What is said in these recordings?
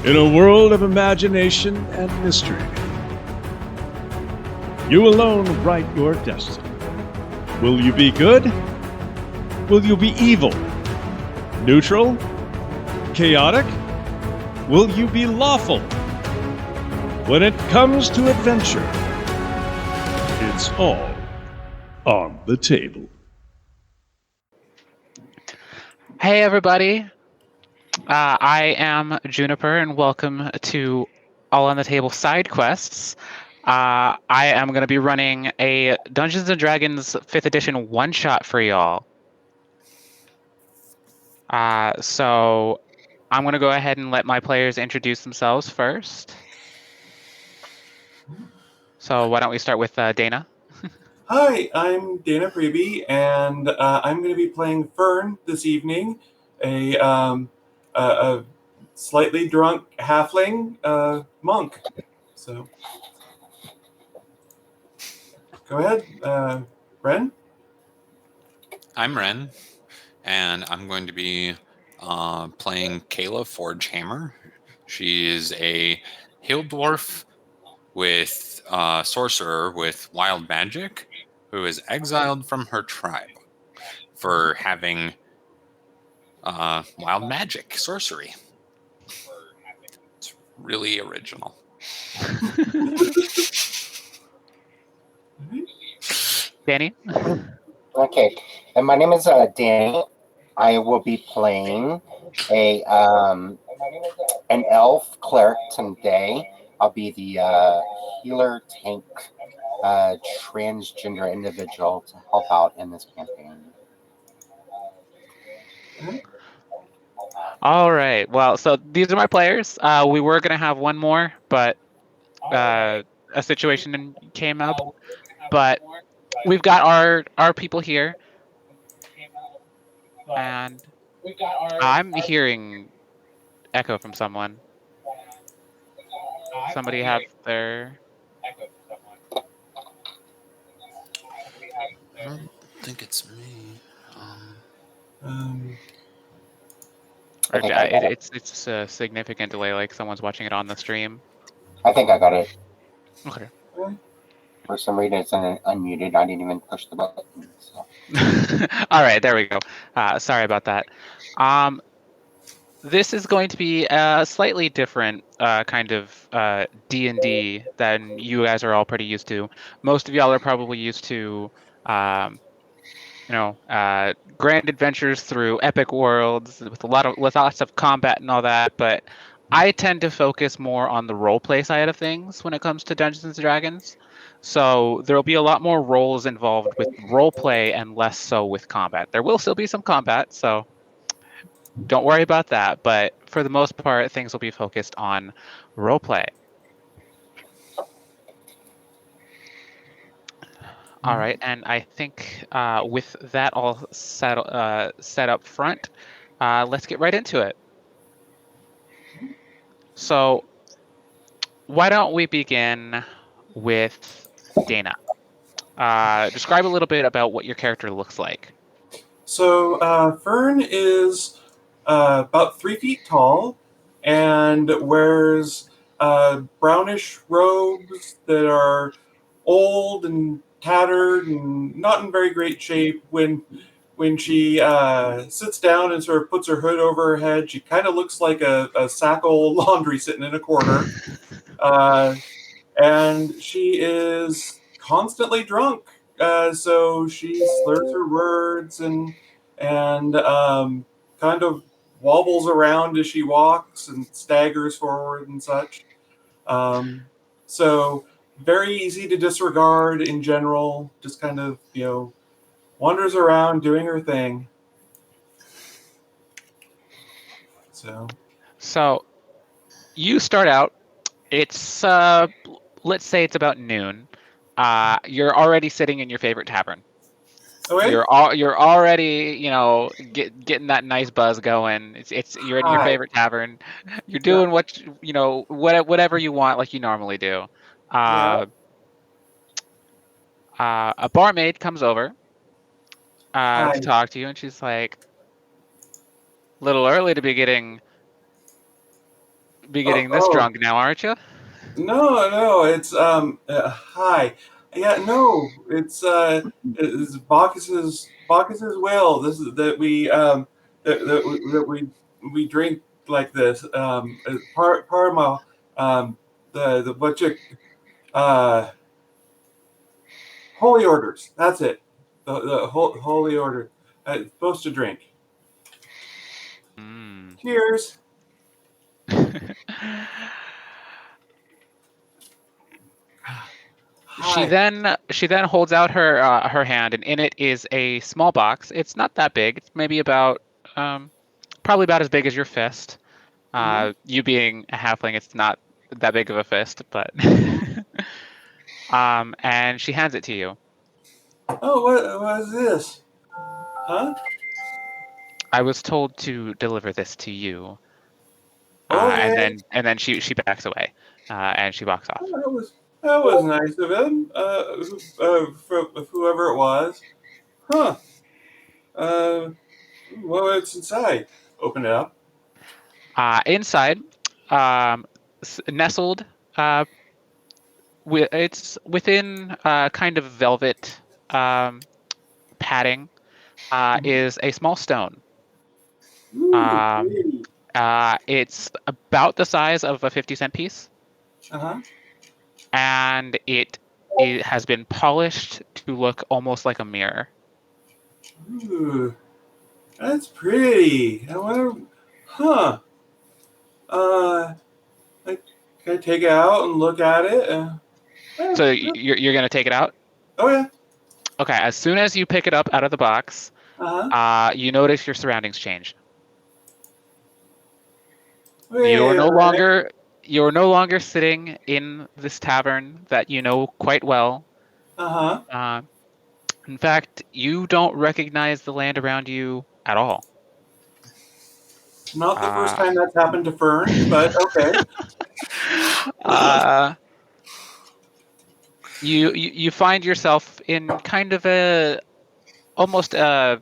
In a world of imagination and mystery, you alone write your destiny. Will you be good? Will you be evil? Neutral? Chaotic? Will you be lawful? When it comes to adventure, it's all on the table. Hey everybody, I am Juniper and welcome to All on the Table side quests. I am going to be running a Dungeons & Dragons 5th edition one-shot for y'all. So I'm going to go ahead and let my players introduce themselves first. So why don't we start with Dana? Hi, I'm Dana Preby, and I'm going to be playing Fern this evening, a slightly drunk halfling monk. So, go ahead, Ren. I'm Ren, and I'm going to be playing Kayla Forgehammer. She is a hill dwarf with sorcerer with wild magic who is exiled from her tribe for having wild magic sorcery. It's really original. Danny? Okay, and my name is Danny. I will be playing a an elf cleric today. I'll be the healer tank transgender individual to help out in this campaign. All right. Well, so these are my players. We were going to have one more, but a situation came up. But we've got our people here, and I'm hearing echo from someone. Somebody have their... I don't think it's me. I think I got it. It's a significant delay, like someone's watching it on the stream. I think I got it. Okay. For some reason, it's unmuted. I didn't even push the button. So. All right, there we go. Sorry about that. This is going to be a slightly different kind of D&D than you guys are all pretty used to. Most of y'all are probably used to, grand adventures through epic worlds with lots of combat and all that. But I tend to focus more on the roleplay side of things when it comes to Dungeons and Dragons. So there will be a lot more roles involved with roleplay and less so with combat. There will still be some combat, so don't worry about that. But for the most part, things will be focused on roleplay. All right, and I think with that all set up front, let's get right into it. So why don't we begin with Dana? Describe a little bit about what your character looks like. So, Fern is about 3 feet tall and wears brownish robes that are old and tattered and not in very great shape. When she sits down and sort of puts her hood over her head, she kind of looks like a sack of old laundry sitting in a corner. And she is constantly drunk. So she slurs her words and kind of wobbles around as she walks and staggers forward and such. So very easy to disregard in general. Just kind of wanders around doing her thing. So you start out. It's let's say it's about noon. You're already sitting in your favorite tavern. Okay. You're already getting that nice buzz going. You're in your favorite tavern. You're doing whatever you want like you normally do. A barmaid comes over to talk to you, and she's like, "Little early to be getting be getting this drunk now, aren't you? No, it's hi. Yeah, no, it's Bacchus's will. This is that we that we drink like this. Part of my the what you uh holy orders. That's it. The holy order. Supposed to drink. Mm. Cheers. She Hi. then holds out her hand, and in it is a small box. It's not that big. It's maybe about probably about as big as your fist. Mhm. You being a halfling, it's not that big of a fist, but and she hands it to you. Oh, what is this? Huh? I was told to deliver this to you, Okay. and then she backs away, and she walks off. That was nice of him. For whoever it was. Huh. Uh, what's inside? Open it up. Inside, nestled, uh, it's within kind of velvet padding, is a small stone. Ooh, Um, pretty. it's about the size of a 50-cent piece, Uh and it has been polished to look almost like a mirror. huh. Ooh, that's pretty. I wonder. Huh. Uh, I, can I take it out and look at it? So you're gonna take it out? Oh yeah. Okay. As soon as you pick it up out of the box, Uh huh. you notice your surroundings change. Wait a minute. You're no longer sitting in this tavern that you know quite well. Uh huh. Uh, in fact, you don't recognize the land around you at all. Not the first Uh, time that's happened to Fern, but okay. uh, you find yourself in kind of a almost a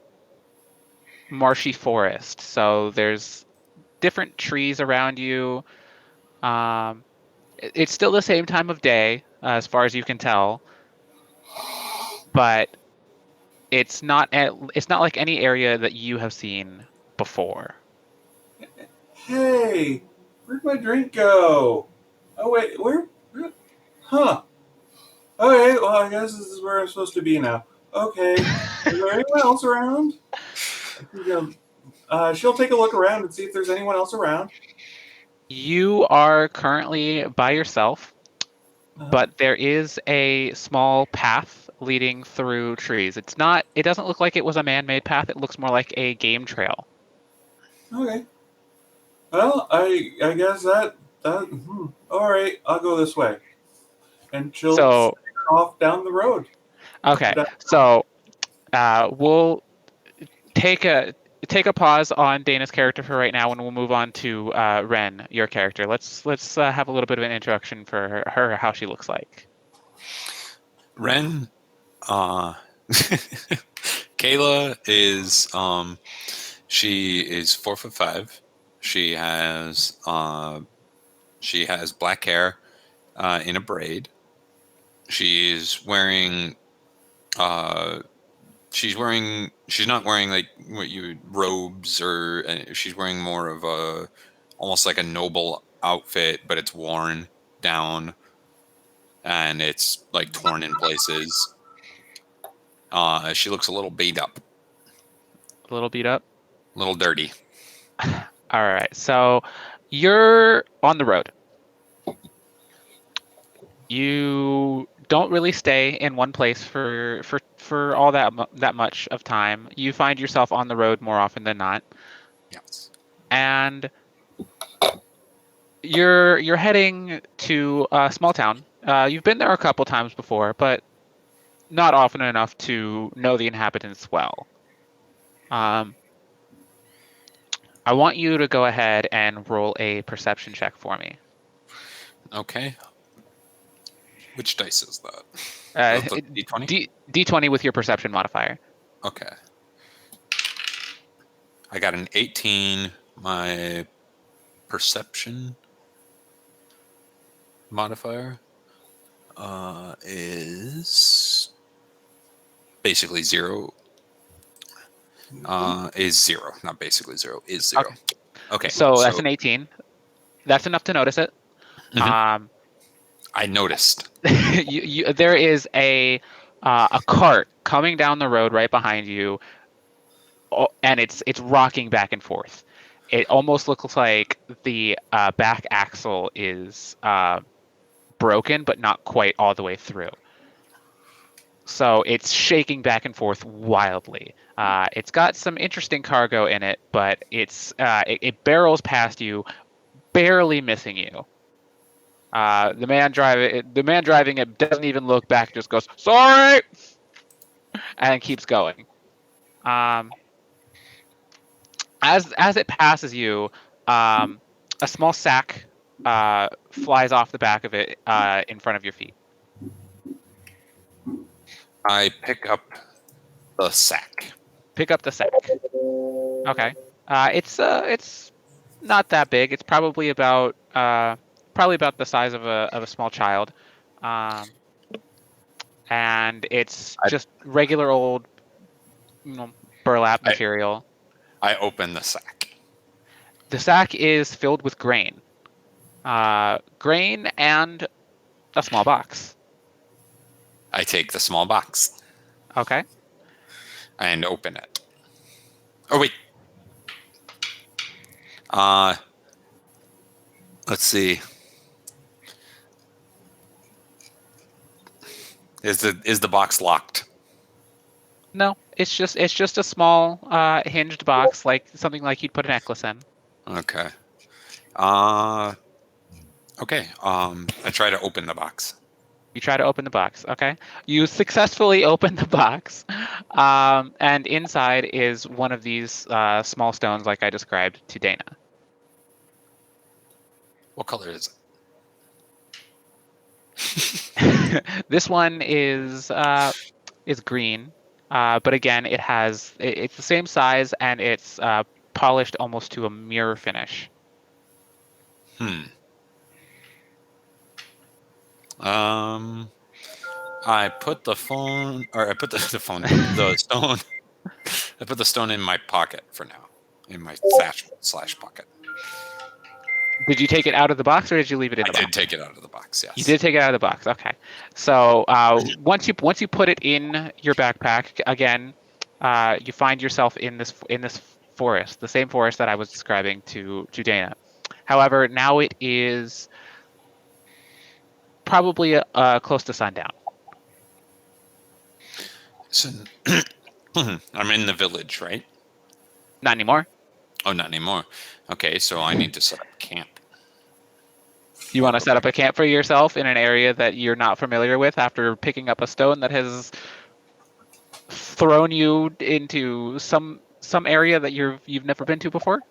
marshy forest. So there's different trees around you. Um, it's still the same time of day, as far as you can tell, but it's not like any area that you have seen before. Hey, where'd my drink go? Oh wait, where? Huh. Okay, well I guess this is where I'm supposed to be now. Okay. Is there anyone else around? I think she'll take a look around and see if there's anyone else around. You are currently by yourself, Uh-huh. but there is a small path leading through trees. It doesn't look like it was a man-made path. It looks more like a game trail. Okay. Well, I guess that. All right, I'll go this way, and she'll So, stare off down the road. okay. Down- So, we'll take a pause on Dana's character for right now, and we'll move on to Ren, your character. Let's have a little bit of an introduction for her how she looks like. Ren, Kayla is she is 4'5". She has black hair in a braid. She's wearing she's not wearing like what you robes or she's wearing more of a almost like a noble outfit, but it's worn down and it's like torn in places. She looks a little beat up, A little beat up. a little dirty. All right. So you're on the road. You don't really stay in one place for all that much of time. You find yourself on the road more often than not, Yes. and you're heading to a small town. You've been there a couple times before, but not often enough to know the inhabitants well. Um, I want you to go ahead and roll a perception check for me. Okay. Which dice is that? Uh, D20? D20 with your perception modifier. Okay. I got an 18. My perception modifier is basically 0. Is 0, not basically 0. Is 0. Okay. So that's an 18. That's enough to notice it. I noticed. There is a cart coming down the road right behind you, and it's rocking back and forth. It almost looks like the back axle is broken, but not quite all the way through. So it's shaking back and forth wildly. It's got some interesting cargo in it, but it barrels past you, barely missing you. The man driving it doesn't even look back; just goes "sorry," and keeps going. As it passes you, a small sack flies off the back of it in front of your feet. I pick up the sack. Pick up the sack. Okay. It's not that big. It's probably about the size of a small child, and it's just regular old, burlap material. I open the sack. The sack is filled with grain, grain and a small box. I take the small box. Okay. And open it. Oh wait. Let's see. Is the box locked? No, it's just a small hinged box, like something like you'd put a necklace in. Okay. Okay. I try to open the box. You try to open the box. Okay. You successfully open the box, and inside is one of these small stones, like I described to Dana. What color is it? This one is green, but again, it's the same size and it's polished almost to a mirror finish. I put the stone. I put the stone in my pocket for now, in my satchel/pocket. Did you take it out of the box, or did you leave it in the box? I did take it out of the box. Yes. You did take it out of the box. Okay. So once you put it in your backpack again, you find yourself in this forest, the same forest that I was describing to Dana. However, now it is probably close to sundown. So I'm in the village, right? Not anymore. Oh, not anymore. Okay, so I need to set up camp. You want to set up a camp for yourself in an area that you're not familiar with after picking up a stone that has thrown you into some area that you've never been to before?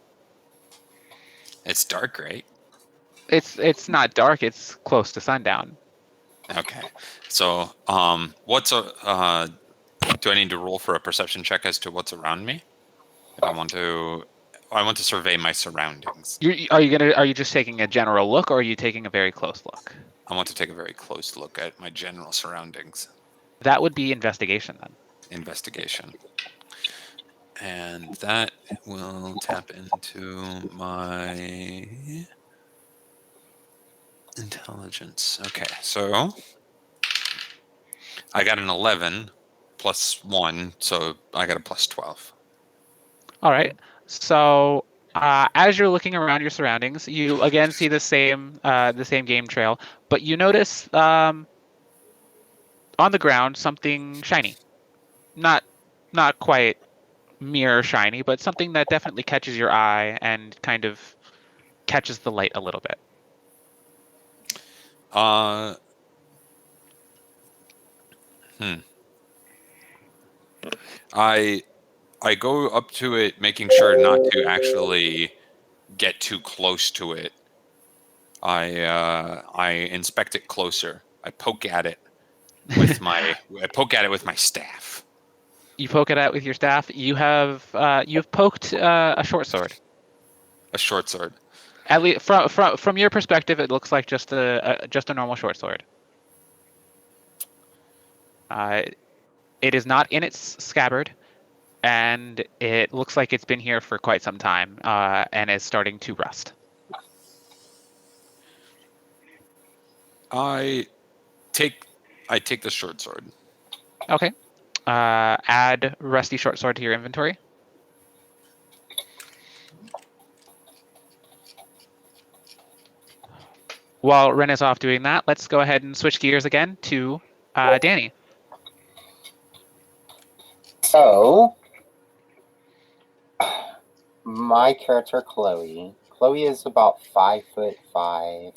It's dark, right? It's not dark. It's close to sundown. Okay. So, do I need to roll for a perception check as to what's around me? If I want to survey my surroundings. Are you just taking a general look, or are you taking a very close look? I want to take a very close look at my general surroundings. That would be investigation then. Investigation. And that will tap into my intelligence. Okay, so I got an 11 plus 1, so I got a plus 12. All right. So as you're looking around your surroundings, you again see the same game trail, but you notice on the ground something shiny. Not quite mirror shiny, but something that definitely catches your eye and kind of catches the light a little bit. I go up to it, making sure not to actually get too close to it. I inspect it closer. I poke at it with my staff. You poke it out with your staff. You've poked a short sword. A short sword. At least from your perspective, it looks like just a normal short sword. It is not in its scabbard, and it looks like it's been here for quite some time, and is starting to rust. I take the short sword. Okay. Add rusty short sword to your inventory. While Ren is off doing that, let's go ahead and switch gears again to Danny. So, my character Chloe. Chloe is about 5'5".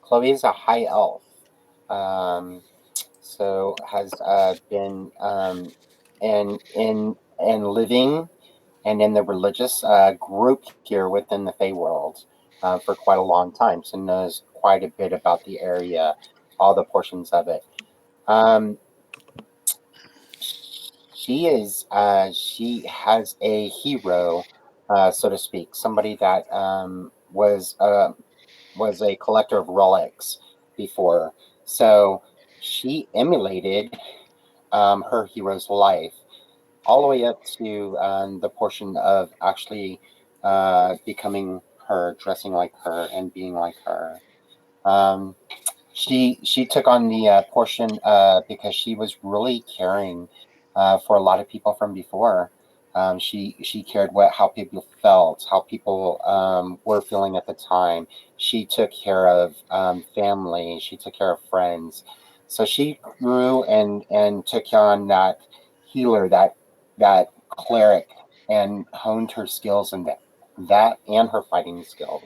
Chloe is a high elf. So has been in living and in the religious group here within the Fae world for quite a long time. So knows quite a bit about the area, all the portions of it. She has a hero, so to speak, somebody that was a collector of relics before. So she emulated her hero's life all the way up to the portion of actually becoming her, dressing like her, and being like her. Um, she took on the portion because she was really caring for a lot of people from before. She cared how people felt, how people were feeling at the time. She took care of family. She took care of friends. So she grew and took on that healer, that cleric, and honed her skills in that and her fighting skills.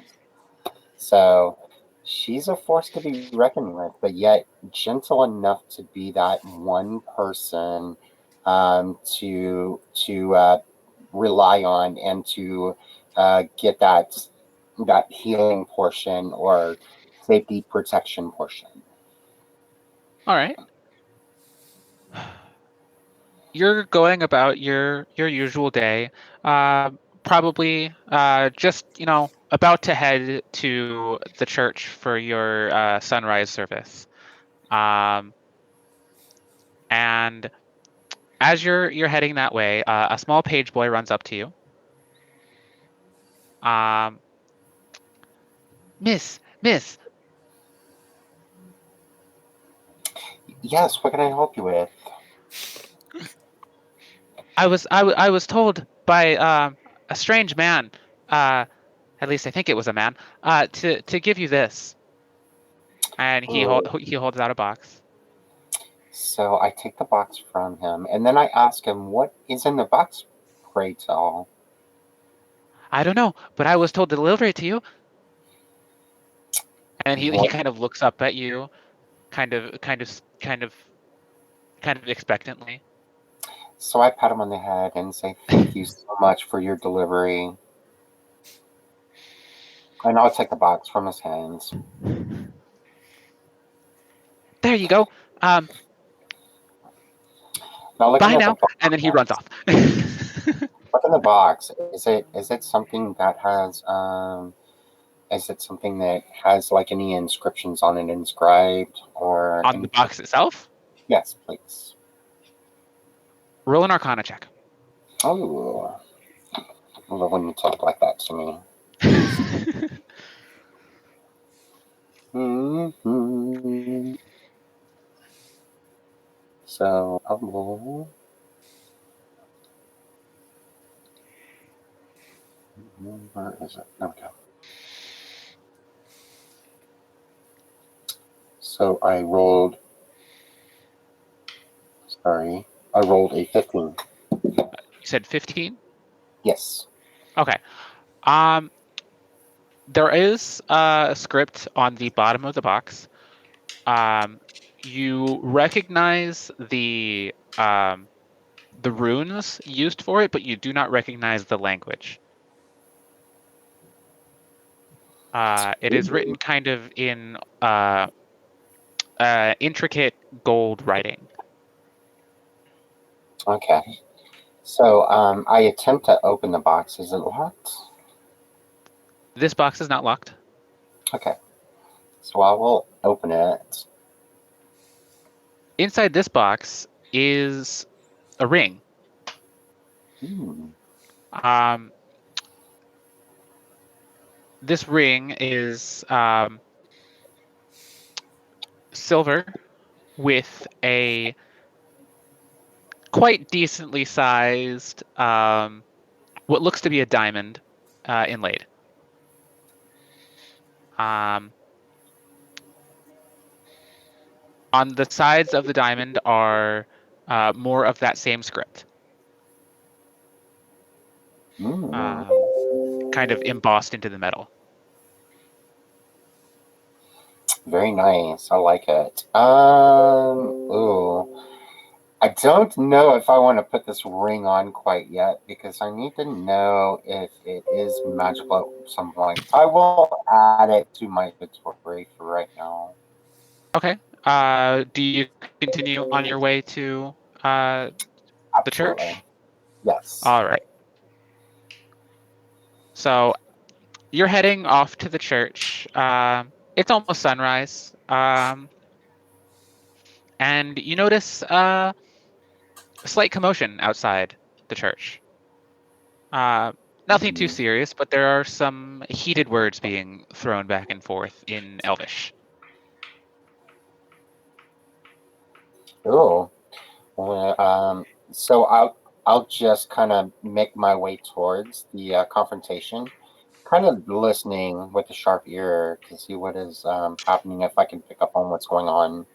So she's a force to be reckoned with, but yet gentle enough to be that one person to rely on and to get that healing portion or safety protection portion. All right. You're going about your usual day. Probably just about to head to the church for your sunrise service. Um, and as you're heading that way, a small page boy runs up to you. Um, Miss, Yes, what can I help you with? I was told by a strange man, at least I think it was a man, to give you this. And he holds out a box. So I take the box from him, and then I ask him, "What is in the box, pray tell?" I don't know, but I was told to deliver it to you. And he What? kind of looks up at you, kind of expectantly. So I pat him on the head and say, "Thank you so much for your delivery." And I'll take the box from his hands. There you go. Now looking Bye at the now. box, And then he runs off. look in the box. Is it something that has is it something that has like any inscriptions on it inscribed or On the anything? box itself, Yes, please. roll an Arcana check. Oh, I love when you talk like that to me. Mm-hmm. So I'll roll. Where is it? There we go. So I rolled. Sorry, I rolled a 15. You said 15? Yes. Okay. Um, there is a script on the bottom of the box. You recognize the runes used for it, but you do not recognize the language. It is written kind of in intricate gold writing. Okay. So I attempt to open the box. Is it locked? This box is not locked. Okay. So I will open it. Inside this box is a ring. Hmm. Um, this ring is silver with a quite decently sized, what looks to be a diamond inlaid. Um, on the sides of the diamond are more of that same script, Hmm. kind of embossed into the metal. Very nice. I like it. Ooh. I don't know if I want to put this ring on quite yet because I need to know if it is magical at some point. I will add it to my inventory for right now. Okay. Do you continue on your way to the church? Absolutely. Yes. All right. So you're heading off to the church. It's almost sunrise. And you notice a slight commotion outside the church. Uh, Nothing too Hmm. serious, but there are some heated words being thrown back and forth in Elvish. Ooh. Well, so I'll just kind of make my way towards the confrontation, kind of listening with a sharp ear to see what is happening. If I can pick up on what's going on.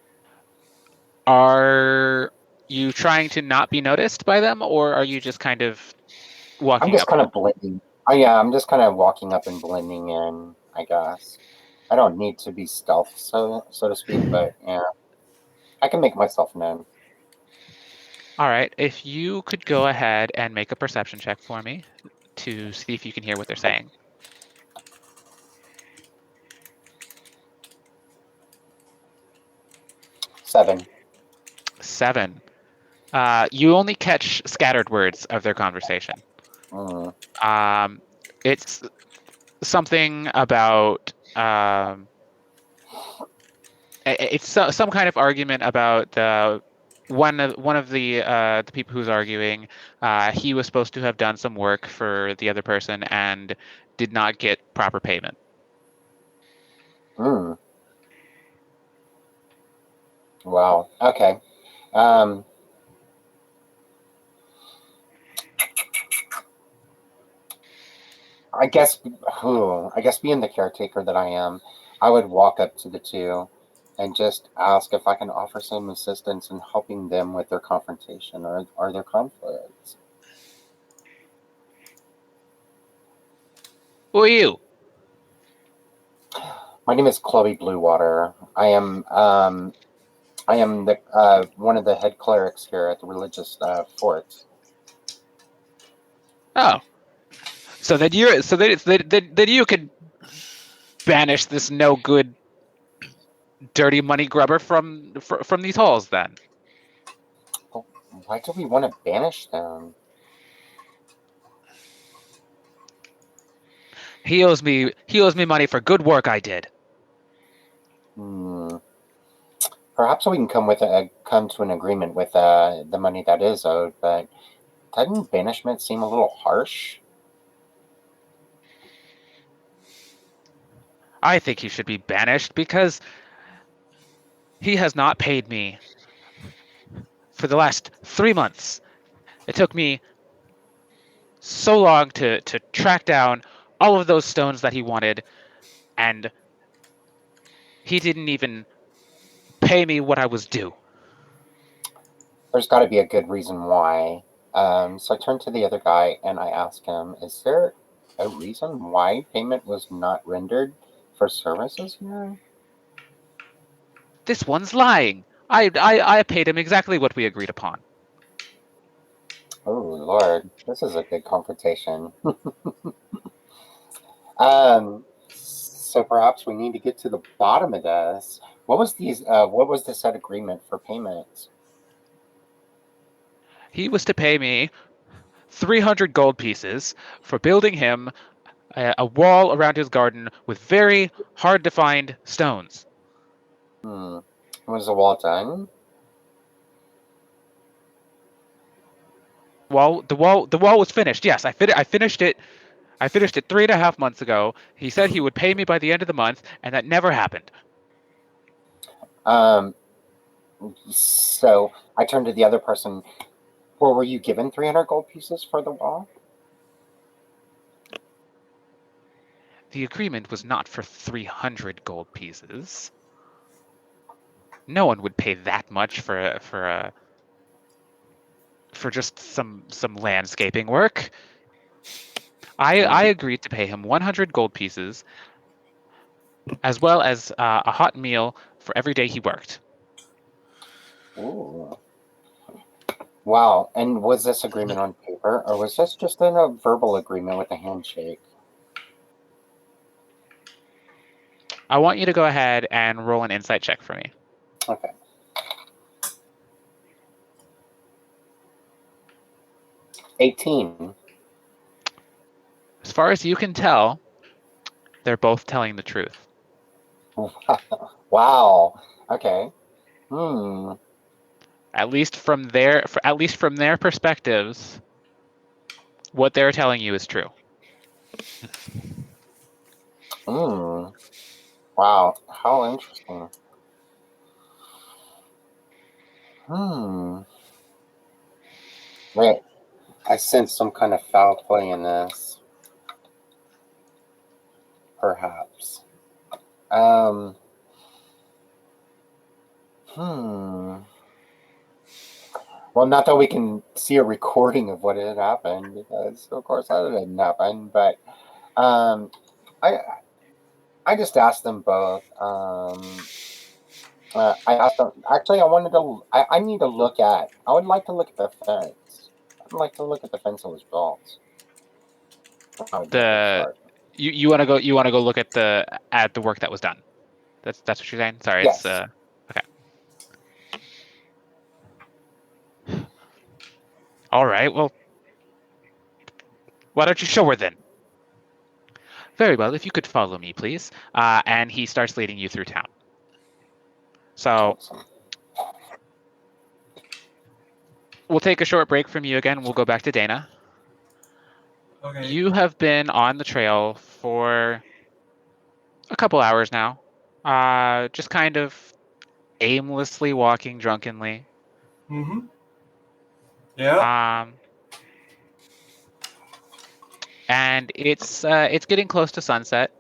Are you trying to not be noticed by them, or are you just kind of I'm walking just up kind on of them? blending. Oh yeah, I'm just kind of walking up and blending in, I guess. I don't need to be stealth, so to speak, but yeah, I can make myself known. All right. If you could go ahead and make a perception check for me to see if you can hear what they're saying. 7. 7. You only catch scattered words of their conversation. Mm. Um, it's something about some kind of argument about the one of the people who's arguing. He was supposed to have done some work for the other person and did not get proper payment. Mm. Wow. Okay. Um, I guess, I guess being the caretaker that I am, I would walk up to the two and just ask if I can offer some assistance in helping them with their confrontation or their conflicts. Who are you? My name is Chloe Bluewater. I am the one of the head clerics here at the religious fort. Oh, so that you could banish this no good, dirty money grubber from these halls. Then Oh, why do we want to banish them? he owes me money for good work I did. Hmm. Perhaps we can come to an agreement with the money that is owed, but doesn't banishment seem a little harsh? I think he should be banished because he has not paid me for the last 3 months. It took me so long to track down all of those stones that he wanted, and he didn't even pay me what I was due. There's got to be a good reason why. So I turn to the other guy and I ask him, is there a reason why payment was not rendered for services here? This one's lying. I paid him exactly what we agreed upon. Oh, Lord, this is a good confrontation. So perhaps we need to get to the bottom of this. What was the set agreement for payments? He was to pay me 300 gold pieces for building him a wall around his garden with very hard to find stones. Was the wall done? The wall was finished. Yes, I finished it. I finished it 3.5 months ago. He said he would pay me by the end of the month, and that never happened. So I turned to the other person. Well, were you given 300 gold pieces for the wall? The agreement was not for 300 gold pieces. No one would pay that much for just some landscaping work. I agreed to pay him 100 gold pieces, as well as a hot meal for every day he worked. Ooh. Wow. And was this agreement on paper, or was this just a verbal agreement with a handshake? I want you to go ahead and roll an insight check for me. Okay. 18. As far as you can tell, they're both telling the truth. Wow. Okay. At least from their perspectives, what they're telling you is true. Wow. How interesting. Wait. I sense some kind of foul play in this. Perhaps. Well, not that we can see a recording of what had happened, because of course that didn't happen. But I just asked them both. I asked them. Actually, I need to look at. I would like to look at the fence. I'd like to look at the fence that was built. You want to go. You want to go look at the work that was done. That's what you're saying. Sorry, yes. It's okay. All right. Well, why don't you show her then? Very well. If you could follow me, please. And he starts leading you through town. So Awesome. we'll take a short break from you again. We'll go back to Dana. Okay. You have been on the trail for a couple hours now, just kind of aimlessly walking drunkenly. Mm-hmm. Yeah. And it's getting close to sunset,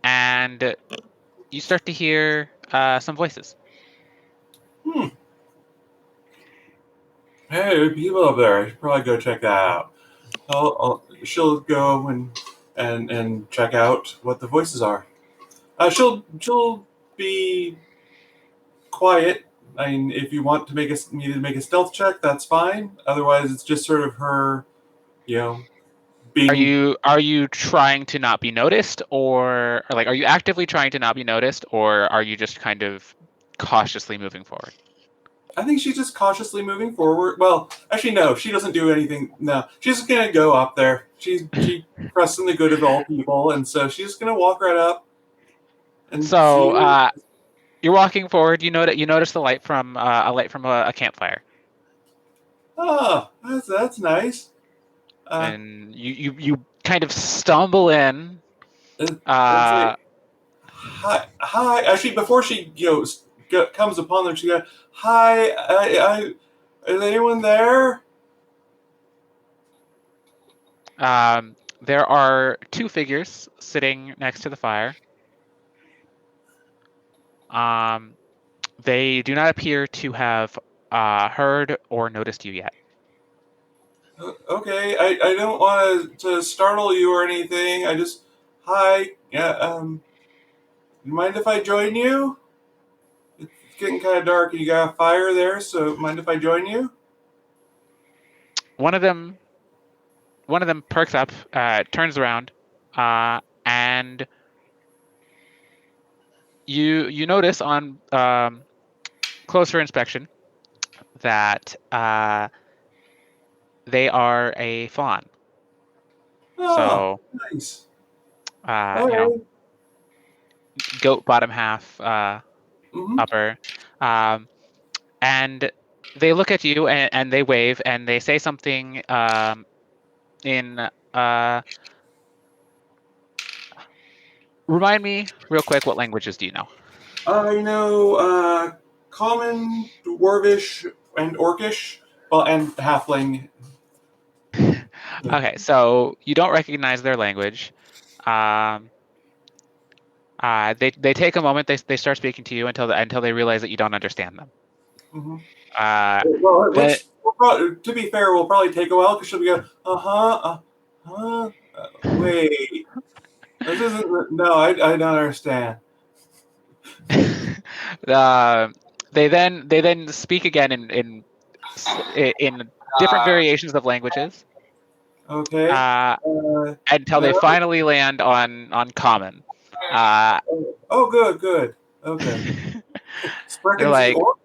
and you start to hear some voices. Hey, there are people up there. I should probably go check that out. She'll go and check out what the voices are. She'll be quiet. I mean, if you want to me to make a stealth check, that's fine. Otherwise, it's just sort of her, being. Are you trying to not be noticed, or like are you actively trying to not be noticed, or are you just kind of cautiously moving forward? I think she's just cautiously moving forward. Well, actually, no, she doesn't do anything. No, she's just gonna go up there. She trusts in the good of all people, and so she's gonna walk right up. And So you're walking forward. You notice the light from a campfire, that's nice. and you kind of stumble in. It's like, hi. Actually, before she comes upon them, she goes, "Hi, is anyone there?" There are two figures sitting next to the fire. They do not appear to have heard or noticed you yet. Okay, I don't want to startle you or anything. I just, hi, yeah, you mind if I join you? It's getting kind of dark and you got a fire there, so mind if I join you? One of them perks up, turns around, and you notice on closer inspection that they are a fawn. Oh, So, nice. you know, Okay. goat bottom half, Mm-hmm. upper. Um, and they look at you and they wave and they say something in. Remind me real quick, what languages do you know? I know Common, Dwarvish, and Orcish. Well, and Halfling. Okay, so you don't recognize their language. Um, they take a moment. They start speaking to you until they realize that you don't understand them. Mm-hmm. Uh, Well, then which to be fair, will probably take a while because she'll be going, wait, this isn't. No, I don't understand. uh, they then speak again in different variations of languages Okay. uh, Uh, until they no. finally land on common. Uh, Oh, good. Okay. they're Sprechen Sie like, Orc?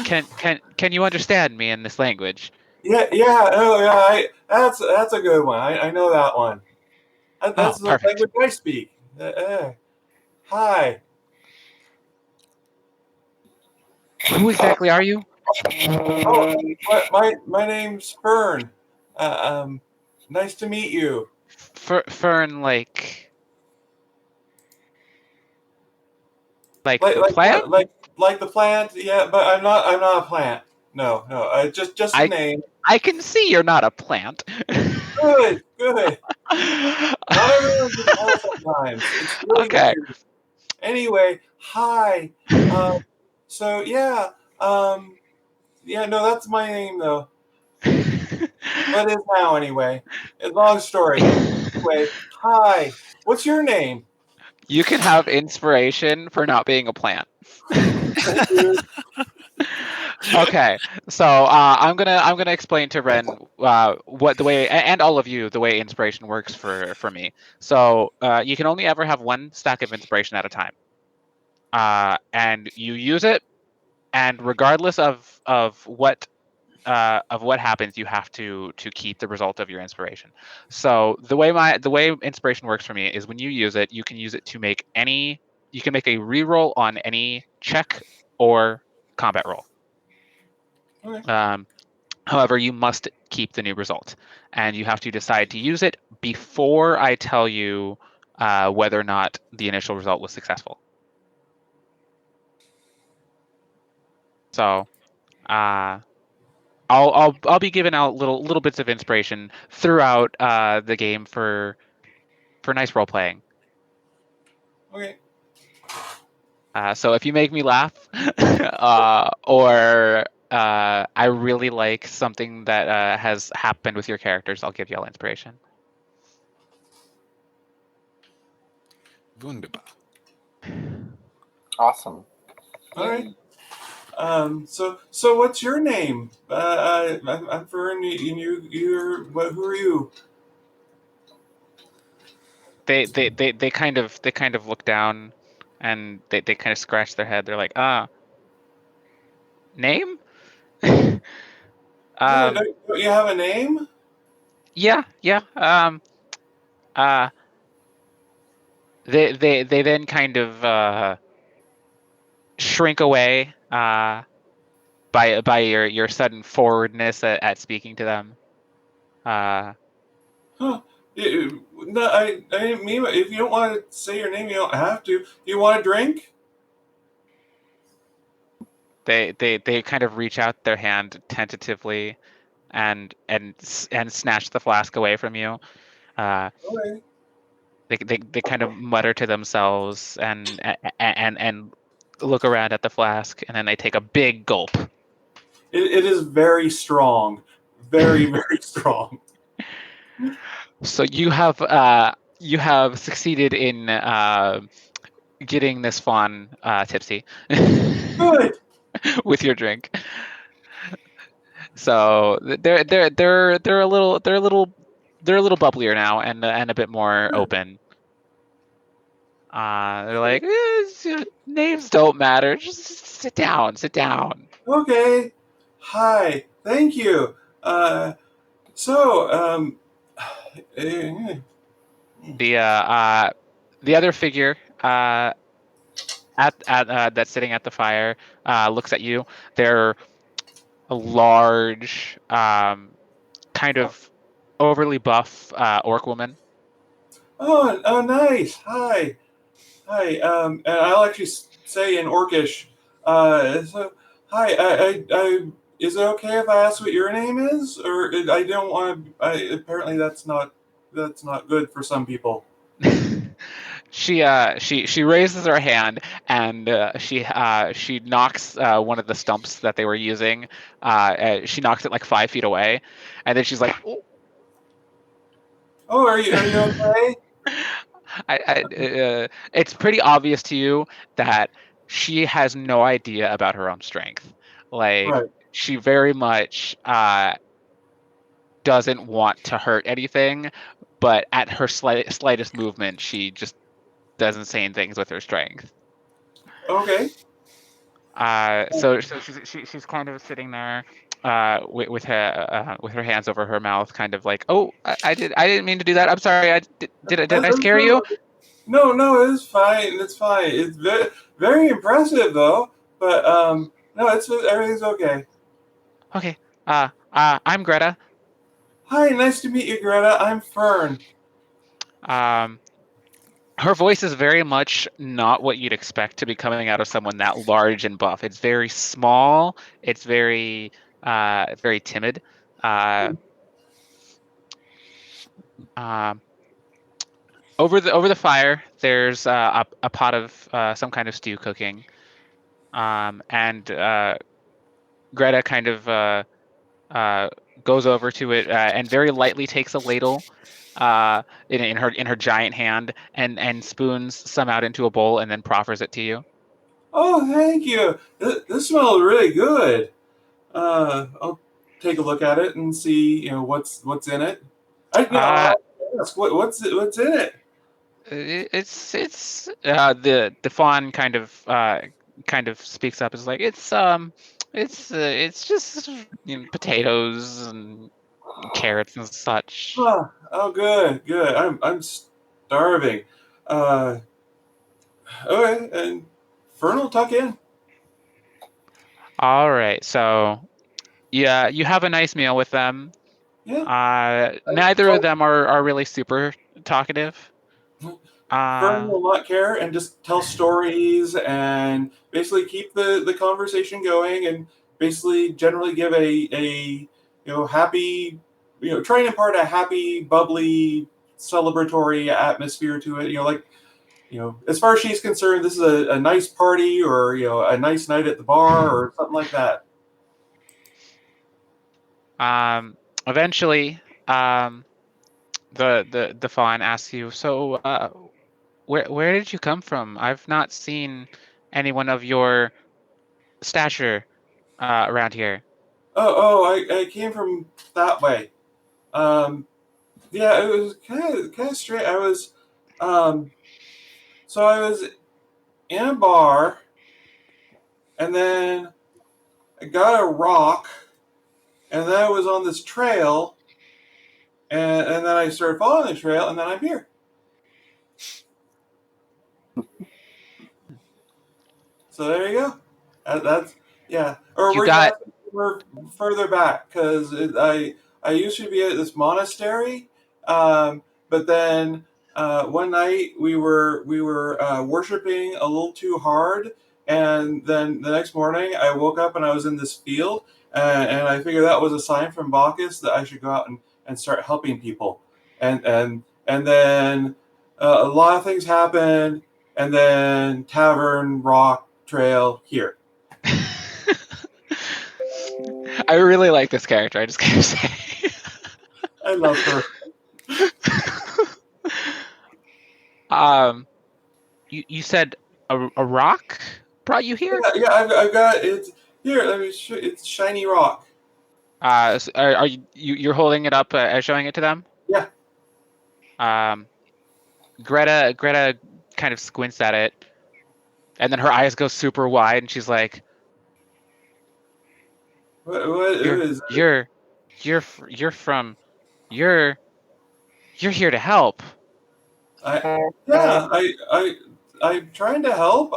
can you understand me in this language? Yeah. Oh, yeah. That's a good one. I know that one. Oh, That's the perfect. language I speak. Hi. Who exactly are you? Oh, my name's Fern. Nice to meet you. Fern, like Like the like plant? what? Like the plant? Yeah, but I'm not a plant. No. Just a I name. I can see you're not a plant. Good. Not everyone can tell sometimes. It's really Okay. weird. Anyway, hi. So yeah. Yeah. No, that's my name though. But it is now anyway. It's a long story. Anyway, hi. What's your name? You can have inspiration for not being a plant. Thank you. Okay, so I'm gonna explain to Ren what the way and all of you the way inspiration works for me. So you can only ever have one stack of inspiration at a time, and you use it, and regardless of what happens, you have to keep the result of your inspiration. So the way inspiration works for me is when you use it, you can use it to make any you can make a reroll on any check or combat roll. Okay. However, you must keep the new result, and you have to decide to use it before I tell you whether or not the initial result was successful. So, uh, I'll be giving out little bits of inspiration throughout the game for nice role playing. Okay. So if you make me laugh, or I really like something that has happened with your characters, I'll give you all inspiration. Wunderbar. Awesome. All right. So what's your name? I'm Fern. Who are you? They kind of look down, and they kind of scratch their head. They're like, name? No, um, don't you have a name? yeah. Uh, they then kind of shrink away by your sudden forwardness at speaking to them. Uh, Huh. No, I didn't mean it. If you don't want to say your name, you don't have to. Do you want a drink? they kind of reach out their hand tentatively and snatch the flask away from you. Uh, Okay. they kind of mutter to themselves and look around at the flask, and then they take a big gulp. It is very strong. Very, very strong. So you have succeeded in getting this fawn tipsy Good. with your drink. So they're a little bubblier now and a bit more Good. open. They're like, names don't matter. Just sit down, sit down. Okay. Hi. Thank you. So, Eh, The other figure at that's sitting at the fire looks at you. They're a large, kind of overly buff orc woman. oh, nice. Hi. Hi. And I'll actually say in Orcish. So, hi. Is it okay if I ask what your name is, or I don't want to? Apparently, that's not good for some people. She raises her hand and she knocks one of the stumps that they were using. She knocks it like 5 feet away, and then she's like, "Oh." Oh, are you okay? It's pretty obvious to you that she has no idea about her own strength. Like Right. she very much doesn't want to hurt anything, but at her slightest movement, she just doesn't say things with her strength. Okay. So she's kind of sitting there, with her hands over her mouth, kind of like, "Oh, I didn't mean to do that. I'm sorry. Did I scare you?" No, it's fine. It's fine. It's very impressive though. But no, it's everything's okay. Okay. I'm Greta. Hi, nice to meet you, Greta. I'm Fern. Um, her voice is very much not what you'd expect to be coming out of someone that large and buff. It's very small. It's very timid. Uh, um, over the fire, there's a pot of some kind of stew cooking. And Greta kind of uh, goes over to it and very lightly takes a ladle in her giant hand and spoons some out into a bowl and then proffers it to you. Oh, thank you. This smells really good. I'll take a look at it and see, what's in it. Uh, I'll ask what's in it. the fawn kind of speaks up. Is like it's just potatoes and carrots and such. Oh, good. I'm starving. Uh, okay, and Fern will tuck in. All right, so yeah, you have a nice meal with them. Yeah. Neither of them are really super talkative. Fern Uh, will not care and just tell stories and basically keep the conversation going and basically generally give a happy, try and impart a happy, bubbly, celebratory atmosphere to it. As far as she's concerned, this is a nice party or a nice night at the bar or something like that. Eventually, the fawn asks you, so where did you come from? I've not seen anyone of your stature around here. I came from that way. Um, yeah, it was kind of strange. Um, I was in a bar, and then I got a rock, and then I was on this trail, and then I started following the trail, and then I'm here. So there you go. That's yeah. Or You were you got asking for further back? Because I used to be at this monastery, but then one night we were worshiping a little too hard, and then the next morning I woke up and I was in this field, and I figured that was a sign from Bacchus that I should go out and start helping people, and then a lot of things happened, and then tavern rock trail here. I really like this character. I just gotta say. I love her. um, you said a rock brought you here? Yeah, I've got it here. Let me show. It's shiny rock. Are you're holding it up showing it to them? Yeah. Um, Greta kind of squints at it, and then her eyes go super wide, and she's like, What "You're is it? you're you're f- you're from you're You're here to help. I'm trying to help.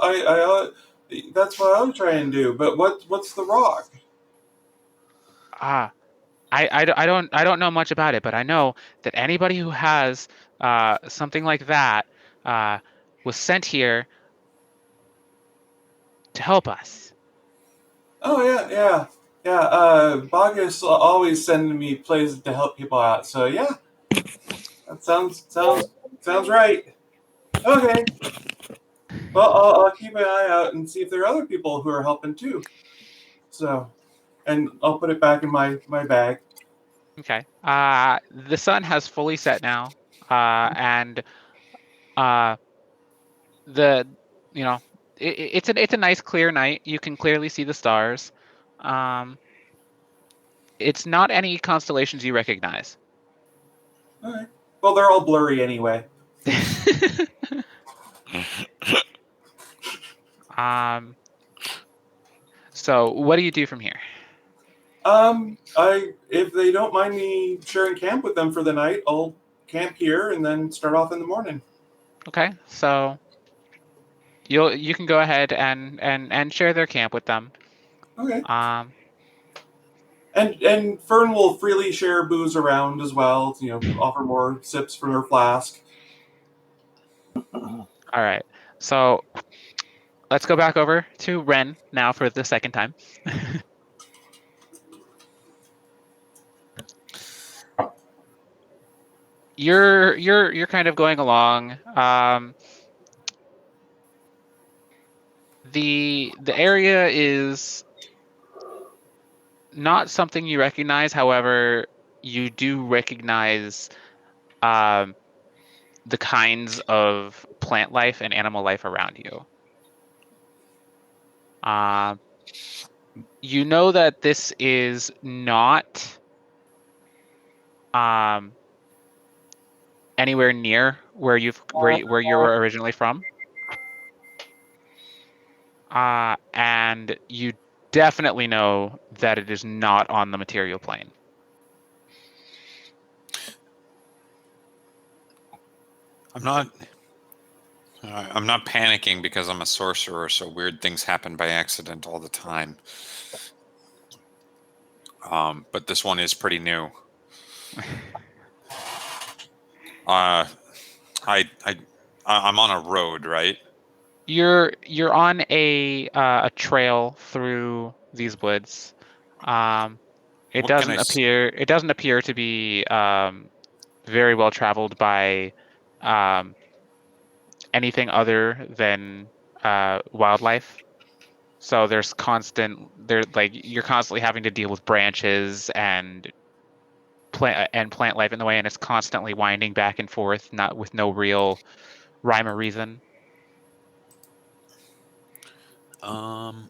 That's what I'm trying to do. But what's the rock? I don't know much about it, but I know that anybody who has something like that was sent here to help us. Oh yeah. Bogus always sending me places to help people out. So yeah, that sounds right. Okay. Well, I'll keep an eye out and see if there are other people who are helping too. So, and I'll put it back in my bag. Okay. The sun has fully set now, and uh, the you know it's a nice clear night. You can clearly see the stars. Um, it's not any constellations you recognize. All right. Well, they're all blurry anyway. um. So what do you do from here? If they don't mind me sharing camp with them for the night, I'll camp here and then start off in the morning. Okay. So you can go ahead and share their camp with them. Okay. Um. And Fern will freely share booze around as well. Offer more sips from her flask. All right. So let's go back over to Ren now for the second time. You're kind of going along. The area is not something you recognize. However, you do recognize the kinds of plant life and animal life around you. You know that this is not anywhere near where you were originally from. And you definitely know that it is not on the material plane. I'm not panicking because I'm a sorcerer, so weird things happen by accident all the time. But this one is pretty new. I'm on a road, right? You're on a trail through these woods. It doesn't appear to be very well traveled by anything other than wildlife. So you're constantly having to deal with branches and plant life in the way, and it's constantly winding back and forth, not with no real rhyme or reason. And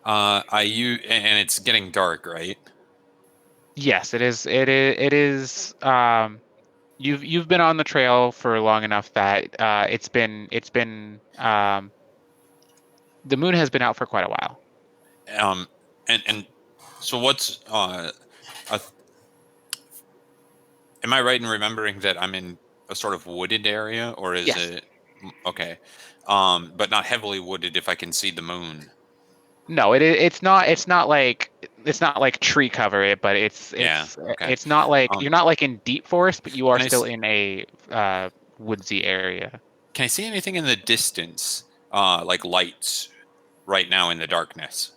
it's getting dark, right? Yes, it is. It is. You've been on the trail for long enough that it's been the moon has been out for quite a while. And so what's am I right in remembering that I'm in a sort of wooded area, or is Yes. it okay? But not heavily wooded if I can see the moon. No, it's not. It's not like tree cover, but Okay. it's not like you're not like in deep forest, but you are Can I still in a woodsy area. Can I see anything in the distance, like lights, right now in the darkness,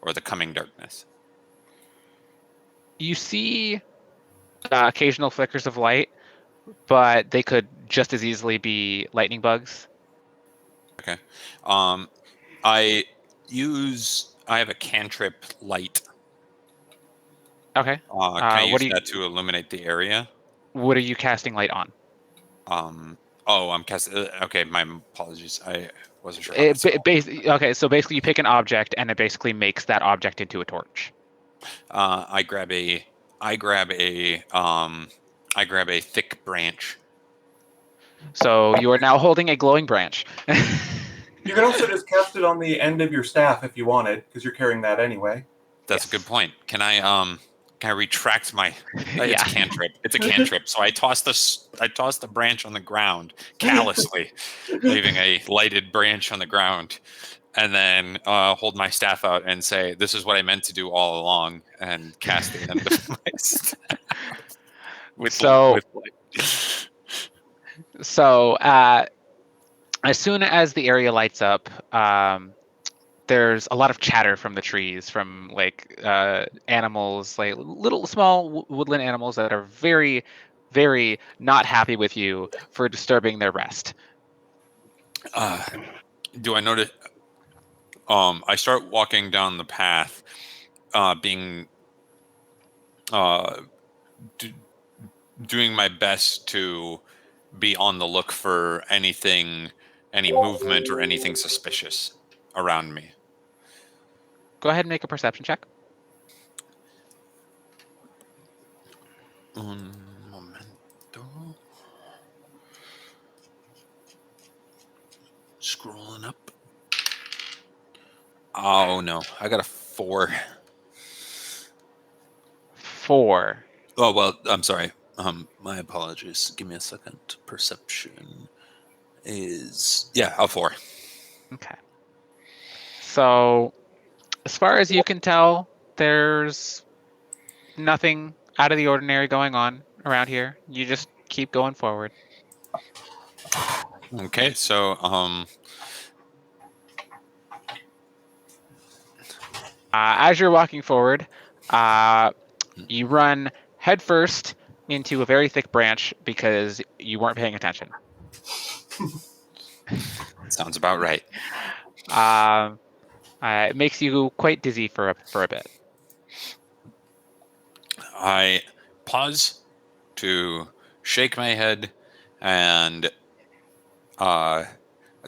or the coming darkness? You see occasional flickers of light, but they could just as easily be lightning bugs. Okay. I have a cantrip light. Okay. Can I use that to illuminate the area? What are you casting light on? I'm casting. Okay, my apologies. I wasn't sure. Okay, so basically you pick an object and it basically makes that object into a torch. I grab a thick branch. So you are now holding a glowing branch. You can also just cast it on the end of your staff if you wanted, because you're carrying that anyway. That's a good point. Can I Can I retract my? It's Yeah. a cantrip. It's a cantrip. So I toss the branch on the ground callously, leaving a lighted branch on the ground, and then hold my staff out and say, "This is what I meant to do all along," and cast the end of my staff So with light. so as soon as the area lights up, there's a lot of chatter from the trees, from like animals, like little small woodland animals that are very, very not happy with you for disturbing their rest. Do I notice? I start walking down the path, being d- doing my best to be on the look for anything, any movement or anything suspicious around me. Go ahead and make a perception check. Un momento. Scrolling up. Oh no, I got a 4. 4. Oh well, I'm sorry. My apologies. Give me a second. Perception is a 4. Okay. So as far as you can tell, there's nothing out of the ordinary going on around here. You just keep going forward. Okay, so As you're walking forward, you run headfirst into a very thick branch because you weren't paying attention. sounds about right. It makes you quite dizzy for a bit. I pause to shake my head and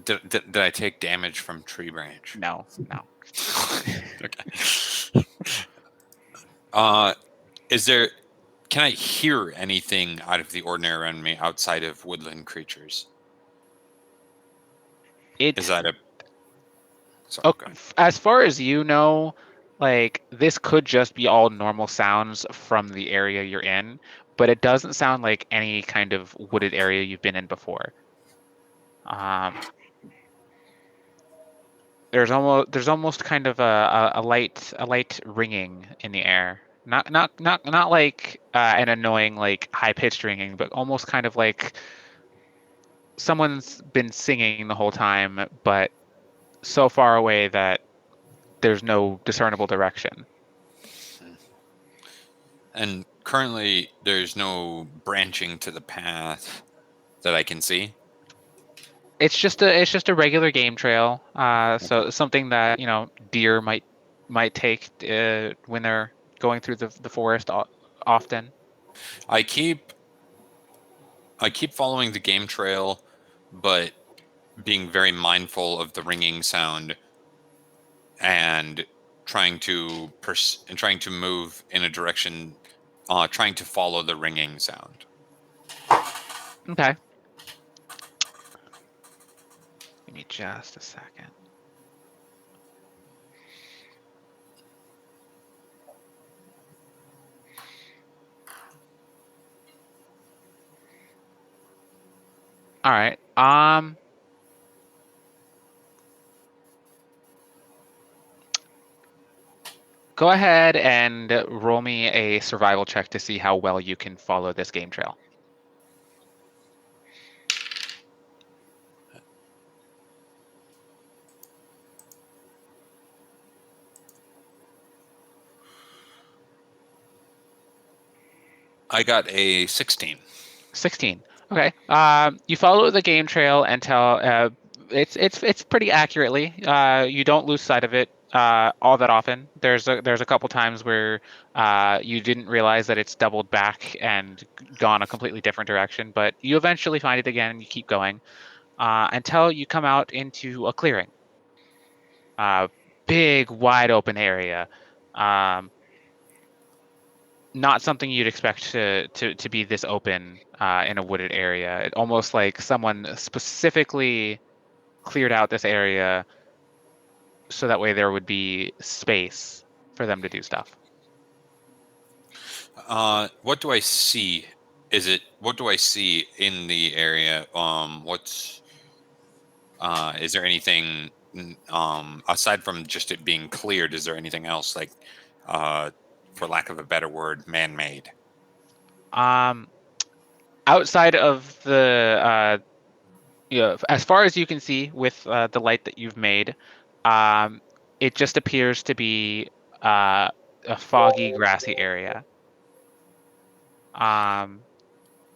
did I take damage from tree branch? No. Okay. Is there? Can I hear anything out of the ordinary around me outside of woodland creatures? Is that a? Sorry, go ahead. As far as you know, like this could just be all normal sounds from the area you're in, but it doesn't sound like any kind of wooded area you've been in before. There's almost kind of a light ringing in the air. Not like an annoying like high pitched ringing, but almost kind of like someone's been singing the whole time, but so far away that there's no discernible direction. And currently, there's no branching to the path that I can see. It's just a regular game trail. So something that deer might take when they're going through the forest often. I keep following the game trail, but being very mindful of the ringing sound and trying to move in a direction, trying to follow the ringing sound. Okay. Give me just a second. All right. Go ahead and roll me a survival check to see how well you can follow this game trail. I got a 16. 16. Okay. You follow the game trail until it's pretty accurately. You don't lose sight of it all that often. There's a couple times where you didn't realize that it's doubled back and gone a completely different direction, but you eventually find it again and you keep going until you come out into a clearing. Big, wide open area. Not something you'd expect to be this open in a wooded area. It almost like someone specifically cleared out this area so that way there would be space for them to do stuff. What do I see? What do I see in the area? Is there anything aside from just it being cleared? Is there anything else like, for lack of a better word, man-made? Um, outside of the as far as you can see with the light that you've made, um, it just appears to be uh, a foggy, grassy area. Um,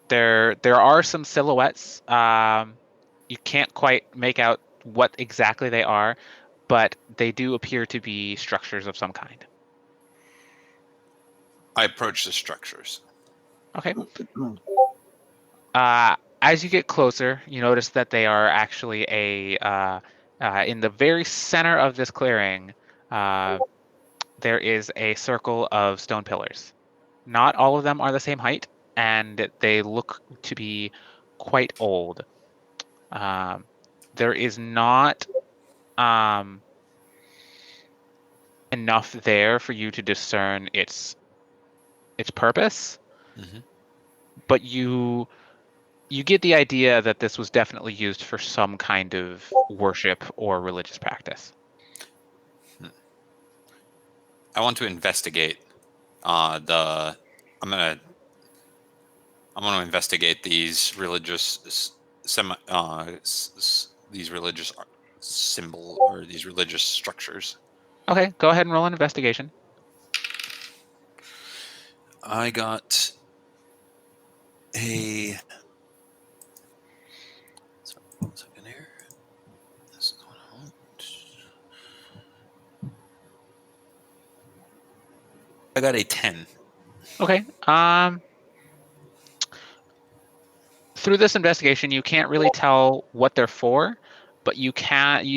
there are some silhouettes. You can't quite make out what exactly they are, but they do appear to be structures of some kind. I approach the structures. Okay. As you get closer, you notice that they are actually in the very center of this clearing. Uh, there is a circle of stone pillars. Not all of them are the same height, and they look to be quite old. Um, there is not enough there for you to discern its purpose, Hmm. but you get the idea that this was definitely used for some kind of worship or religious practice. I want to investigate the. I'm gonna. I'm gonna investigate these religious these religious symbol or these religious structures. Okay, go ahead and roll an investigation. I got a. Sorry, 1 second here. This is going on. I got a 10. Okay. Through this investigation, you can't really tell what they're for, but you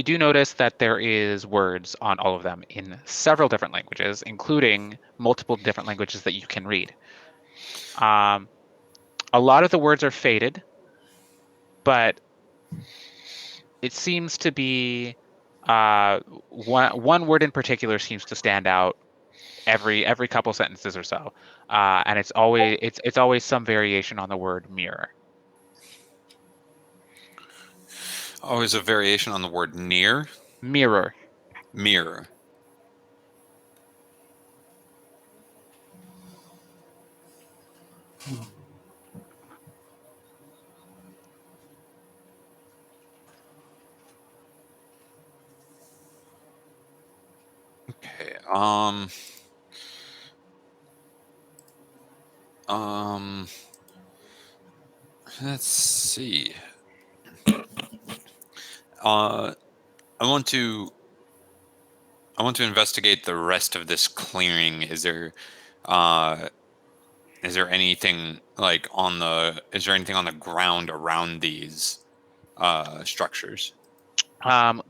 do notice that there is words on all of them in several different languages, including multiple different languages that you can read. Um, a lot of the words are faded, but it seems to be one word in particular seems to stand out every couple sentences or so, and it's always some variation on the word mirror. Oh, is a variation on the word near? Mirror. Mirror. Okay. Um. Let's see. Uh, I want to. I want to investigate the rest of this clearing. Uh, is there anything like on the? Is there anything on the ground around these structures?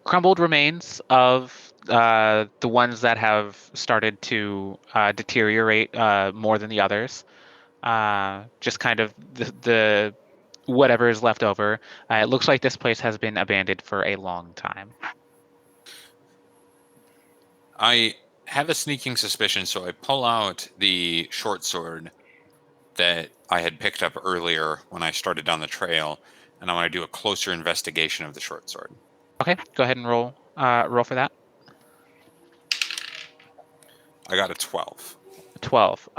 Crumbled remains of the ones that have started to deteriorate more than the others. Just kind of the whatever is left over. It looks like this place has been abandoned for a long time. I have a sneaking suspicion, so I pull out the short sword that I had picked up earlier when I started down the trail, and I want to do a closer investigation of the short sword. Okay, go ahead and roll for that. I got a 12. 12.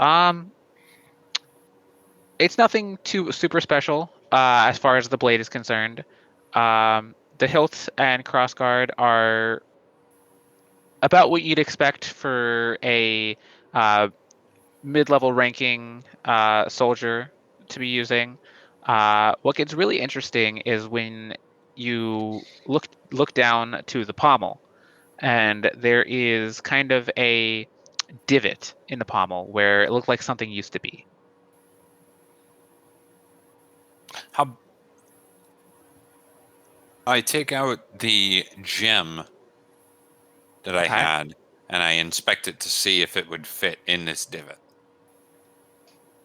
It's nothing too super special as far as the blade is concerned. The hilt and crossguard are about what you'd expect for a uh, mid-level ranking soldier to be using. What gets really interesting is when you look down to the pommel, and there is kind of a divot in the pommel where it looked like something used to be. How I take out the gem that I Okay. had and I inspect it to see if it would fit in this divot.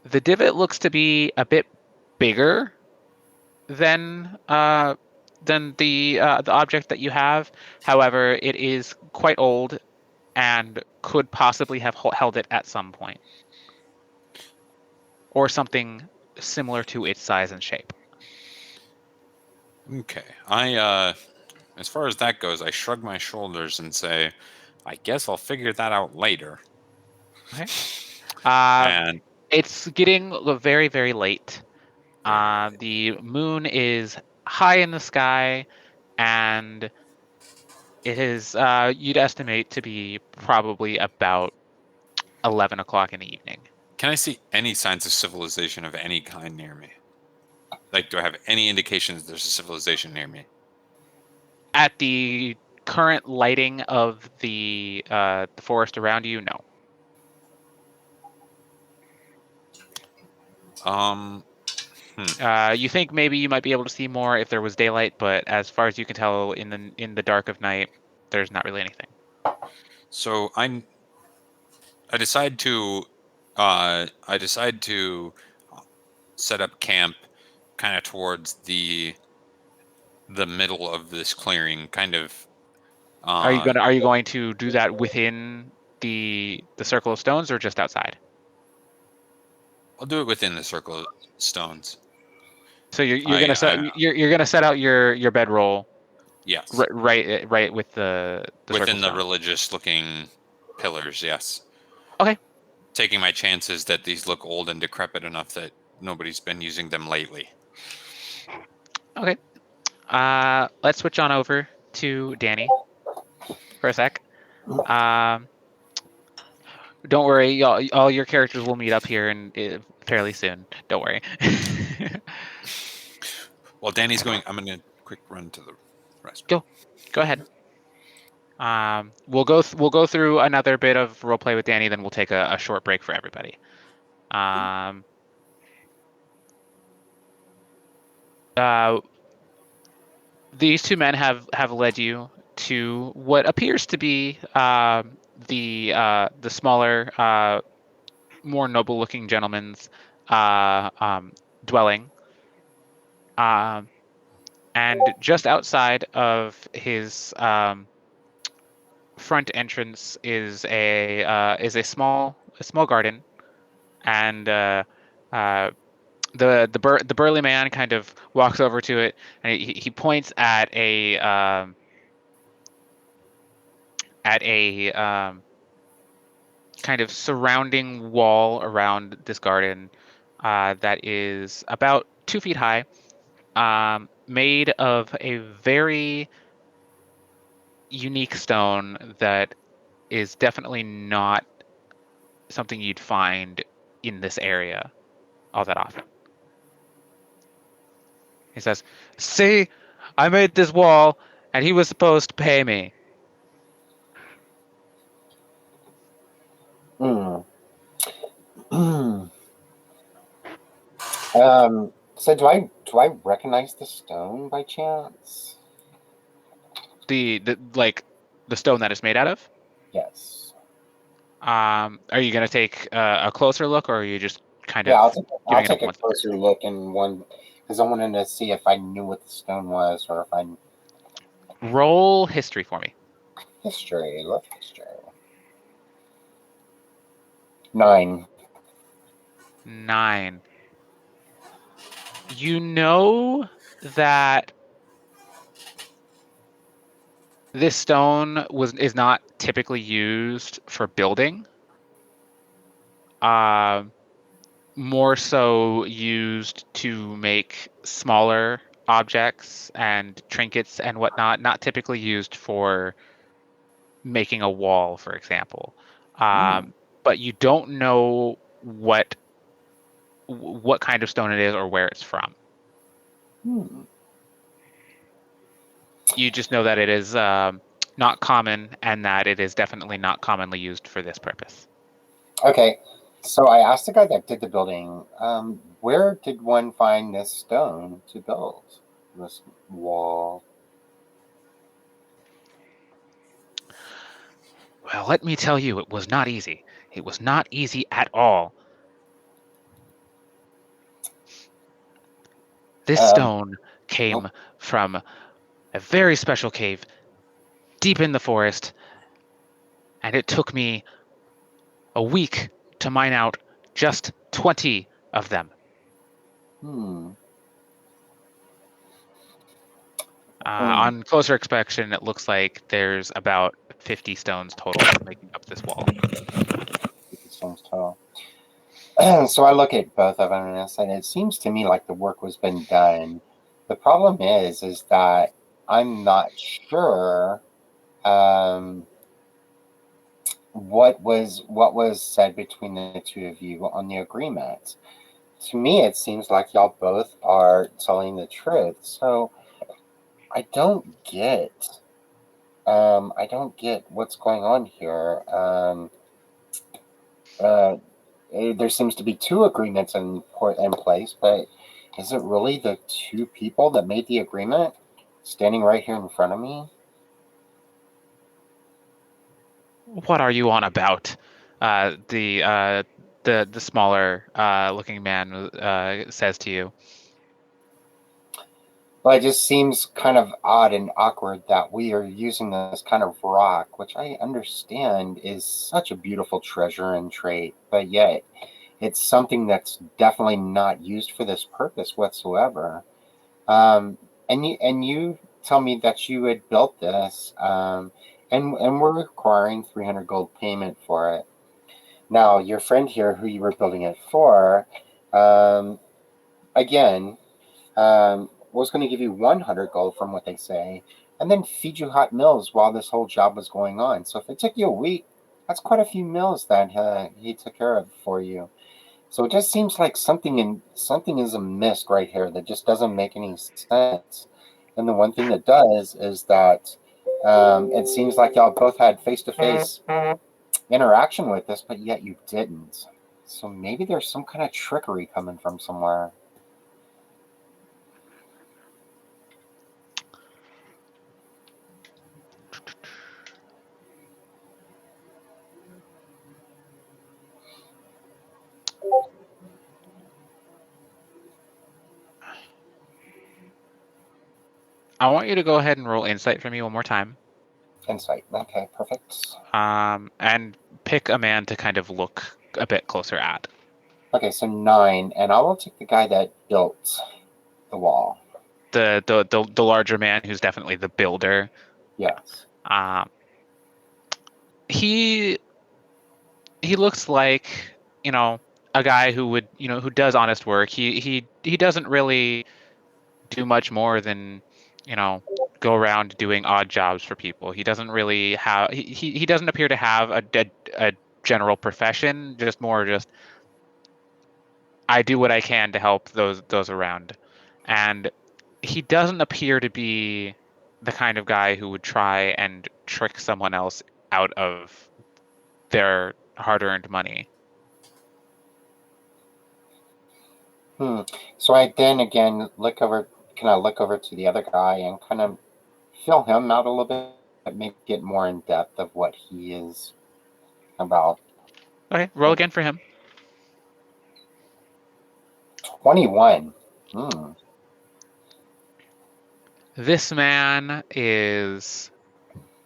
The divot looks to be a bit bigger than the object that you have. However, it is quite old and could possibly have held it at some point. or something similar to its size and shape. Okay. As far as that goes, I shrug my shoulders and say, I guess I'll figure that out later. Okay. And It's getting very, very late. The moon is high in the sky, and it is, you'd estimate to be probably about 11 o'clock in the evening. can I see any signs of civilization of any kind near me? Like, do I have any indications there's a civilization near me? At the current lighting of the forest around you, no. You think maybe you might be able to see more if there was daylight, but as far as you can tell in the dark of night, there's not really anything. So I decide to set up camp kind of towards the middle of this clearing, kind of. Are you going to do that within the circle of stones or just outside? I'll do it within the circle of stones. So you're gonna set out your bedroll Yes. right with the Within the circle stone. religious looking pillars, yes. Okay. Taking my chances that these look old and decrepit enough that nobody's been using them lately. Okay. Let's switch on over to Danny for a sec. Don't worry, all your characters will meet up here fairly soon. Don't worry. While Danny's going, I'm going to quick run to the restroom. Go ahead. We'll go through another bit of roleplay with Danny, then we'll take a short break for everybody. These two men have led you to what appears to be the smaller, more noble-looking gentleman's dwelling. And just outside of his front entrance is a small garden, and the burly man kind of walks over to it, and he points at a kind of surrounding wall around this garden that is about 2 feet high, made of a very unique stone that is definitely not something you'd find in this area all that often. He says, "See, I made this wall, and he was supposed to pay me." So do I recognize the stone by chance? The stone that it's made out of? Yes. Are you gonna take a closer look, or are you just kind Yeah, of I'll giving it take a closer look in one because I wanted to see if I knew what the stone was or if I roll history for me? history. Love history. 9. 9. You know that this stone is not typically used for building. More so used to make smaller objects and trinkets and whatnot, not typically used for making a wall, for example. But you don't know what kind of stone it is or where it's from. You just know that it is not common, and that it is definitely not commonly used for this purpose. Okay, so I asked the guy that did the building, where did one find this stone to build this wall? Well, let me tell you, it was not easy. It was not easy at all. This stone came from a very special cave deep in the forest, and it took me a week to mine out just 20 of them. Hmm. On closer inspection, it looks like there's about 50 stones total making up this wall. Stones total. So I look at both of them and it seems to me like the work was been done. The problem is that I'm not sure what was said between the two of you on the agreement. To me, it seems like y'all both are telling the truth. So I don't get what's going on here. There seems to be two agreements in place, but is it really the two people that made the agreement standing right here in front of me? What are you on about? The smaller looking man says to you. Well, it just seems kind of odd and awkward that we are using this kind of rock, which I understand is such a beautiful treasure and trait, but yet it's something that's definitely not used for this purpose whatsoever. And you tell me that you had built this, and we're requiring 300 gold payment for it. Now, your friend here, who you were building it for, again, was going to give you 100 gold from what they say, and then feed you hot meals while this whole job was going on. So if it took you a week, that's quite a few meals that he took care of for you. So it just seems like something is amiss right here that just doesn't make any sense. And the one thing that does is that it seems like y'all both had face-to-face interaction with this, but yet you didn't. So maybe there's some kind of trickery coming from somewhere. I want you to go ahead and roll insight for me one more time. Insight. Okay, perfect. And pick a man to kind of look a bit closer at. Okay, so 9, and I will take the guy that built the wall. The larger man who's definitely the builder. Yes. He looks like, a guy who would, who does honest work. He doesn't really do much more than, go around doing odd jobs for people. He doesn't really have he doesn't appear to have a general profession, just more just I do what I can to help those around. And he doesn't appear to be the kind of guy who would try and trick someone else out of their hard-earned money. So I then again look over. Can I look over to the other guy and kind of feel him out a little bit, maybe get more in depth of what he is about? Okay, roll again for him. 21. This man is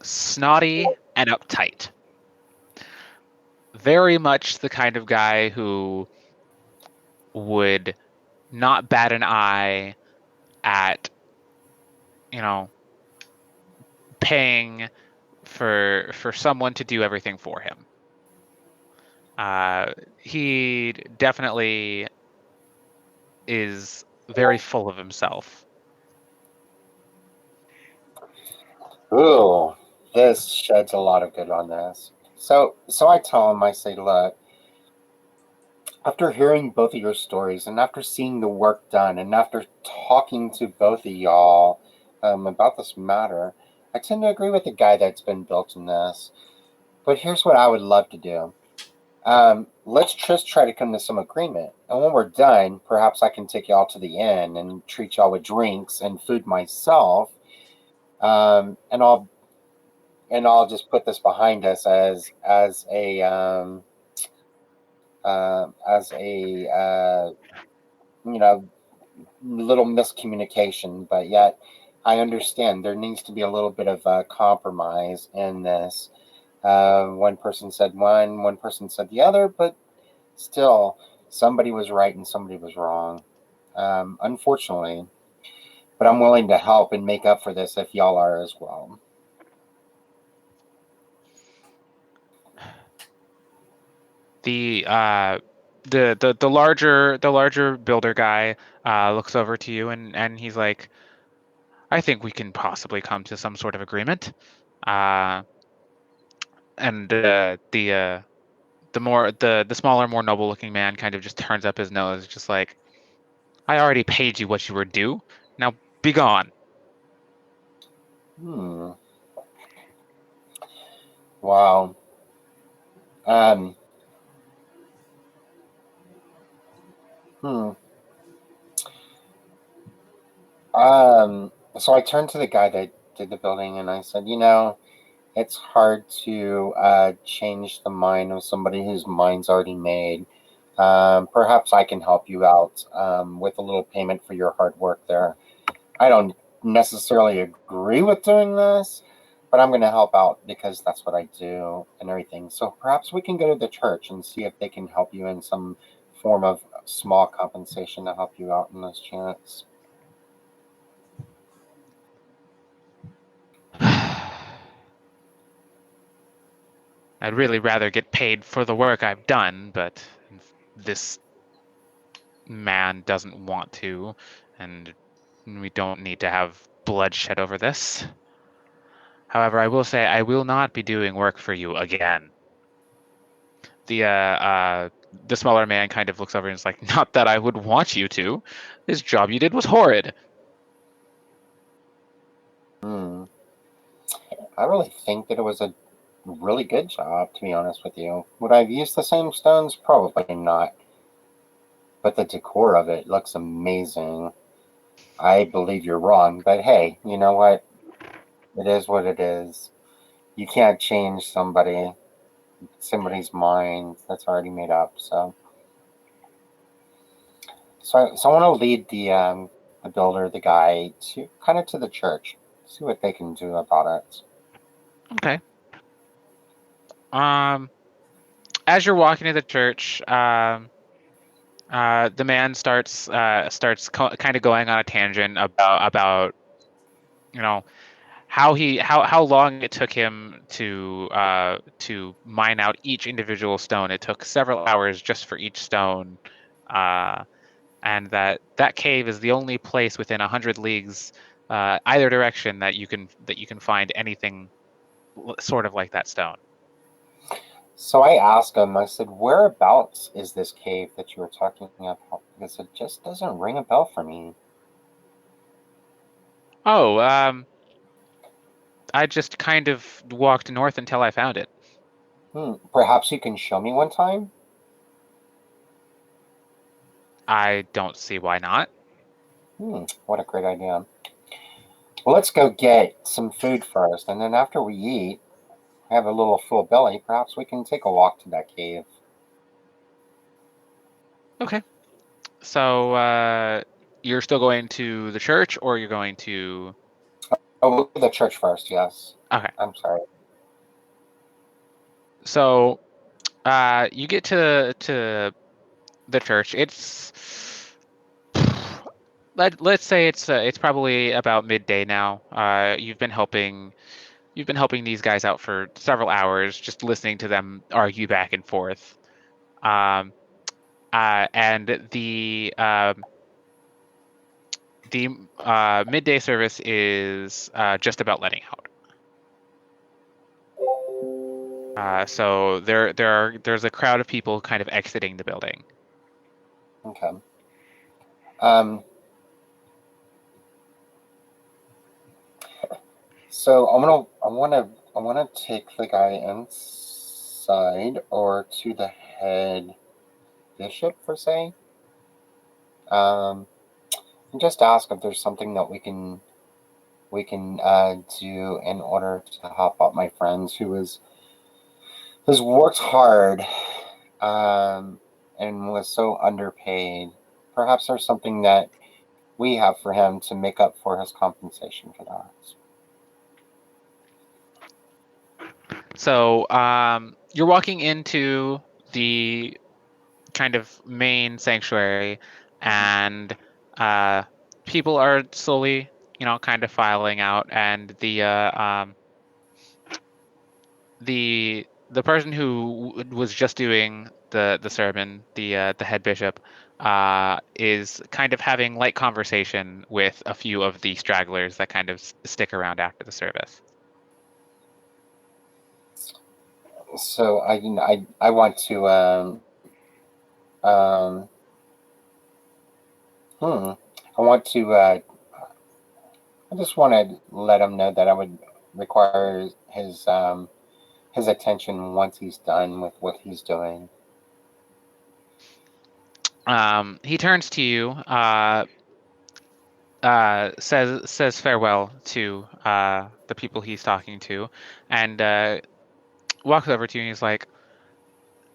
snotty and uptight. Very much the kind of guy who would not bat an eye at, paying for someone to do everything for him. He definitely is very full of himself. Ooh, this sheds a lot of good on this. So I tell him, I say, look, after hearing both of your stories and after seeing the work done and after talking to both of y'all about this matter, I tend to agree with the guy that's been built in this. But here's what I would love to do. Let's just try to come to some agreement. And when we're done, perhaps I can take y'all to the inn and treat y'all with drinks and food myself. And I'll just put this behind us as a little miscommunication, but yet I understand there needs to be a little bit of a compromise in this. One person said one person said the other, but still. somebody was right and somebody was wrong. Unfortunately, but I'm willing to help and make up for this if y'all are as well. The larger builder guy looks over to you and he's like, I think we can possibly come to some sort of agreement. And the smaller, more noble looking man kind of just turns up his nose, just like, I already paid you what you were due. Now be gone. Wow. Um. Hmm. So I turned to the guy that did the building and I said, it's hard to change the mind of somebody whose mind's already made. Perhaps I can help you out with a little payment for your hard work there. I don't necessarily agree with doing this, but I'm going to help out because that's what I do and everything. So perhaps we can go to the church and see if they can help you in some form of small compensation to help you out in this chance. I'd really rather get paid for the work I've done, but this man doesn't want to, and we don't need to have bloodshed over this. However, I will say I will not be doing work for you again. The smaller man kind of looks over and is like, not that I would want you to. This job you did was horrid. I really think that it was a really good job, to be honest with you. Would I have used the same stones? Probably not. But the decor of it looks amazing. I believe you're wrong, but hey, you know what? It is what it is. You can't change somebody's mind that's already made up. So I want to lead the builder, the guy, to kind of to the church, see what they can do about it. Okay. As you're walking to the church, the man starts kind of going on a tangent about how long it took him to mine out each individual stone. It took several hours just for each stone, and that cave is the only place within 100 leagues, either direction, that you can find anything sort of like that stone. So I asked him, I said, whereabouts is this cave that you were talking about? Because it just doesn't ring a bell for me. Oh, I just kind of walked north until I found it. Perhaps you can show me one time? I don't see why not. What a great idea. Well, let's go get some food first, and then after we eat, have a little full belly, perhaps we can take a walk to that cave. Okay. So, you're still going to the church, or you're going to... Oh, we'll go to the church first, yes. Okay. I'm sorry. So, you get to the church. Let's say it's probably about midday now. You've been helping these guys out for several hours, just listening to them argue back and forth. And the midday service is just about letting out. So there's a crowd of people kind of exiting the building. Okay. So I wanna take the guy inside or to the head bishop per se. And just ask if there's something that we can do in order to help out my friends who's worked hard and was so underpaid. Perhaps there's something that we have for him to make up for his compensation for that. So you're walking into the kind of main sanctuary, and people are slowly, kind of filing out, and the person who was just doing the sermon, the head bishop, is kind of having light conversation with a few of the stragglers that kind of stick around after the service. So I want to um, I want to I just want to let him know that I would require his attention once he's done with what he's doing. He turns to you, says farewell to the people he's talking to, and walks over to you, and he's like,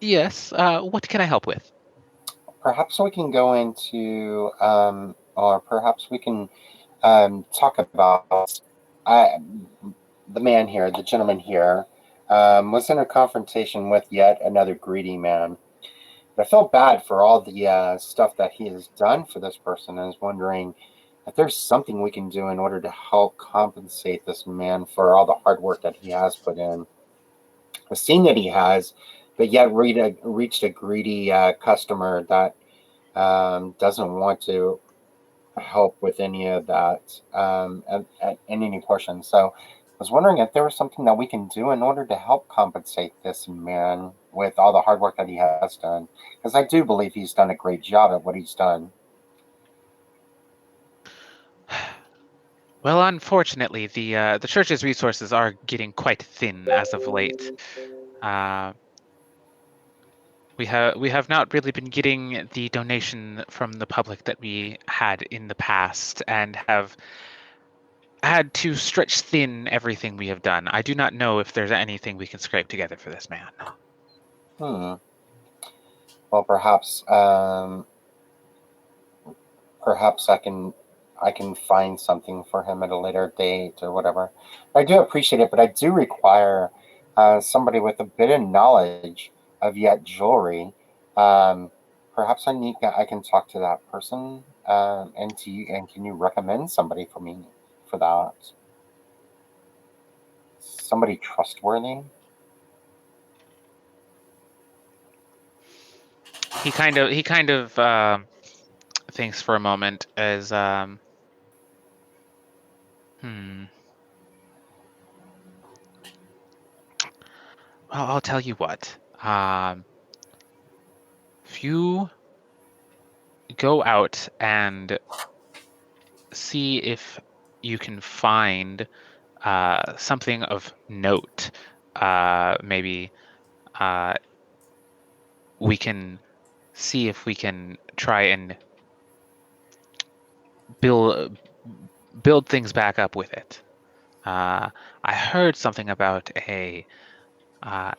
"Yes, what can I help with?" Perhaps we can go into, or perhaps we can talk about the man here, the gentleman here, was in a confrontation with yet another greedy man. I felt bad for all the stuff that he has done for this person. I was wondering if there's something we can do in order to help compensate this man for all the hard work that he has put in. The scene that he has, but yet reached a greedy customer that doesn't want to help with any of that in any portion. So I was wondering if there was something that we can do in order to help compensate this man with all the hard work that he has done. Because I do believe he's done a great job at what he's done. Well, unfortunately, the church's resources are getting quite thin as of late. Uh, we have not really been getting the donation from the public that we had in the past, and have had to stretch thin everything we have done. I do not know if there's anything we can scrape together for this man. Hmm. Well, perhaps I can find something for him at a later date or whatever. I do appreciate it, but I do require somebody with a bit of knowledge of yet jewelry. Um, Perhaps I can talk to that person, and to you, and can you recommend somebody for me for that? Somebody trustworthy. He kind of thinks for a moment as hmm. Well, I'll tell you what. If you go out and see if you can find something of note, maybe uh, we can see if we can try and build build things back up with it. I heard something about uh,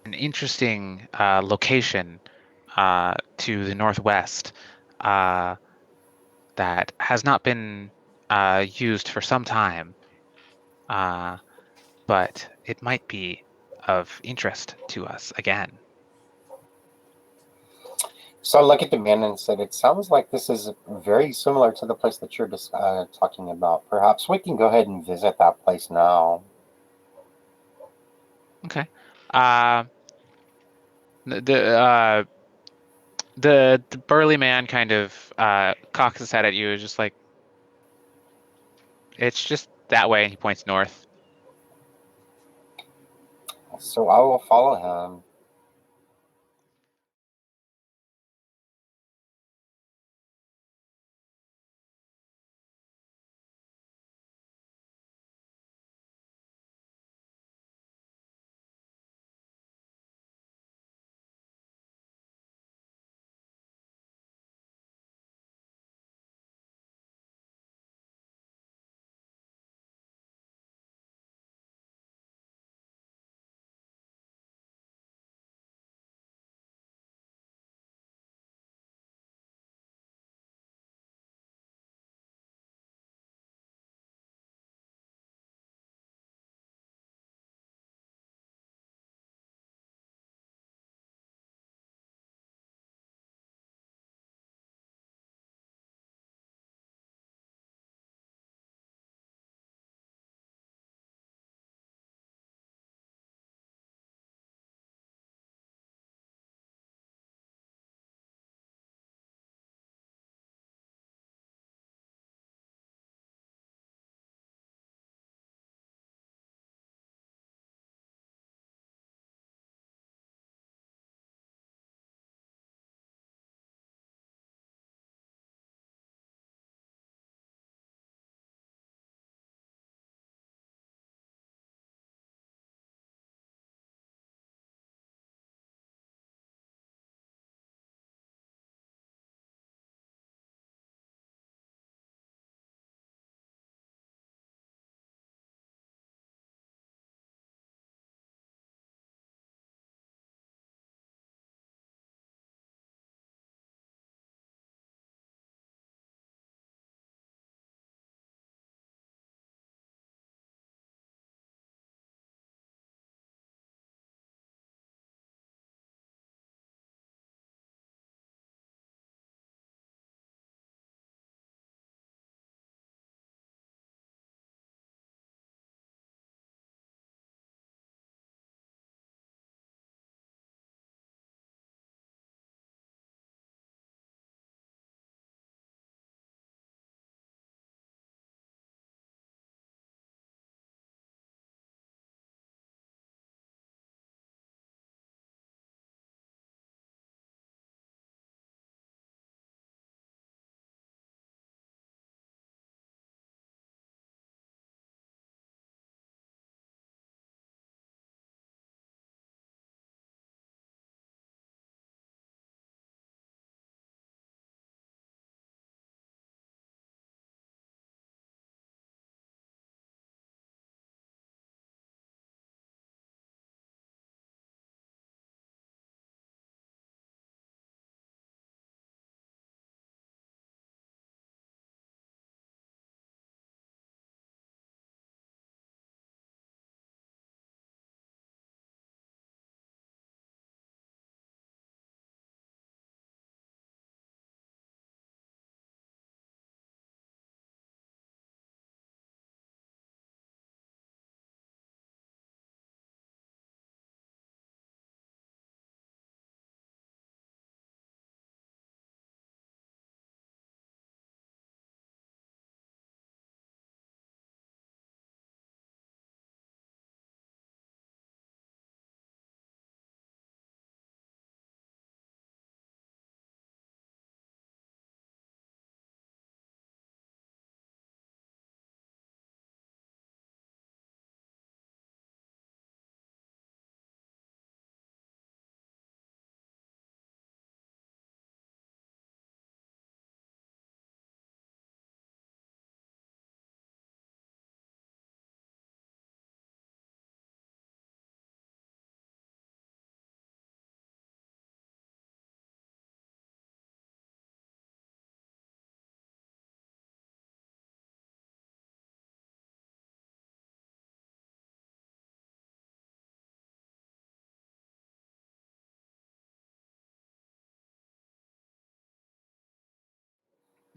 an interesting location to the northwest uh, that has not been used for some time, uh, but it might be of interest to us again. So I look at the man and said, "It sounds like this is very similar to the place that you're just talking about. Perhaps we can go ahead and visit that place now." Okay. Uh, the uh, the burly man kind of cocks his head at you, just like, it's just that way, and he points north. So I will follow him.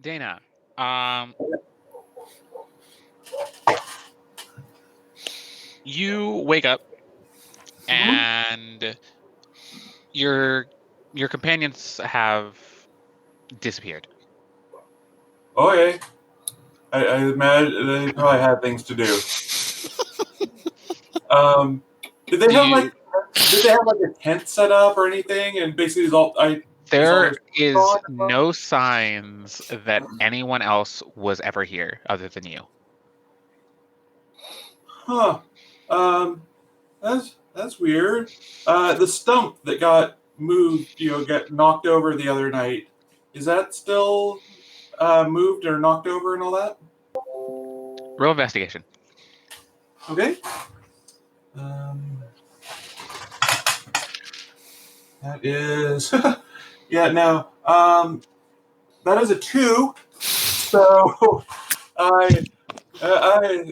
Dana, you wake up and your companions have disappeared. Okay. I imagine they probably had things to do. Did they Do have you, like a tent set up or anything? And basically, there their is no signs that anyone else was ever here other than you. Huh. That's weird. The stump that got moved, got knocked over the other night. Is that still moved or knocked over and all that? Roll investigation. Okay. That is, yeah. No. That is a 2. So I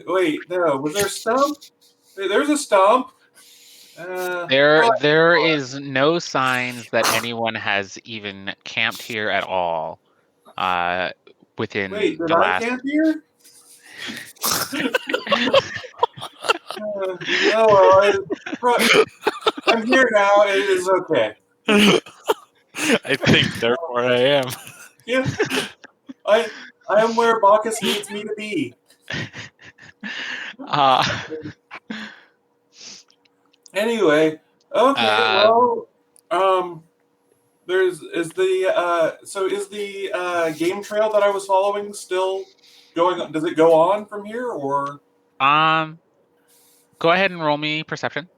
wait. No, was there a stump? There's a stump. There is no signs that anyone has even camped here at all. Within Wait, did the I last. camp here? Oh well, I'm here now. It is okay. I think, therefore, I am. Yeah, I am where Bacchus needs me to be. Anyway, okay. Well, is the game trail that I was following still going? Does it go on from here or? Go ahead and roll me perception.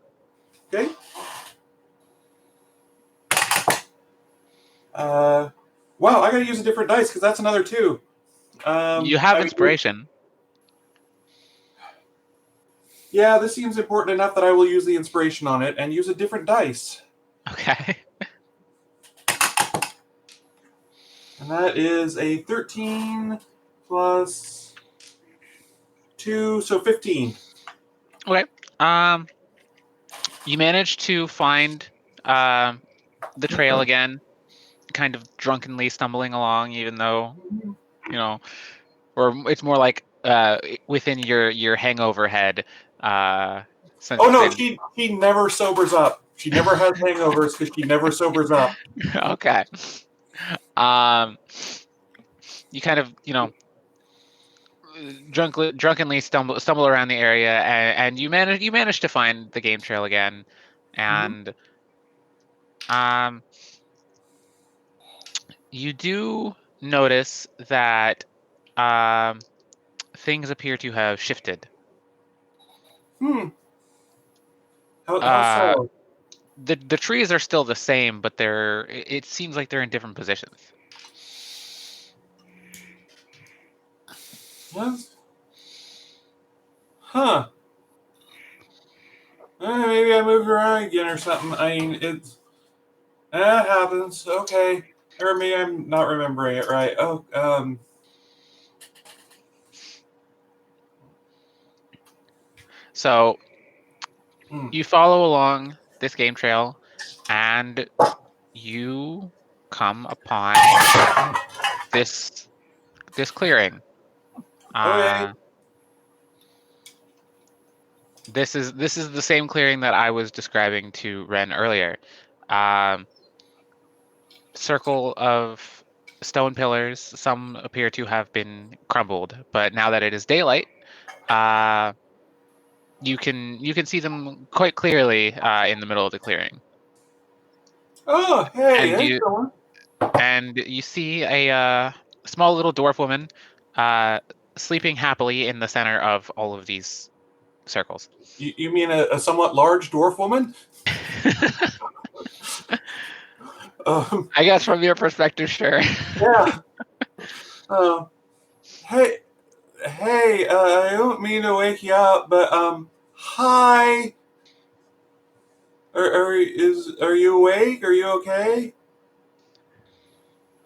Okay. Wow, I gotta use a different dice because that's another 2. You have inspiration. Yeah, this seems important enough that I will use the inspiration on it and use a different dice. Okay. And that is a 13 plus 2, so 15. Okay. You managed to find the trail again, kind of drunkenly stumbling along, even though, or it's more like within your hangover head. Since Oh it's no, been she never sobers up. She never has hangovers because she never sobers up. okay. You kind of drunkenly stumble around the area, and you manage to find the game trail again, and you do notice that things appear to have shifted. How so? The trees are still the same, but it seems like they're in different positions. What? Huh. Maybe I moved around again or something. I mean, that happens. Okay. Or maybe I'm not remembering it right. Oh, So you follow along this game trail, and you come upon this clearing. Okay. This is the same clearing that I was describing to Ren earlier. Circle of stone pillars. Some appear to have been crumbled, but now that it is daylight, you can see them quite clearly in the middle of the clearing. Oh, hey, And hey, someone. you see a small little dwarf woman sleeping happily in the center of all of these circles. You mean a somewhat large dwarf woman? I guess from your perspective, sure. Yeah. Hey, I don't mean to wake you up, but hi. Are you awake? Are you okay?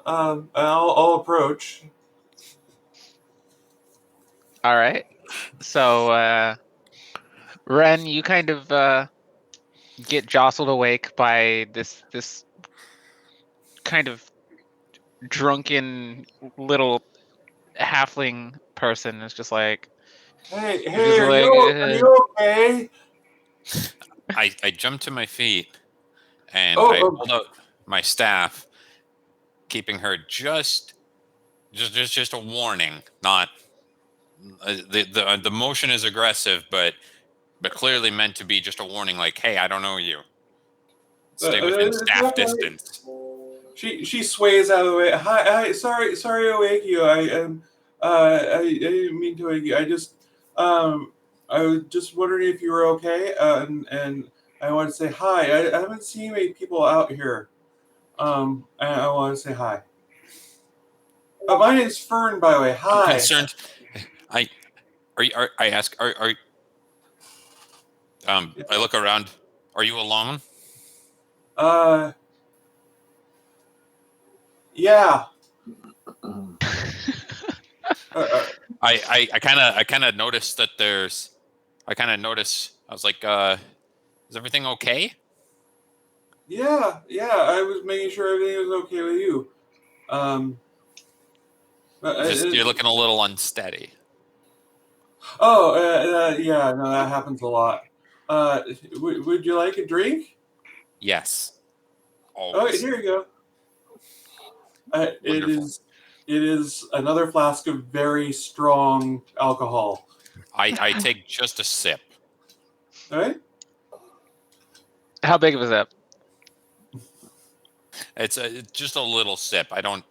I'll approach. All right. So, Ren, you kind of get jostled awake by this kind of drunken little halfling person is just like, Hey, just hey, like, are you okay? I jumped to my feet and I Oh, pulled out my staff, keeping her just a warning. Not the motion is aggressive, but clearly meant to be just a warning. Like, hey, I don't know you. Stay within it's staff okay. distance. She sways out of the way. Hi, sorry to wake you. I didn't mean to wake you. I was just wondering if you were okay. And I want to say hi. I haven't seen many people out here. And I want to say hi. My name's Fern, by the way. I'm Hi. concerned. I ask, I look around. Are you alone? Uh, yeah. I kind of noticed that there's. I kind of noticed. I was like, is everything okay? Yeah. I was making sure everything was okay with you. You're looking a little unsteady. Yeah, no, that happens a lot. Would you like a drink? Yes, Oh, always. here you go. Wonderful. It is another flask of very strong alcohol. I take just a sip. All right. how big was it? It's just a little sip. I don't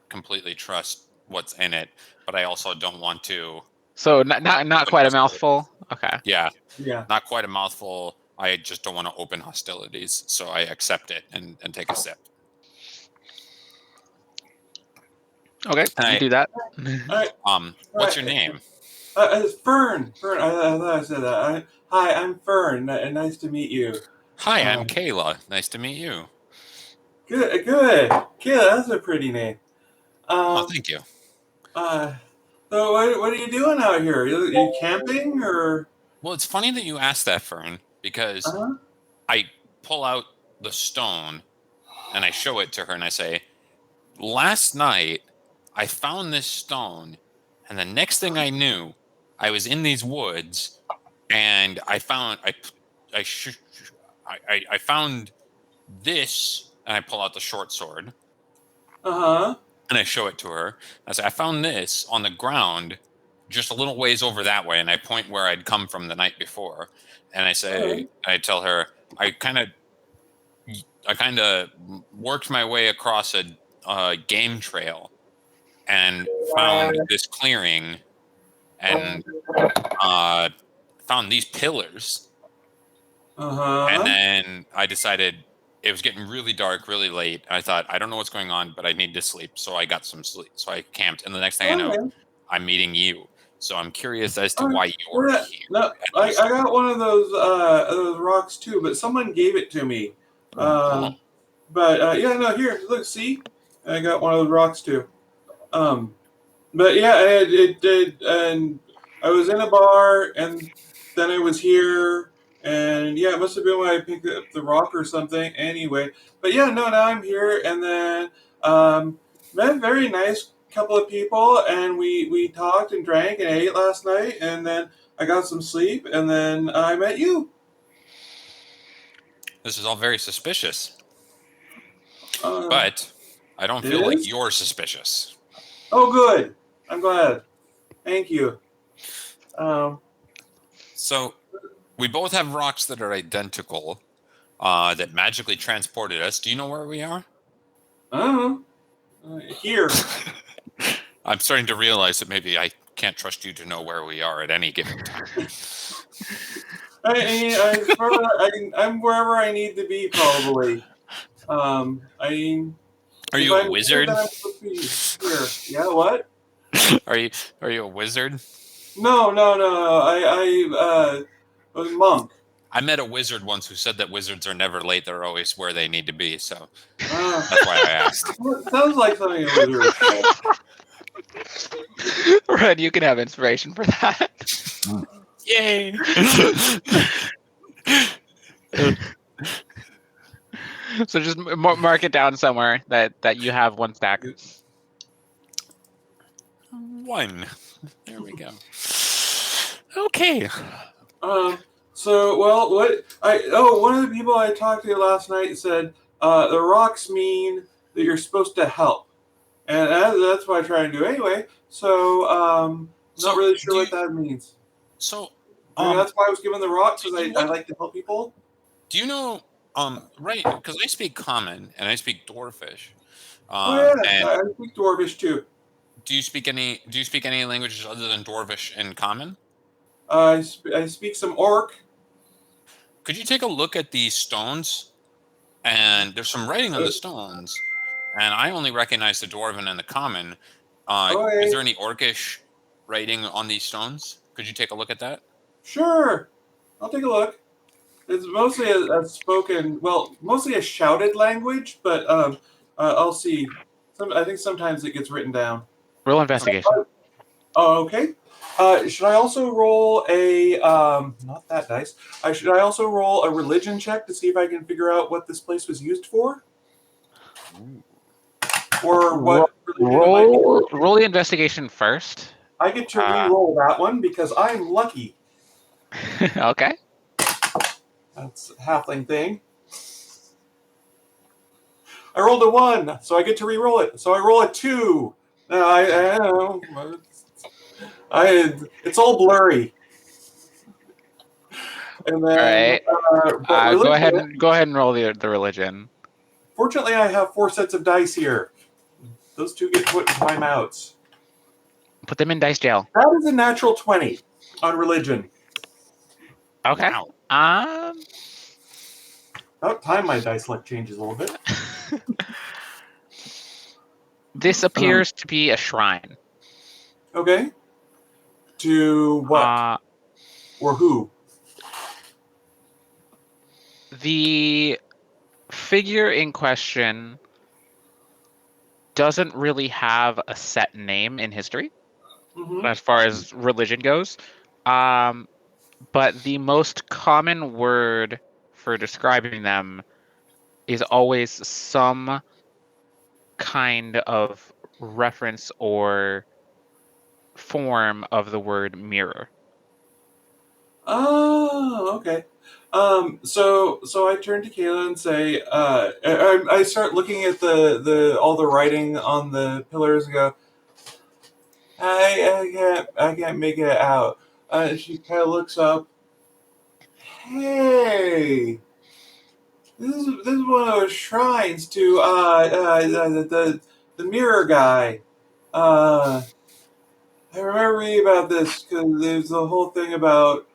completely trust what's in it, but I also don't want to. So not quite a mouthful. Okay. Yeah, Yeah. not quite a mouthful. I just don't want to open hostilities, so I accept it and take a sip. Okay, you do that. All right. What's your name? It's Fern. Fern. I thought I said that. Hi, I'm Fern. Nice to meet you. Hi, I'm Kayla. Nice to meet you. Good. Kayla, that's a pretty name. Oh, thank you. So what are you doing out here? You camping or? Well, it's funny that you asked that, Fern, because Uh-huh. I pull out the stone and I show it to her and I say, last night I found this stone, and the next thing I knew, I was in these woods and I found I found this, and I pull out the short sword Uh-huh. and I show it to her. I say, I found this on the ground just a little ways over that way, and I point where I'd come from the night before, and I say, I tell her, I kind of worked my way across a game trail and found this clearing and found these pillars. Uh-huh. And then I decided it was getting really dark, really late. I thought, I don't know what's going on, but I need to sleep. So I got some sleep. So I camped. And the next thing I know, I'm meeting you. So I'm curious as to why you're here. No, I got one of those rocks too, but someone gave it to me. But yeah, no, here, look, see? I got one of those rocks too. But yeah, it did, and I was in a bar, and then I was here, and yeah, it must have been when I picked up the rock or something. Anyway, but yeah, no, now I'm here, and then met a very nice couple of people, and we talked and drank and ate last night, and then I got some sleep, and then I met you. This is all very suspicious. Uh, But I don't feel like you're suspicious. Oh, good. I'm glad. Thank you. So we both have rocks that are identical that magically transported us. Do you know where we are? Here. I'm starting to realize that maybe I can't trust you to know where we are at any given time. I'm wherever I need to be, probably. Are you a wizard? Here. Yeah, what? Are you a wizard? No. I was a monk. I met a wizard once who said that wizards are never late; they're always where they need to be. So that's why I asked. Sounds like something a wizard would say. Red, you can have inspiration for that. Yay! So just mark it down somewhere that you have one stack. 1. There we go. Okay. So, well, one of the people I talked to last night said the rocks mean that you're supposed to help, and that's what I try and do anyway. So, not really sure what that means. So, Maybe that's why I was given the rocks, because I what- like to help people. do you know? Right? Because I speak Common and I speak Dwarfish. Oh yeah, And I speak Dwarvish too. do you speak any languages other than Dwarvish and Common? I speak some Orc. Could you take a look at these stones? And there's some writing on the stones, and I only recognize the Dwarven and the Common. Okay. Is there any Orcish writing on these stones? Could you take a look at that? Sure, I'll take a look. It's mostly a spoken, well, mostly a shouted language, but I'll see. I think sometimes it gets written down. Roll investigation. Oh, okay. Should I also roll a not that dice? Should I also roll a religion check to see if I can figure out what this place was used for, or what religion it might be? Roll the investigation first. I get to re-roll that one because I'm lucky. Okay. That's a halfling thing. I rolled a 1, so I get to re-roll it. So I roll a 2. Now I don't know. It's all blurry. And then, All right. religion, Go ahead and roll the religion. fortunately, I have 4 sets of dice here. Those 2 get put in timeouts. Put them in dice jail. That is a natural 20 on religion. Okay. Wow. About time my dice luck changes a little bit. This appears to be a shrine. Okay. To what? Or who? The figure in question doesn't really have a set name in history Mm-hmm. as far as religion goes. But the most common word for describing them is always some kind of reference or form of the word mirror. Oh, okay. So I turn to Kayla and say, I start looking at the all the writing on the pillars and go, I can't make it out. She kind of looks up. Hey, this is one of those shrines to the mirror guy. I remember reading about this because there's the whole thing about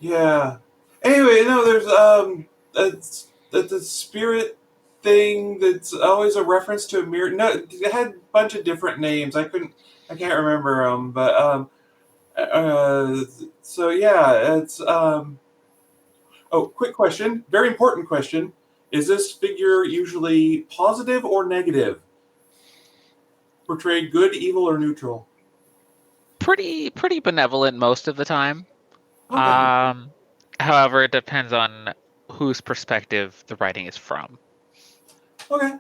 yeah. Anyway, no, there's that's the spirit thing that's always a reference to a mirror. No, it had a bunch of different names. I can't remember them, but so yeah, it's Oh, quick question, very important question: is this figure usually positive or negative? Portrayed good, evil, or neutral? Pretty benevolent most of the time. Okay. However, it depends on whose perspective the writing is from. Okay.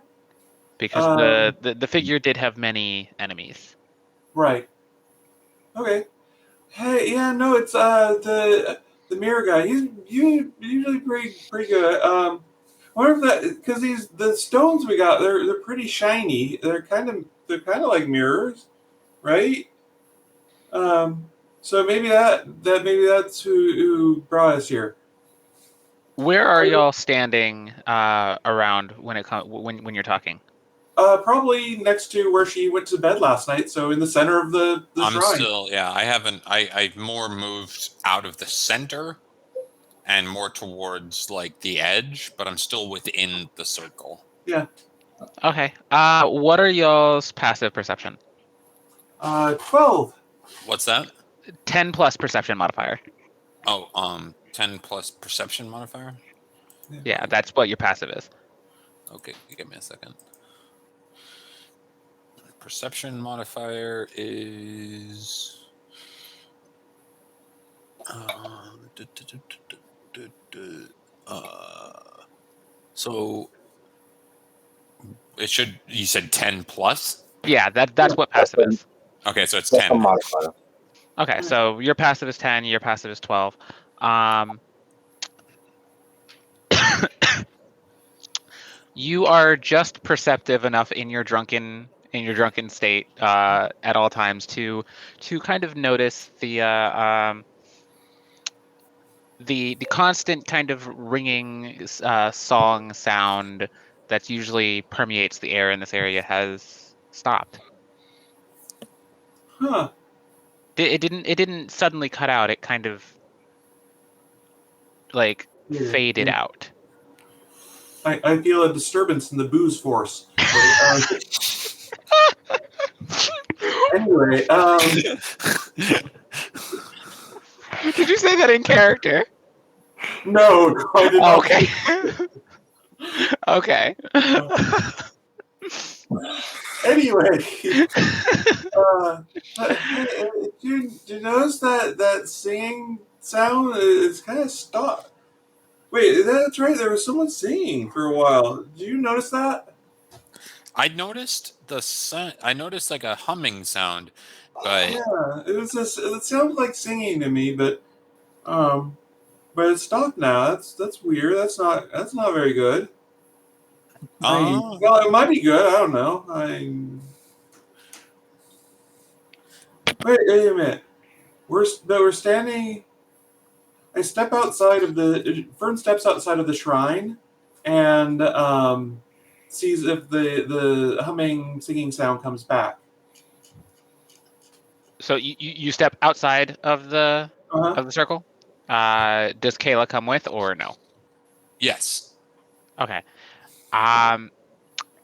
Because the figure did have many enemies. Right. Okay. Hey, yeah, no, it's the mirror guy. He's usually pretty good. I wonder if that because the stones we got they're pretty shiny. They're kind of like mirrors, right? So maybe that's who brought us here. Where are y'all standing around when it when you're talking? Probably next to where she went to bed last night. So in the center of the I'm shrine. still, yeah. I've more moved out of the center and more towards like the edge, but I'm still within the circle. Yeah. Okay. What are y'all's passive perception? 12. What's that? 10 plus perception modifier. Oh, 10 plus perception modifier. Yeah, that's what your passive is. Okay, give me a second. Perception modifier is so it should. You said 10 plus. Yeah, that's what passive is. Okay, so it's That's a 10. modifier. Okay, so your passive is 10, your passive is 12. You are just perceptive enough in your drunken state at all times to kind of notice the constant kind of ringing song sound that usually permeates the air in this area has stopped. Huh. It didn't suddenly cut out. It kind of like Yeah, faded yeah. out. I feel a disturbance in the booze force. Anyway, Did you say that in character? no, I did not. Okay. Okay. Anyway, hey, did you notice that singing sound? It's kind of stopped. Wait, that's right. There was someone singing for a while. Did you notice that? I noticed I noticed like a humming sound, but Yeah, it was just. It sounded like singing to me, but it's stopped now. That's weird. That's not very good. uh, Well, it might be good. I don't know. Wait a minute. We're standing. I step outside of the. Fern steps outside of the shrine, and sees if the humming singing sound comes back. So you step outside of the Uh-huh. circle. Does Kayla come with or no? yes. Okay. Um,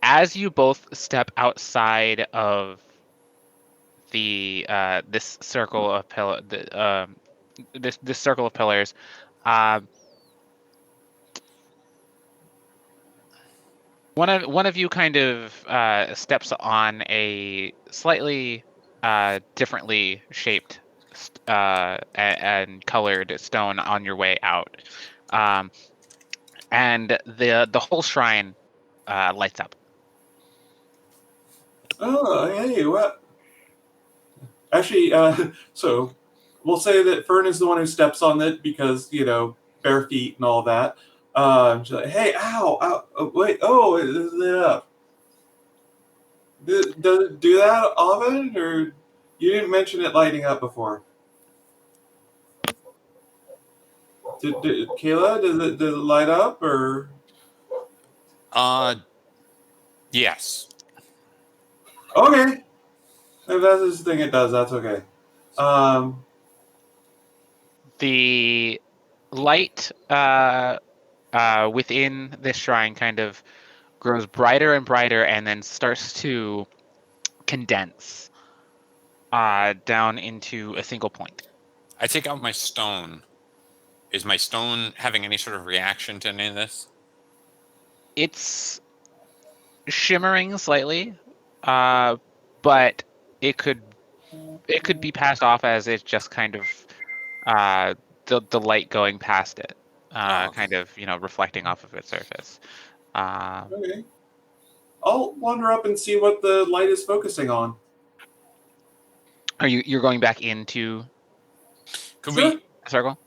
as you both step outside of the this circle of this circle of pillars, um, one of you kind of steps on a slightly differently shaped and colored stone on your way out, and the whole shrine lights up. Oh, hey, what? Actually, so we'll say that Fern is the one who steps on it because bare feet and all that. She's like, "Hey, ow, ow, oh, wait, oh, it lit up." Does it do that often, or you didn't mention it lighting up before? Kayla, does it light up or? Uh, yes. Okay, if that's the thing it does, that's okay. Um, The light within this shrine kind of grows brighter and brighter, and then starts to condense down into a single point. I take out my stone. Is my stone having any sort of reaction to any of this? It's shimmering slightly, but it could be passed off as it's just kind of the light going past it, Oh. kind of reflecting off of its surface. okay. I'll wander up and see what the light is focusing on. Are you're going back into Could Sure. we? the circle?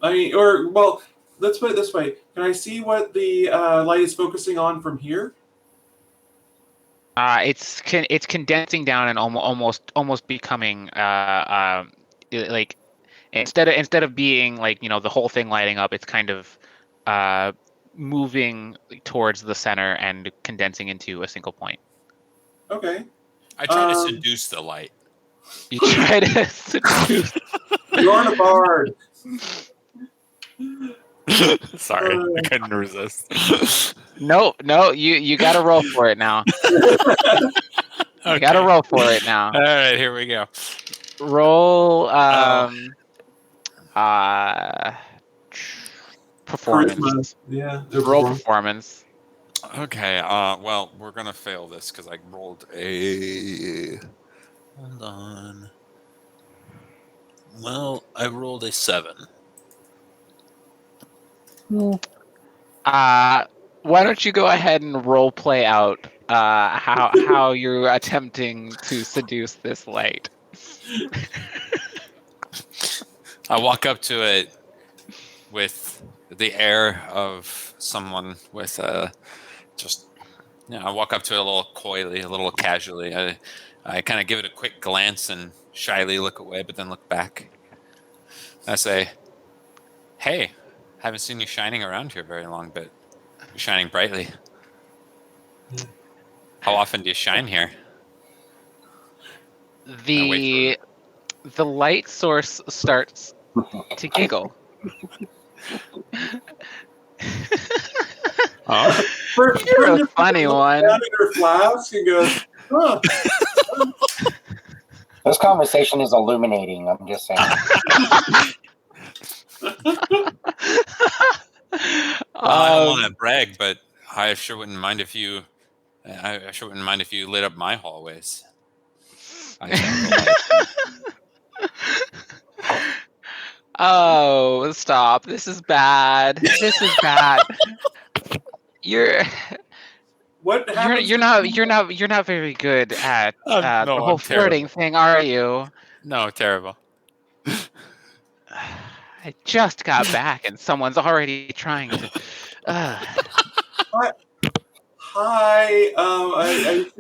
I mean, or well, let's put it this way: can I see what the light is focusing on from here? It's condensing down and almost becoming like instead of being like the whole thing lighting up, it's kind of moving towards the center and condensing into a single point. Okay. I try to seduce the light. You try to seduce. You're a bard. Sorry, I couldn't resist. No, you got to roll for it now. You got to roll for it now. All right, here we go. Roll performance. Charisma. Yeah. Roll performance. Okay, well, we're gonna fail this because I rolled a. Hold on. Well, I rolled a 7. Why don't you go ahead and role play out how you're attempting to seduce this light. I walk up to it with the air of someone with just I walk up to it a little coyly, a little casually. I kind of give it a quick glance and shyly look away, but then look back. I say, "Hey, haven't seen you shining around here very long, but you're shining brightly. How often do you shine here?" I wait for The light source starts to giggle. You're a funny one. Down in her flask and goes, huh. This conversation is illuminating. I'm just saying. I don't want to brag, but I sure wouldn't mind if you. I sure wouldn't mind if you lit up my hallways. I tend to like. Oh, stop! This is bad. This is bad. What happens? You're not very good at No, the I'm whole flirting thing, are you? No, terrible. I just got back and someone's already trying to. Hi. I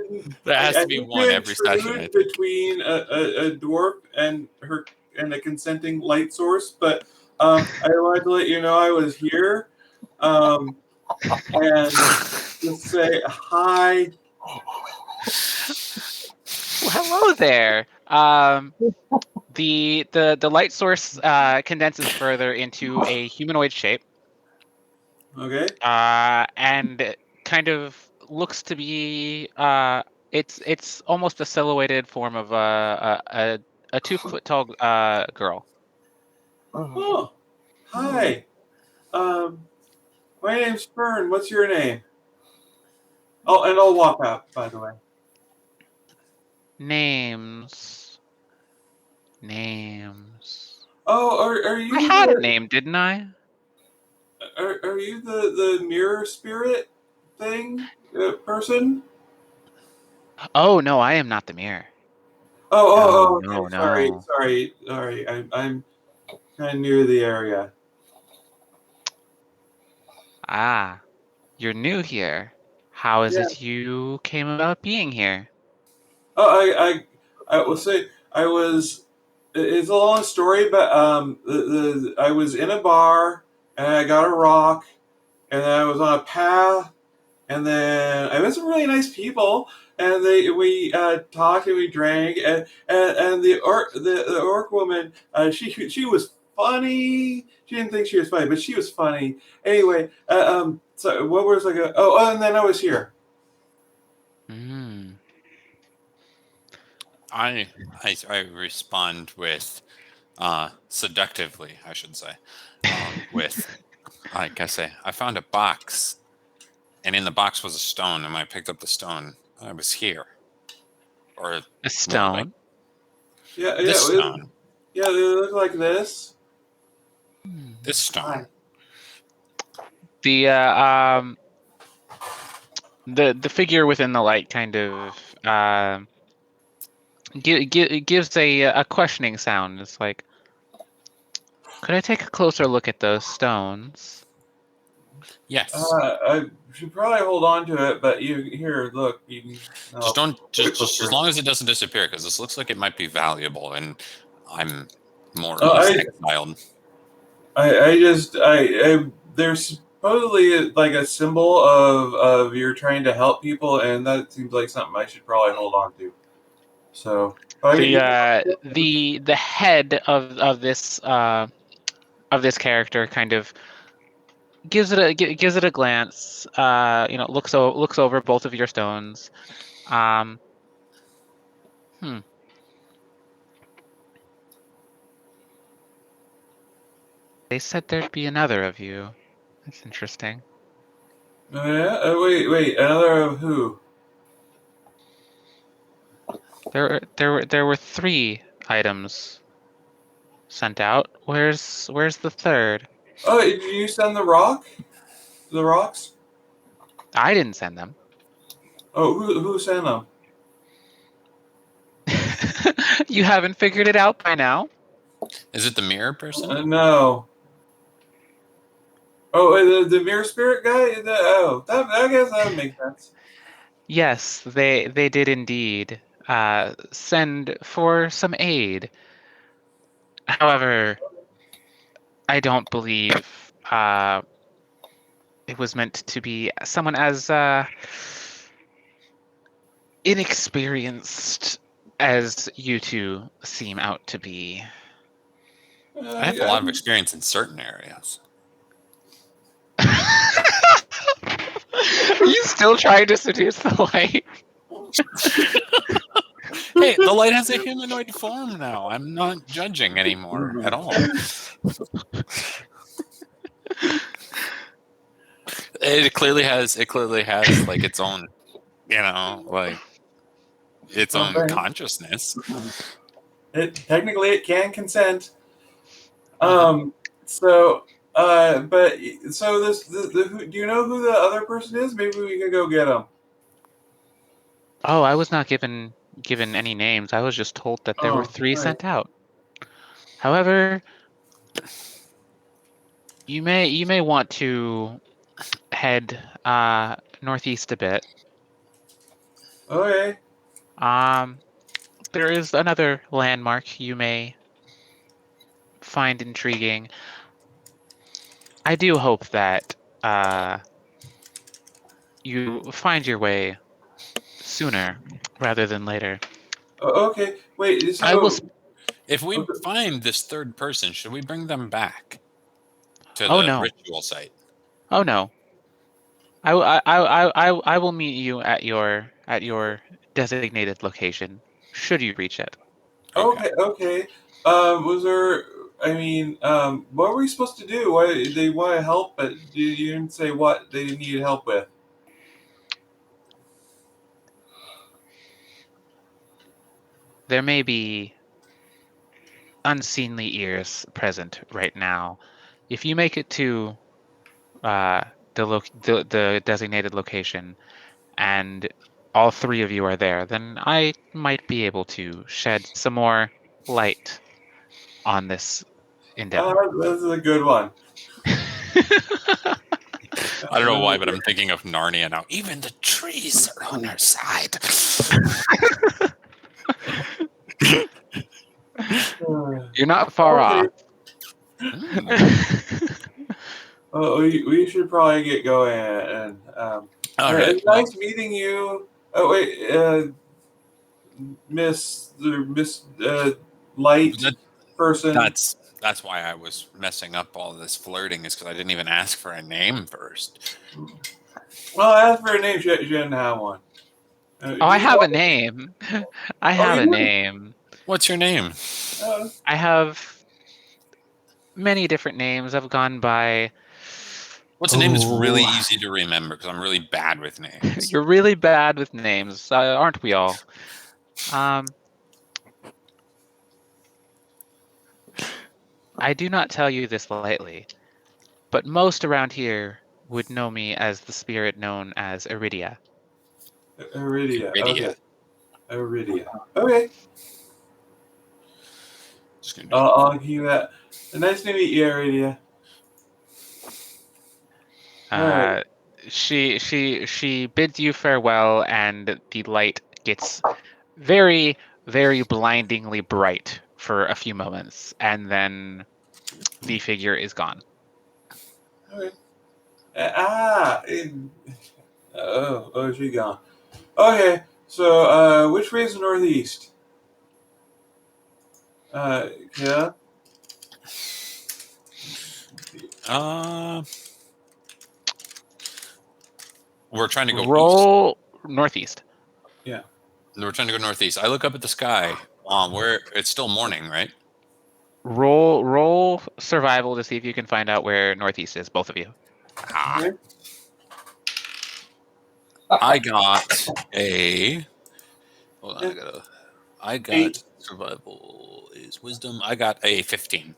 There has to be need one every session. intrude between a dwarf and a consenting light source, but I wanted to let you know I was here, and just say hi. Well, hello there. The light source condenses further into a humanoid shape, Okay. and kind of looks to be it's almost a silhouetted form of a 2 foot tall girl. Oh, hi. My name's Fern. What's your name? Oh, and I'll walk out, by the way. Names. Oh, are you? I had a name, didn't I? Are you the mirror spirit thing person? Oh no, I am not the mirror. Oh, No, okay. no. Sorry. I'm kind of new to the area. Ah, you're new here. How is Yeah. it you came about being here? Oh, I will say I was. It's a long story, but I was in a bar and I got a rock, and then I was on a path, and then I met some really nice people, and we talked and we drank, and the orc woman, she was funny. She didn't think she was funny, but she was funny anyway. So what was like and then I was here. I respond with seductively, I should say, with like I say, I found a box, and in the box was a stone, and when I picked up the stone, I was here. Or A stone? This stone. Yeah, they look like this. This stone. The the figure within the light kind of gives a questioning sound. It's like, could I take a closer look at those stones? Yes. I should probably hold on to it, but look. Just as long as it doesn't disappear, because this looks like it might be valuable, and I'm more or less exiled. There's supposedly like a symbol of you're trying to help people, and that seems like something I should probably hold on to. So the head of this character kind of gives it a glance. Looks over both of your stones. They said there'd be another of you. That's interesting. Oh, yeah? Wait, another of who? There were 3 items sent out. Where's the third? Oh, did you send the rock? The rocks? I didn't send them. Oh, who sent them? You haven't figured it out by now? Is it the mirror person? No. Oh, the mirror spirit guy. I guess that would make sense. Yes, they did indeed send for some aid. However, I don't believe it was meant to be someone as inexperienced as you two seem out to be. I have a lot of experience in certain areas. Are you still trying to seduce the light? Hey, the light has a humanoid form now. I'm not judging anymore at all. It clearly has like its own, like its own Okay. consciousness. Technically it can consent. Mhm. So, do you know who the other person is? Maybe we can go get him. Oh, I was not given any names. I was just told that there were Oh, 3 right. sent out. However, you may want to head northeast a bit. Okay. Um, there is another landmark you may find intriguing. I do hope that you find your way sooner rather than later. Okay. Wait. I will. If we Okay. find this third person, should we bring them back to Oh the no! ritual site? Oh no! I will meet you at your designated location. Should you reach it? Okay. Okay. Was there? I mean, what were we supposed to do? Why they want to help, but you didn't say what they needed help with. There may be unseemly ears present right now. If you make it to uh, the designated location and all 3 of you are there, then I might be able to shed some more light on this endeavor. This is a good one. I don't know why, but I'm thinking of Narnia now. Even the trees are on our side. You're not far Okay. off. We should probably get going. And All right. it's Well, nice meeting you. Oh wait, Miss Light that, person. that's why I was messing up all this flirting, is because I didn't even ask for a name first. Well, I asked for a name. She didn't have one. Oh, Do I you have a want? name. I Oh, have you a do? name. What's your name? Uh, I have many different names. I've gone by. What's a name that's really Oh, easy to remember? Because I'm really bad with names. you're really bad with names, aren't we all? Um, I do not tell you this lightly, but most around here would know me as the spirit known as Iridia. Iridia. Okay. Idiot. Iridia. Okay. Just gonna do I'll give you that. Nice to meet you, Iridia. All right. Uh, she bids you farewell, and the light gets very, very blindingly bright for a few moments, and then the figure is gone. Okay. Ah. She gone. Okay. So, which way is the northeast? Yeah. Uh, we're trying to go east. Roll northeast. Yeah. We're trying to go northeast. I look up at the sky. Where it's still morning, right? Roll survival to see if you can find out where northeast is, both of you. Ah, Okay. I got a. Hold on, I got 8. survival is wisdom. I got a 15.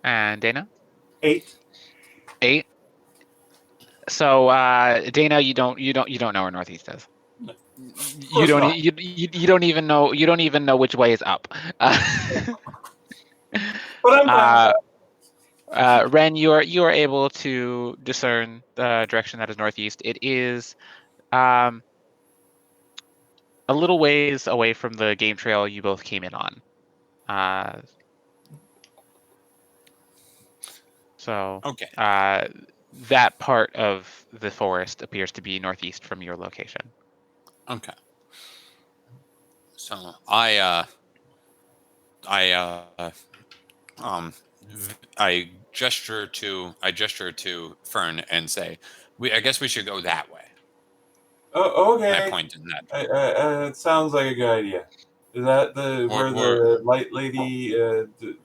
And Dana, 8. 8. So, Dana, you don't know where northeast is. Of course not. You don't even know which way is up. But I'm down. Ren, you are able to discern the direction that is northeast. It is a little ways away from the game trail you both came in on. So Okay. that part of the forest appears to be northeast from your location. Okay. So I gesture to Fern and say, I guess we should go that way. Oh, And I okay. point in that. It sounds like a good idea. Is that where We're- the light lady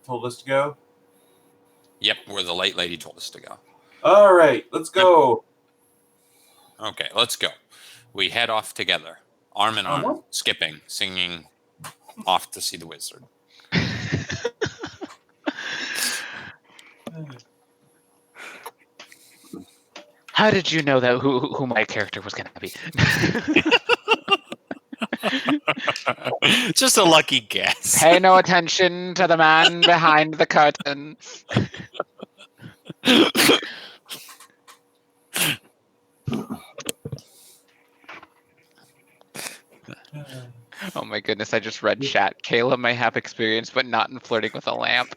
told us to go? Yep, where the light lady told us to go. All right, let's go. Okay, let's go. We head off together, arm in arm, Uh-huh. skipping, singing, off to see the wizard. How did you know that who my character was going to be? Just a lucky guess. Pay no attention to the man behind the curtain. Oh my goodness, I just read chat. Kayla may have experience, but not in flirting with a lamp.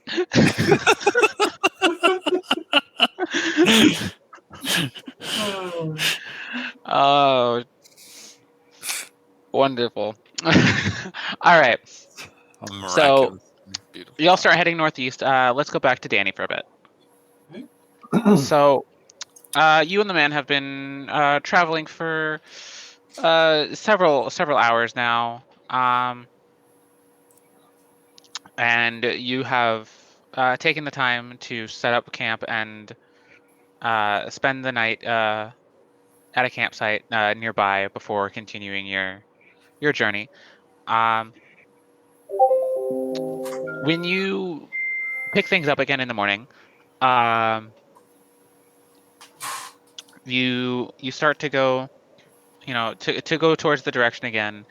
Oh, wonderful. All right. So Beautiful. y'all start heading northeast. Let's go back to Danny for a bit. So you and the man have been traveling for several hours now. And you have taken the time to set up camp and spend the night at a campsite nearby before continuing your journey. When you pick things up again in the morning, you start to go, to go towards the direction again.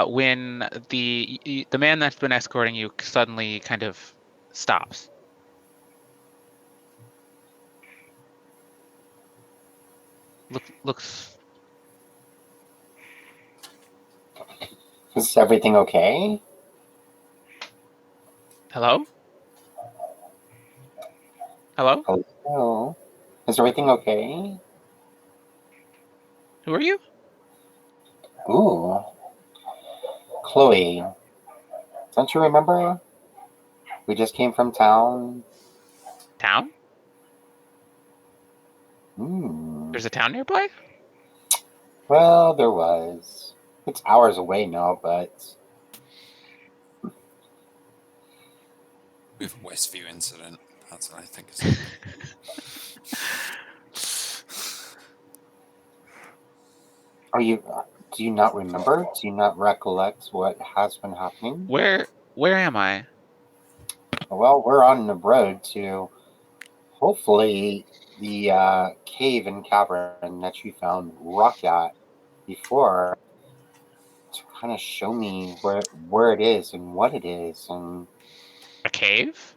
When the man that's been escorting you suddenly kind of stops. Looks. Is everything okay? Hello? Hello? Hello? Is everything okay? Who are you? Ooh. Chloe. Don't you remember? We just came from town. Town? Hmm. There's a town nearby? Well, there was. It's hours away now, but We have a Westview incident. That's what I think is. do you not remember? Do you not recollect what has been happening? Where am I? Well, we're on the road to hopefully the cave and cavern that you found rock at before, to kind of show me where it is and what it is. And A cave?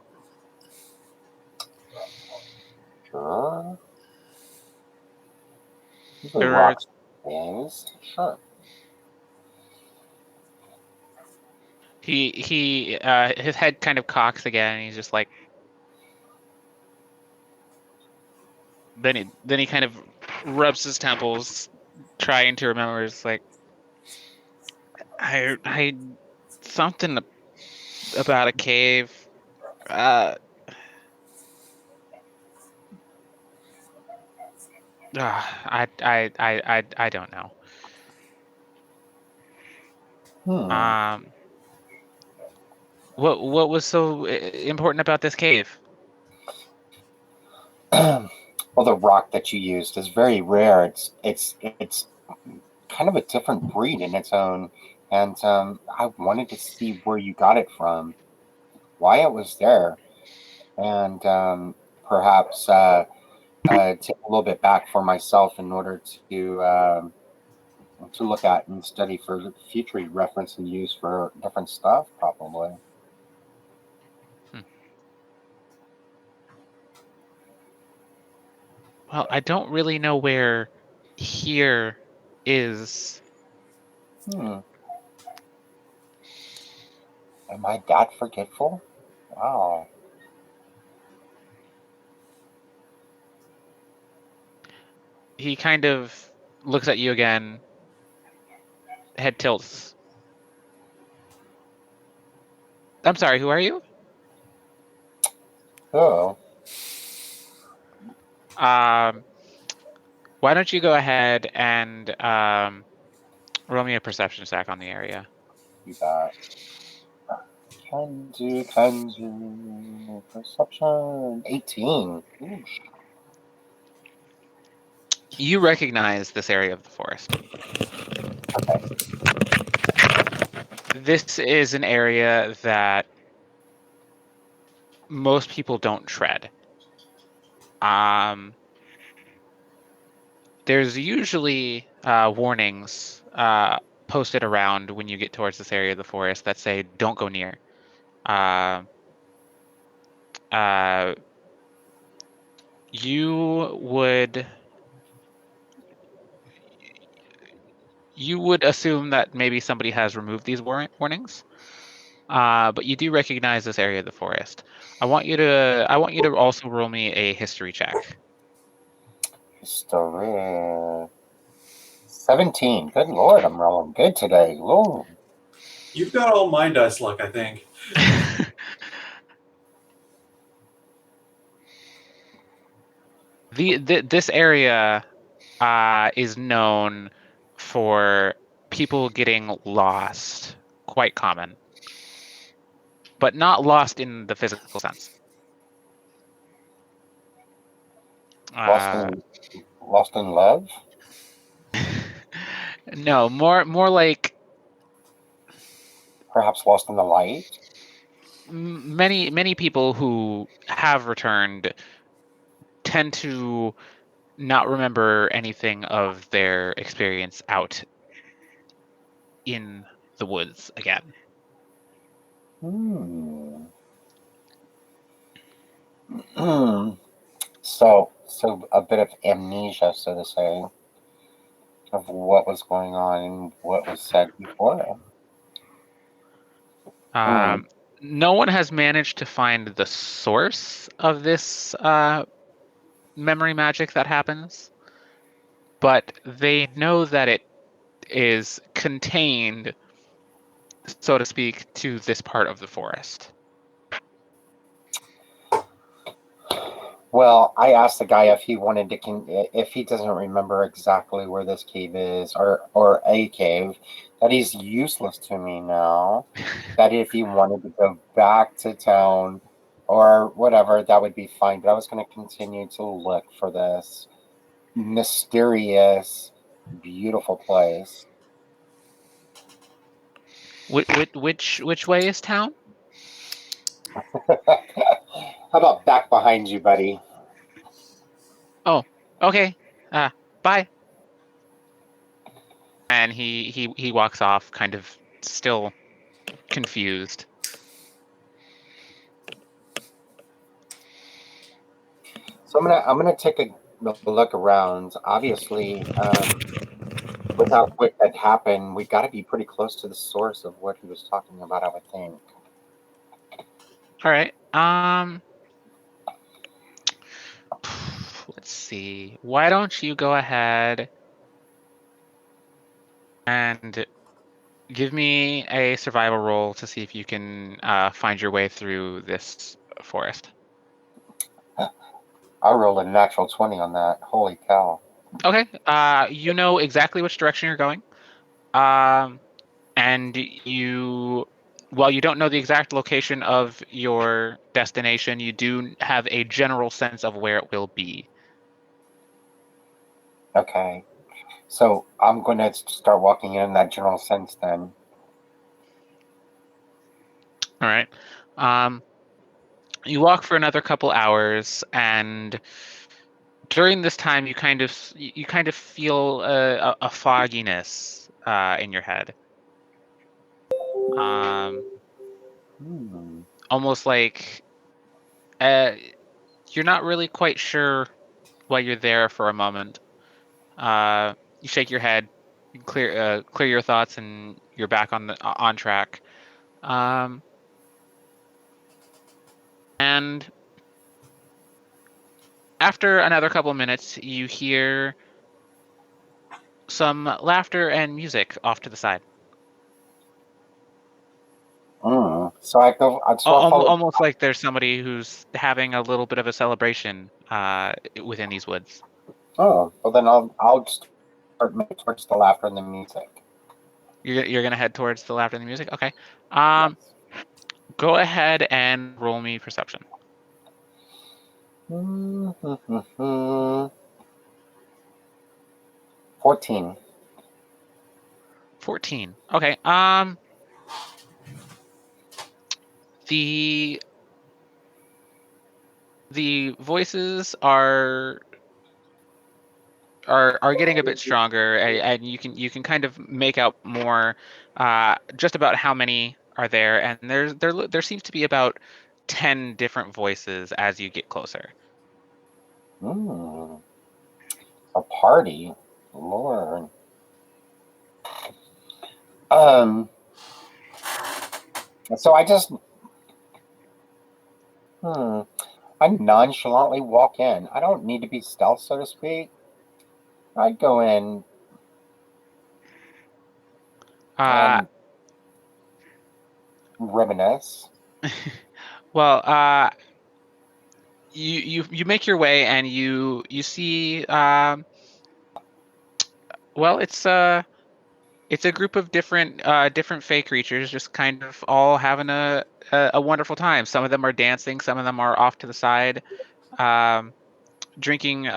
sure, the There are rocks is sure. he his head kind of cocks again and he's just like then he kind of rubs his temples trying to remember. It's like I something about a cave. I don't know. What was so important about this cave? Well, the rock that you used is very rare. It's kind of a different breed in its own, and I wanted to see where you got it from, why it was there, and perhaps take a little bit back for myself in order to look at and study for future reference and use for different stuff, probably. Well, I don't really know where here is. Am I that forgetful? Wow. He kind of looks at you again, head tilts. I'm sorry, who are you? Oh, Why don't you go ahead and roll me a perception check on the area? you got. Can do. Perception. 18. Ooh. You recognize this area of the forest. Okay. This is an area that most people don't tread. There's usually warnings posted around when you get towards this area of the forest that say "Don't go near." Uh, uh, you would assume that maybe somebody has removed these warnings, but you do recognize this area of the forest. I want you to also roll me a history check. History. 17. Good lord, I'm rolling good today. Ooh. You've got all my dice luck, I think. This area is known for people getting lost, quite common, but not lost in the physical sense. Lost in love? No, more like Perhaps lost in the light? many people who have returned tend to not remember anything of their experience out in the woods again. So a bit of amnesia, so to say, of what was going on and what was said before. No one has managed to find the source of this memory magic that happens, but they know that it is contained, so to speak, to this part of the forest. Well, I asked the guy if he wanted to, if he doesn't remember exactly where this cave is, or a cave, that he's useless to me now. That if he wanted to go back to town, or whatever, that would be fine. But I was going to continue to look for this mysterious, beautiful place. Which way is town? How about back behind you, buddy? Oh, okay. Bye. And he walks off, kind of still confused. So I'm gonna take a look around. Obviously, with how quick that happened, we got to be pretty close to the source of what he was talking about, I would think. All right. Let's see. Why don't you go ahead and give me a survival roll to see if you can find your way through this forest. I rolled a natural 20 on that. Holy cow. Okay. You know exactly which direction you're going. And while you don't know the exact location of your destination, you do have a general sense of where it will be. Okay. So I'm going to start walking in that general sense then. All right. You walk for another couple hours, and during this time, you kind of feel a fogginess in your head. Almost like you're not really quite sure why you're there for a moment. You shake your head, you clear your thoughts, and you're back on track. And after another couple of minutes, you hear some laughter and music off to the side. So I go. So I follow. Almost like there's somebody who's having a little bit of a celebration within these woods. Oh, well then I'll start moving towards the laughter and the music. You're gonna head towards the laughter and the music. Okay. Yes. Go ahead and roll me perception. 14. 14. Okay. The voices are getting a bit stronger, and you can kind of make out more just about how many are there, and there seems to be about 10 different voices as you get closer. A party, Lord. So I just I nonchalantly walk in. I don't need to be stealth, so to speak. I'd go in and reminisce. Well, you make your way, and you see well, it's a group of different Fae creatures, just kind of all having a wonderful time. Some of them are dancing, some of them are off to the side, drinking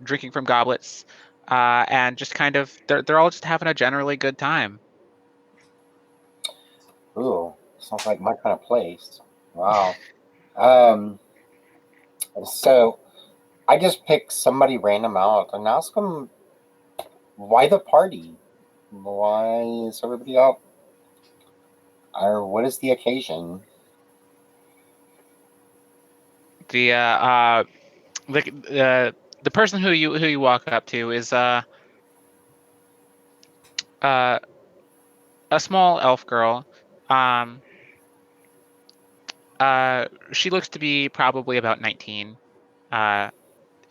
drinking from goblets, and just kind of they're all just having a generally good time. Ooh, sounds like my kind of place. Wow. So I just pick somebody random out and ask them, why the party? Why is everybody up? Or what is the occasion? The person who you walk up to is a small elf girl. She looks to be probably about 19,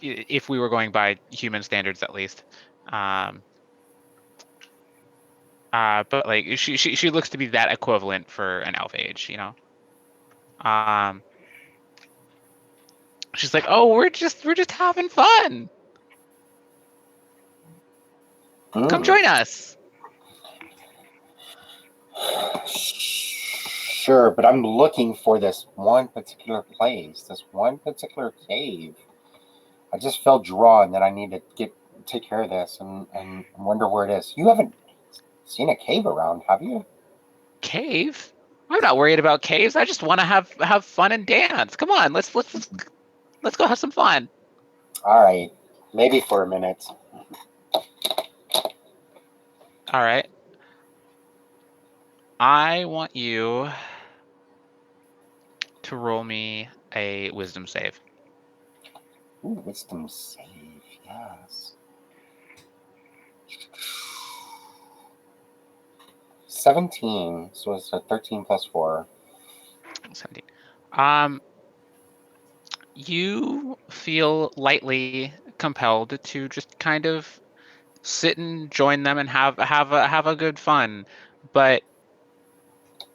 if we were going by human standards, at least. But like she looks to be that equivalent for an elf age, you know. She's like, "Oh, we're just having fun. Come join us." Sure, but I'm looking for this one particular place, this one particular cave. I just felt drawn that I need to take care of this and wonder where it is. You haven't seen a cave around, have you? Cave? I'm not worried about caves. I just want to have fun and dance. Come on, let's go have some fun. All right, maybe for a minute. All right. I want you to roll me a wisdom save. Ooh, wisdom save, yes. 17, so it's a 13 plus 4. 17. You feel lightly compelled to just kind of sit and join them and have a good fun, but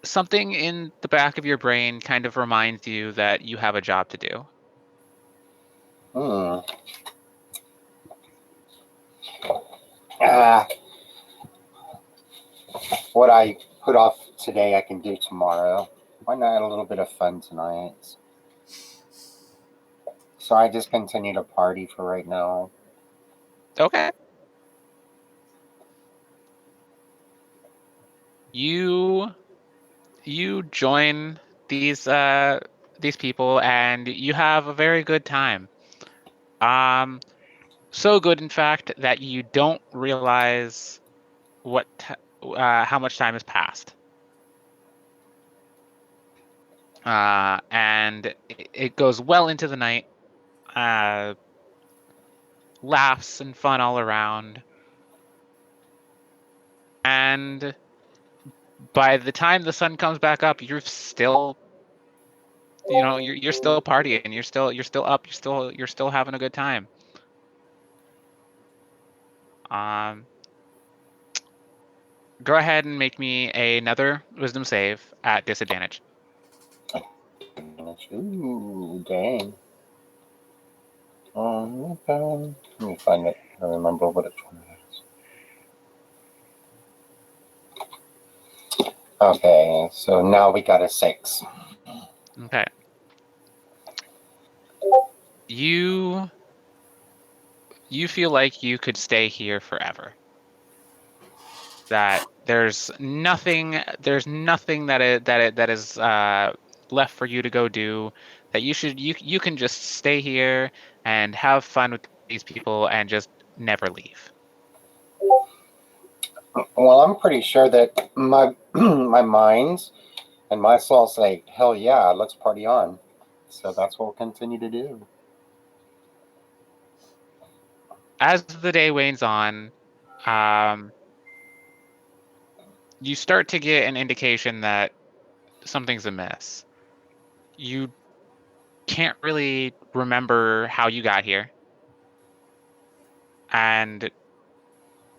something in the back of your brain kind of reminds you that you have a job to do. What I put off today, I can do tomorrow. Why not have a little bit of fun tonight? So I just continue to party for right now. Okay. You join these people, and you have a very good time. So good, in fact, that you don't realize how much time has passed. And it goes well into the night. Laughs and fun all around. And by the time the sun comes back up, you're still, you're still partying. You're still up. You're still having a good time. Go ahead and make me another wisdom save at disadvantage. Ooh, dang. Okay. Let me find it. I remember what it's one is. Okay, so now we got a 6. Okay. You feel like you could stay here forever. That there's nothing that is left for you to go do. That you can just stay here and have fun with these people and just never leave. Well, I'm pretty sure that my my mind and my soul say, hell yeah, let's party on. So that's what we'll continue to do. As the day wanes on, you start to get an indication that something's amiss. You can't really remember how you got here, and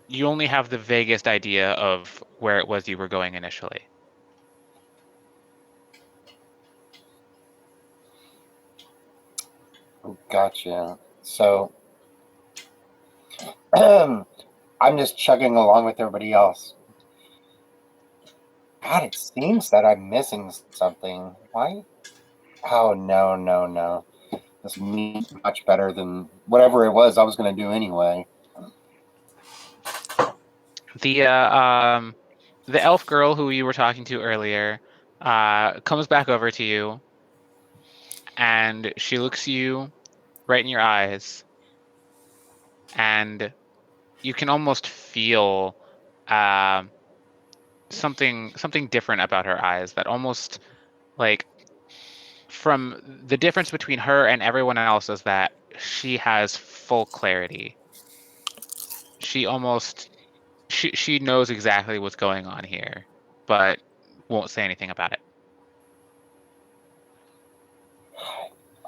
you only have the vaguest idea of where it was you were going initially. Gotcha. So I'm just chugging along with everybody else. God, it seems that I'm missing something. Why? Oh, no. This means much better than whatever it was I was going to do anyway. The elf girl who you were talking to earlier comes back over to you, and she looks you right in your eyes, and you can almost feel something different about her eyes. That almost, like, from the difference between her and everyone else is that she has full clarity. She almost she knows exactly what's going on here, but won't say anything about it.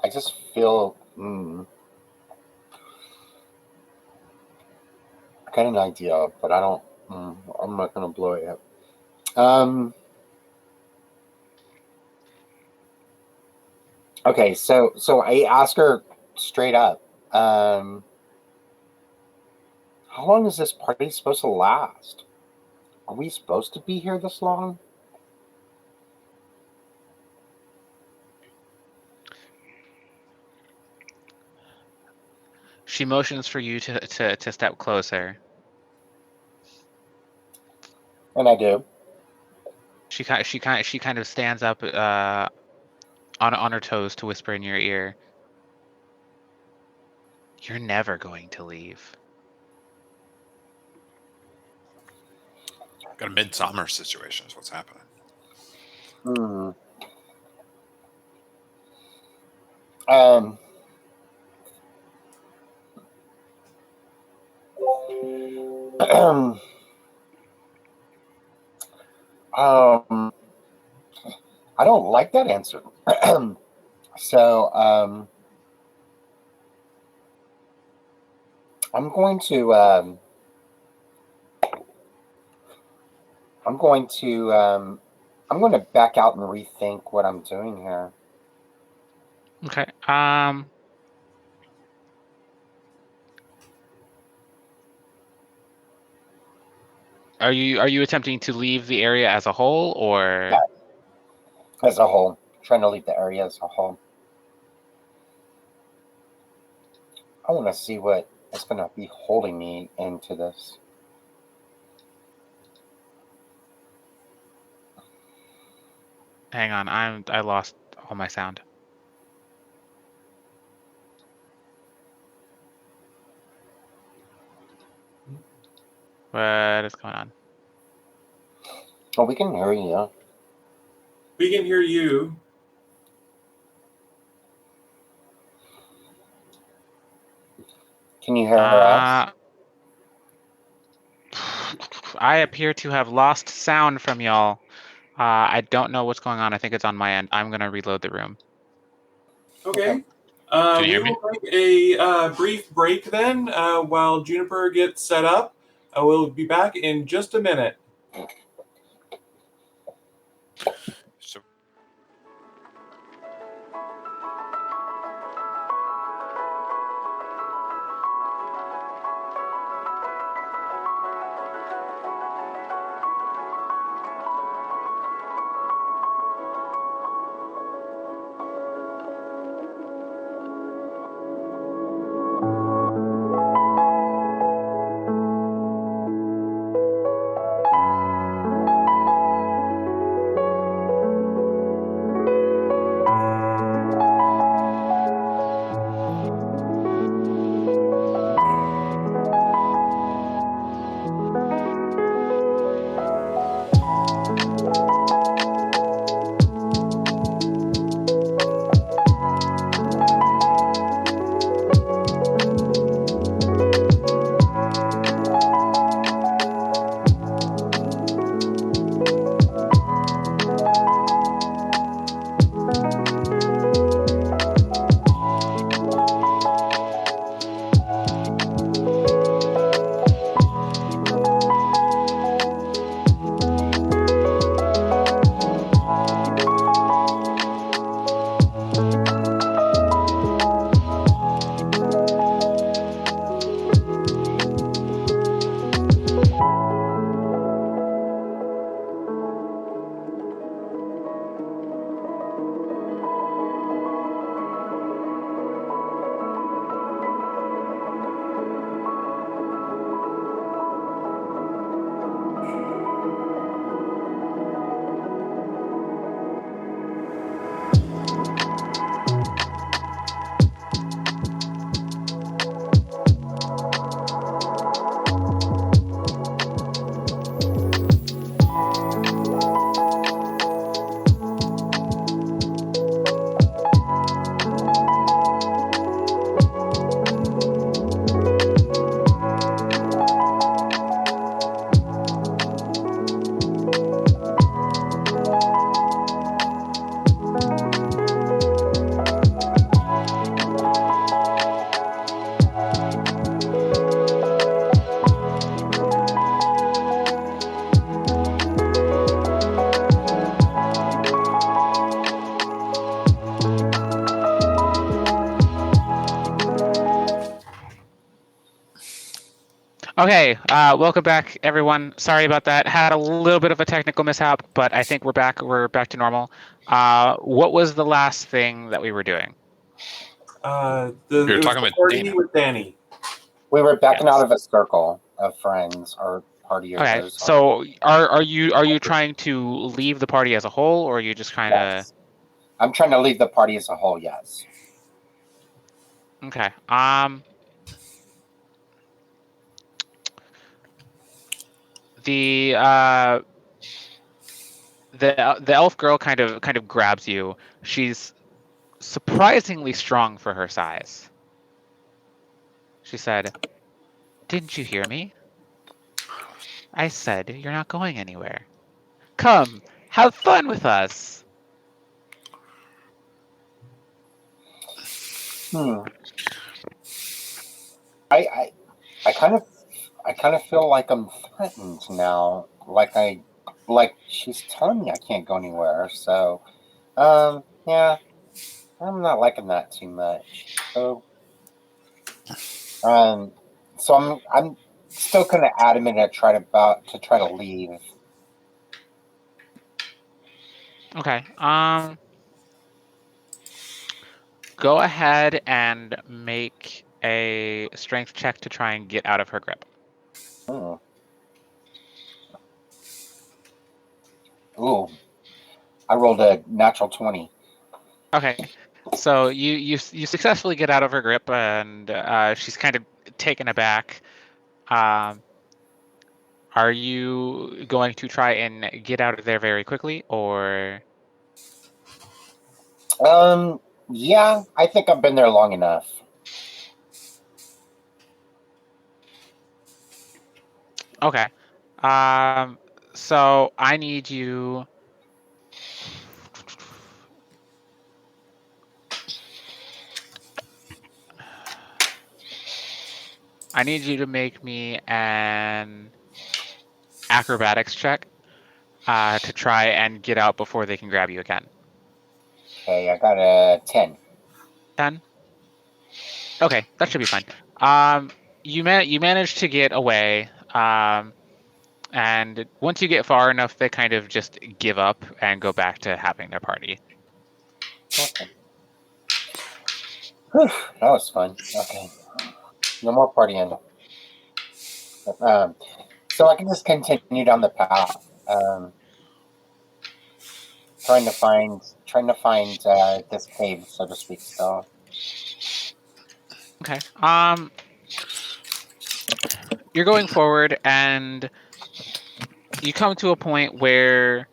I just feel. I got an idea, but I don't. I'm not going to blow it up. Okay, so I ask her straight up. How long is this party supposed to last? Are we supposed to be here this long? She motions for you to step closer. And I do. She kind of stands up on her toes to whisper in your ear. You're never going to leave. Got a midsummer situation is what's happening. Um, I don't like that answer. So I'm going to I'm going to back out and rethink what I'm doing here. Okay. Are you attempting to leave the area as a whole, or? Yeah. As a whole, trying to leave the area as a whole. I want to see what is going to be holding me into this. Hang on, I lost all my sound. What is going on? Oh, we can hear you. We can hear you. Can you hear us? I appear to have lost sound from y'all. I don't know what's going on. I think it's on my end. I'm going to reload the room. Okay. Can you We hear me? will take a brief break then while Juniper gets set up. We'll be back in just a minute. So Okay, welcome back, everyone. Sorry about that. Had a little bit of a technical mishap, but I think we're back. We're back to normal. What was the last thing that we were doing? It we were was talking the with party Dana. with Danny. We were backing Yes. out of a circle of friends or partiers. Okay, so are you trying to leave the party as a whole, or are you just kind of? Yes. I'm trying to leave the party as a whole. Yes. Okay. The the elf girl kind of grabs you. She's surprisingly strong for her size. She said, "Didn't you hear me? I said you're not going anywhere. Come, have fun with us." I kind of feel like I'm threatened now. Like she's telling me I can't go anywhere. So, yeah, I'm not liking that too much. So I'm still kind of adamant to try to leave. Okay. Go ahead and make a strength check to try and get out of her grip. Hmm. Ooh, I rolled a natural 20. Okay. So you successfully get out of her grip, and she's kind of taken aback. Are you going to try and get out of there very quickly, or? Yeah, I think I've been there long enough. Okay. So I need you. I need you to make me an acrobatics check to try and get out before they can grab you again. Okay, I got a 10. 10? Okay, that should be fine. You managed to get away. And once you get far enough, they kind of just give up and go back to having their party. Okay. Whew, that was fun. Okay. No more partying. So I can just continue down the path, trying to find this cave, so to speak. Still. Okay. You're going forward, and you come to a point where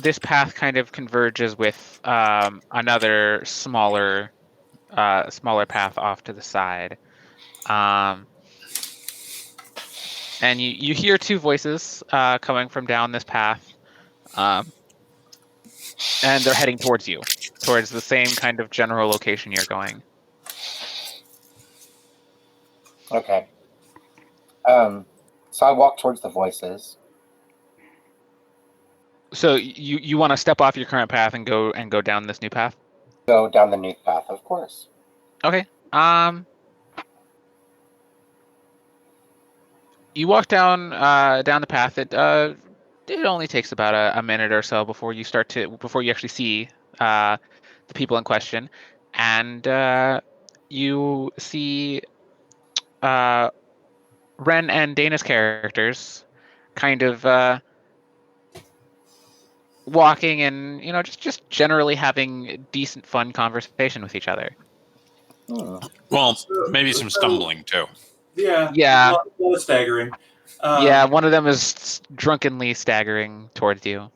this path kind of converges with another smaller path off to the side. And you hear two voices coming from down this path, and they're heading towards you, towards the same kind of general location you're going. Okay. So I walk towards the voices. So you want to step off your current path and go down this new path? Go down the new path, of course. Okay. You walk down the path. It only takes about a minute or so before you actually see the people in question, and you see Ren and Dana's characters kind of walking and just generally having decent fun conversation with each other. Well, maybe some stumbling too. Yeah. Yeah. A lot of staggering. Yeah, one of them is drunkenly staggering towards you.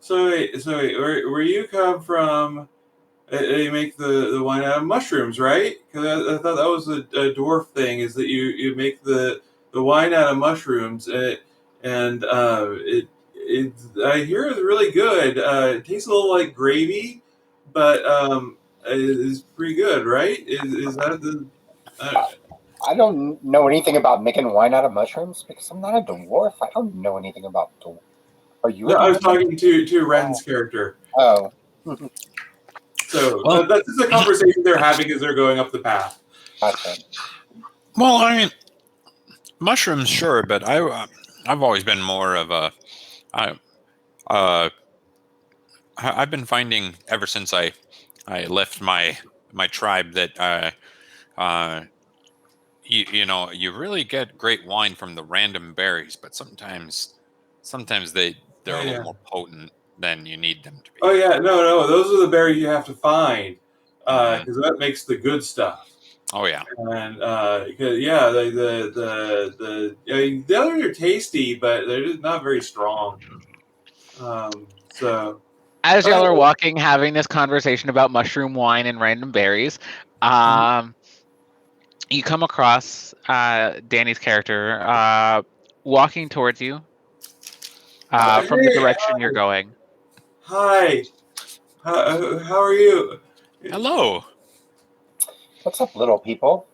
So wait, where you come from? They make the wine out of mushrooms, right? Because I thought that was a dwarf thing. Is that you make the wine out of mushrooms, and I hear it's really good. It tastes a little like gravy, but it's pretty good, right? Is that the? I don't know anything about making wine out of mushrooms because I'm not a dwarf. I don't know anything about dwarf. Are you No, a dwarf? I was talking to Ren's character. Oh. So Well- that's just a conversation they're having as they're going up the path. Gotcha. Well, I mean, mushrooms, sure, but I've always been more of a I've been finding ever since I left my tribe that you really get great wine from the random berries, but sometimes they're Oh, a little yeah. more potent than you need them to be. Oh yeah, no, those are the berries you have to find because that makes the good stuff. Oh yeah. And because the others are tasty, but they're just not very strong. So As y'all are walking, having this conversation about mushroom wine and random berries, you come across Danny's character walking towards you from the hey, direction you're going. hi, how are you? Hello. What's up, little people?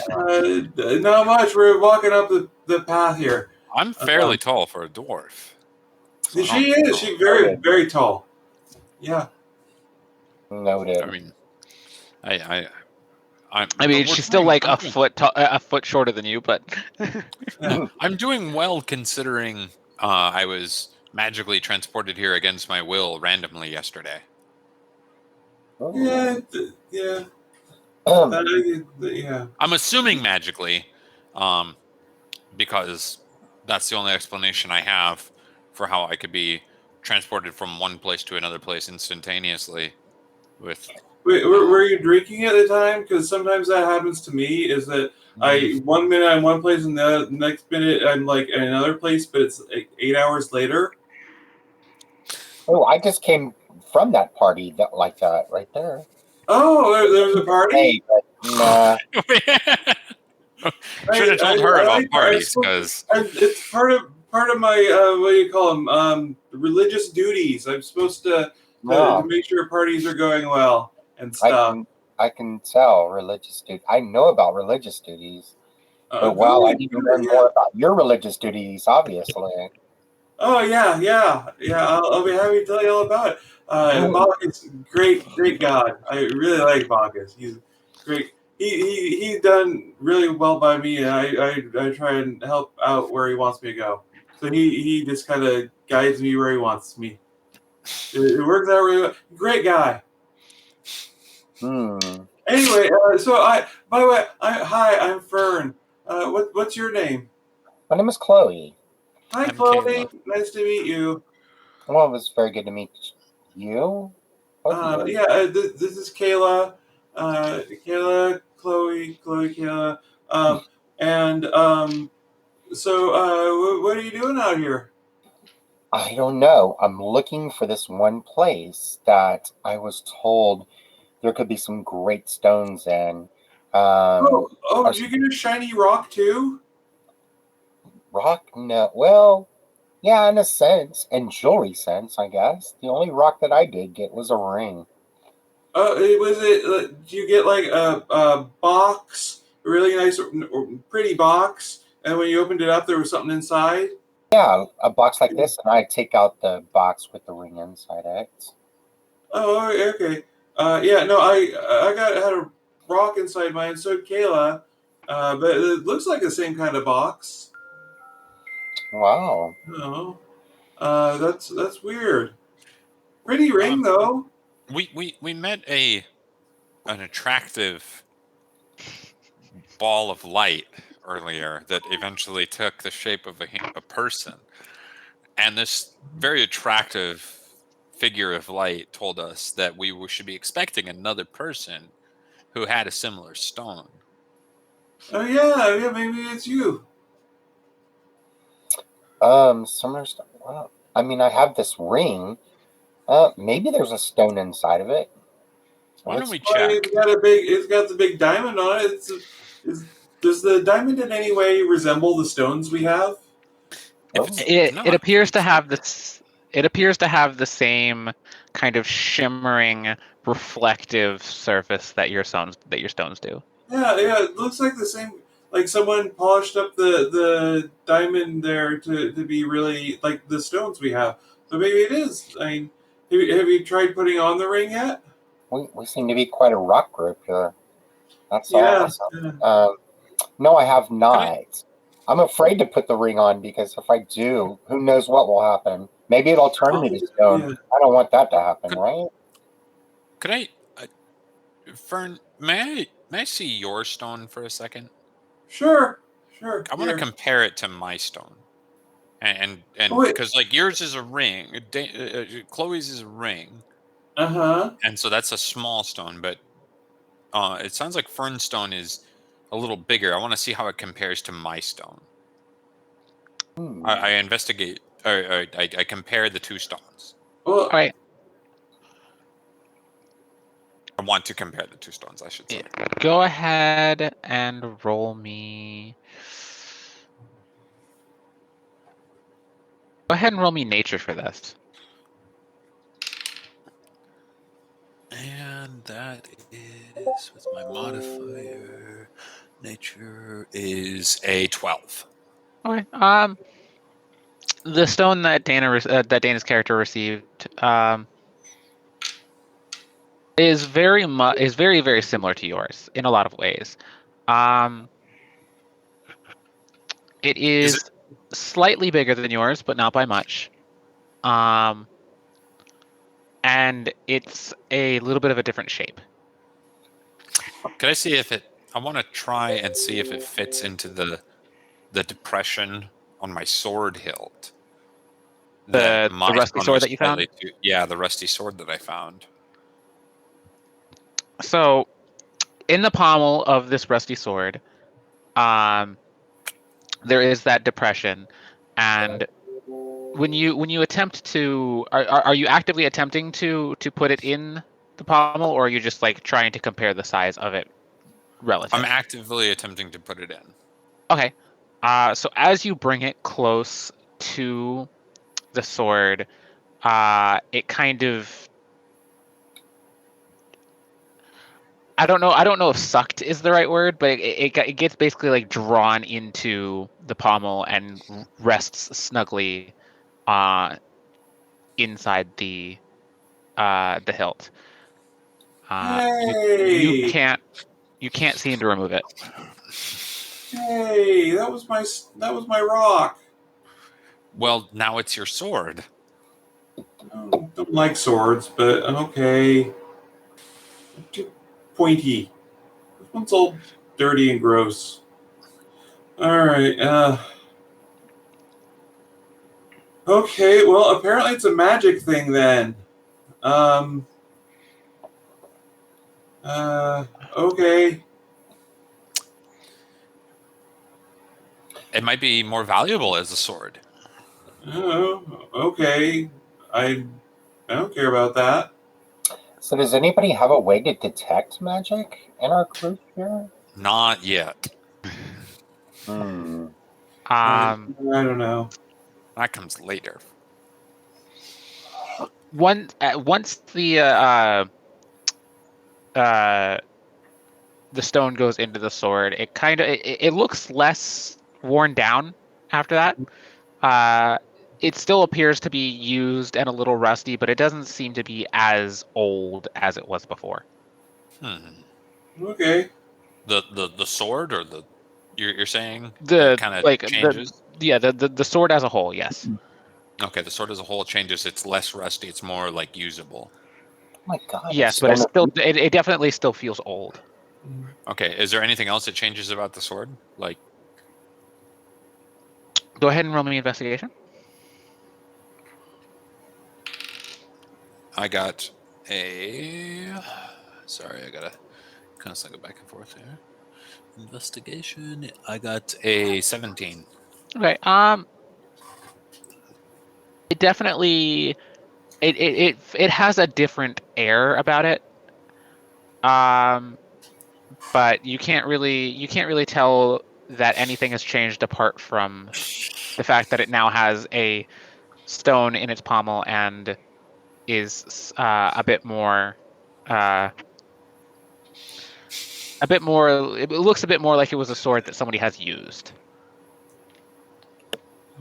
Not much. We're walking up the path here. I'm fairly tall for a dwarf. So She is. She's very, very tall. Yeah. Noted. I mean, She's still like a foot shorter than you, but I'm doing well considering I was magically transported here against my will randomly yesterday. Oh. Yeah. Yeah. I'm assuming magically, because that's the only explanation I have for how I could be transported from one place to another place instantaneously with Wait, were you drinking at the time? Because sometimes that happens to me. Is that I 1 minute I'm one place and the next minute I'm like in another place, but it's like 8 hours later. Oh, I just came from that party that like that right there. Oh, there was a party. Hey, but nah. Should have told her about parties because It's part of my what do you call them? Religious duties. I'm supposed to No, make sure parties are going well and stuff. I can tell religious duty. I know about religious duties, but wow, I Good, need to good, learn yeah. more about your religious duties. Obviously, Oh yeah. I'll be happy to tell you all about it. Bach is great God. I really like Bacchus. He's great. He's done really well by me, and I try and help out where he wants me to go. So he just kind of guides me where he wants me. It works out really well. Great guy. Anyway, so by the way, hi, I'm Fern. What's your name? my name is Chloe. Hi, I'm Chloe. Kayla. Nice to meet you. Well, it was very good to meet you. Both of you. Yeah, this is Kayla. Chloe, Kayla. And so, what are you doing out here? I don't know. I'm looking for this one place that I was told there could be some great stones in. Did you get a shiny rock too? Rock? No. Well, yeah, in a sense, in jewelry sense, I guess. The only rock that I did get was a ring. Did you get like a box, a really nice, pretty box, and when you opened it up, there was something inside? Yeah, a box like this, and I take out the box with the ring inside it. Oh, okay. Yeah, no, I had a rock inside mine. So did Kayla, but it looks like the same kind of box. Wow. No, that's weird. Pretty ring though. we met an attractive ball of light earlier that eventually took the shape of a person, and this very attractive figure of light told us that should be expecting another person who had a similar stone. Oh yeah, maybe it's you. Similar stuff. Wow. I mean, I have this ring. Maybe there's a stone inside of it. Why don't we Well, check? it's got the big diamond on it. Does the diamond in any way resemble the stones we have? It appears to have this. It appears to have the same kind of shimmering, reflective surface that your stones do. Yeah, it looks like the same. Like someone polished up the diamond there to be really like the stones we have. So maybe it is. I mean, have you tried putting on the ring yet? We seem to be quite a rock group here. That's Yeah. awesome. No, I have not. I'm afraid to put the ring on because if I do, who knows what will happen? Maybe it'll turn me to stone. Yeah. I don't want that to happen, right? Could I, Fern? May I see your stone for a second? Sure. I want to compare it to my stone, and Wait. because like yours is a ring, Chloe's is a ring, Uh-huh. and so that's a small stone. But it sounds like Fern's stone is a little bigger. I want to see how it compares to my stone. I investigate. I compare the two stones. Well, All right. I want to compare the two stones, I should say. Go ahead and roll me. Go ahead and roll me nature for this. And that is with my modifier. Nature is a 12. Okay. The stone that that Dana's character received is very similar to yours in a lot of ways. It is slightly bigger than yours, but not by much. And it's a little bit of a different shape. Could I see if it? I want to try and see if it fits into the depression on my sword hilt. The rusty sword that you found? Yeah, the rusty sword that I found. So, in the pommel of this rusty sword, there is that depression, and when you attempt to, are you actively attempting to put it in the pommel, or are you just like trying to compare the size of it relative? I'm actively attempting to put it in. Okay. So as you bring it close to the sword, it kind of, I don't know if sucked is the right word, but it gets basically like drawn into the pommel and rests snugly uh inside the hilt. You Hey, can't seem to remove it. hey, that was my rock. Well, now it's your sword. I don't like swords, but okay. Too pointy. This one's all dirty and gross. All right. Okay. Well, apparently it's a magic thing then. Um. Okay. It might be more valuable as a sword. Oh, okay. I I don't care about that. So does anybody have a way to detect magic in our group here? Not yet. Hmm. I Um, don't know. That comes later. once the stone goes into the sword, it kind of it looks less worn down after that. Uh, it still appears to be used and a little rusty, but it doesn't seem to be as old as it was before. Hmm. Okay. The sword or the you're saying The kind of like changes. the sword as a whole, yes. Okay, the sword as a whole changes. It's less rusty. It's more like usable. Oh my God! The Yes, but it's stone of still it definitely still feels old. Okay, is there anything else that changes about the sword? Like, Go ahead and roll me investigation. I got a. Sorry, I gotta constantly go back and forth here. Investigation. I got a 17. Okay. It definitely it has a different air about it. But you can't really tell that anything has changed apart from the fact that it now has a stone in its pommel and is uh, a bit more. It looks a bit more like it was a sword that somebody has used.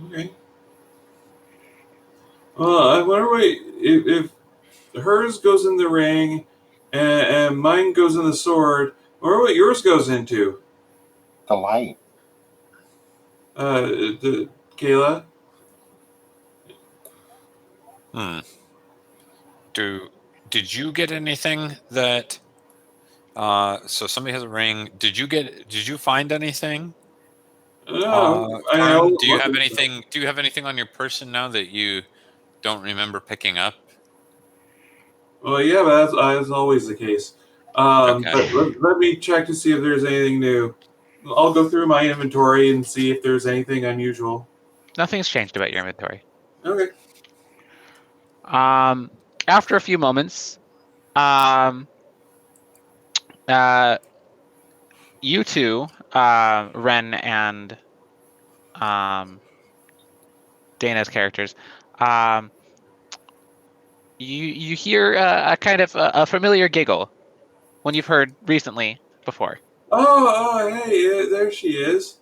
Okay. I wonder if hers goes in the ring and mine goes in the sword. I wonder what yours goes into. the light. The Kayla. Hmm. Did you get anything that? So somebody has a ring. Did you find anything? I Fern, always look at stuff. Do you have anything on your person now that you don't remember picking up? Well, yeah, but that's always the case. Okay. But let me check to see if there's anything new. I'll go through my inventory and see if there's anything unusual. Nothing's changed about your inventory. Okay. After a few moments, um, uh, you two, Ren and um, Dana's characters, um, you hear a kind of a familiar giggle, one you've heard recently before. Hey, there she is.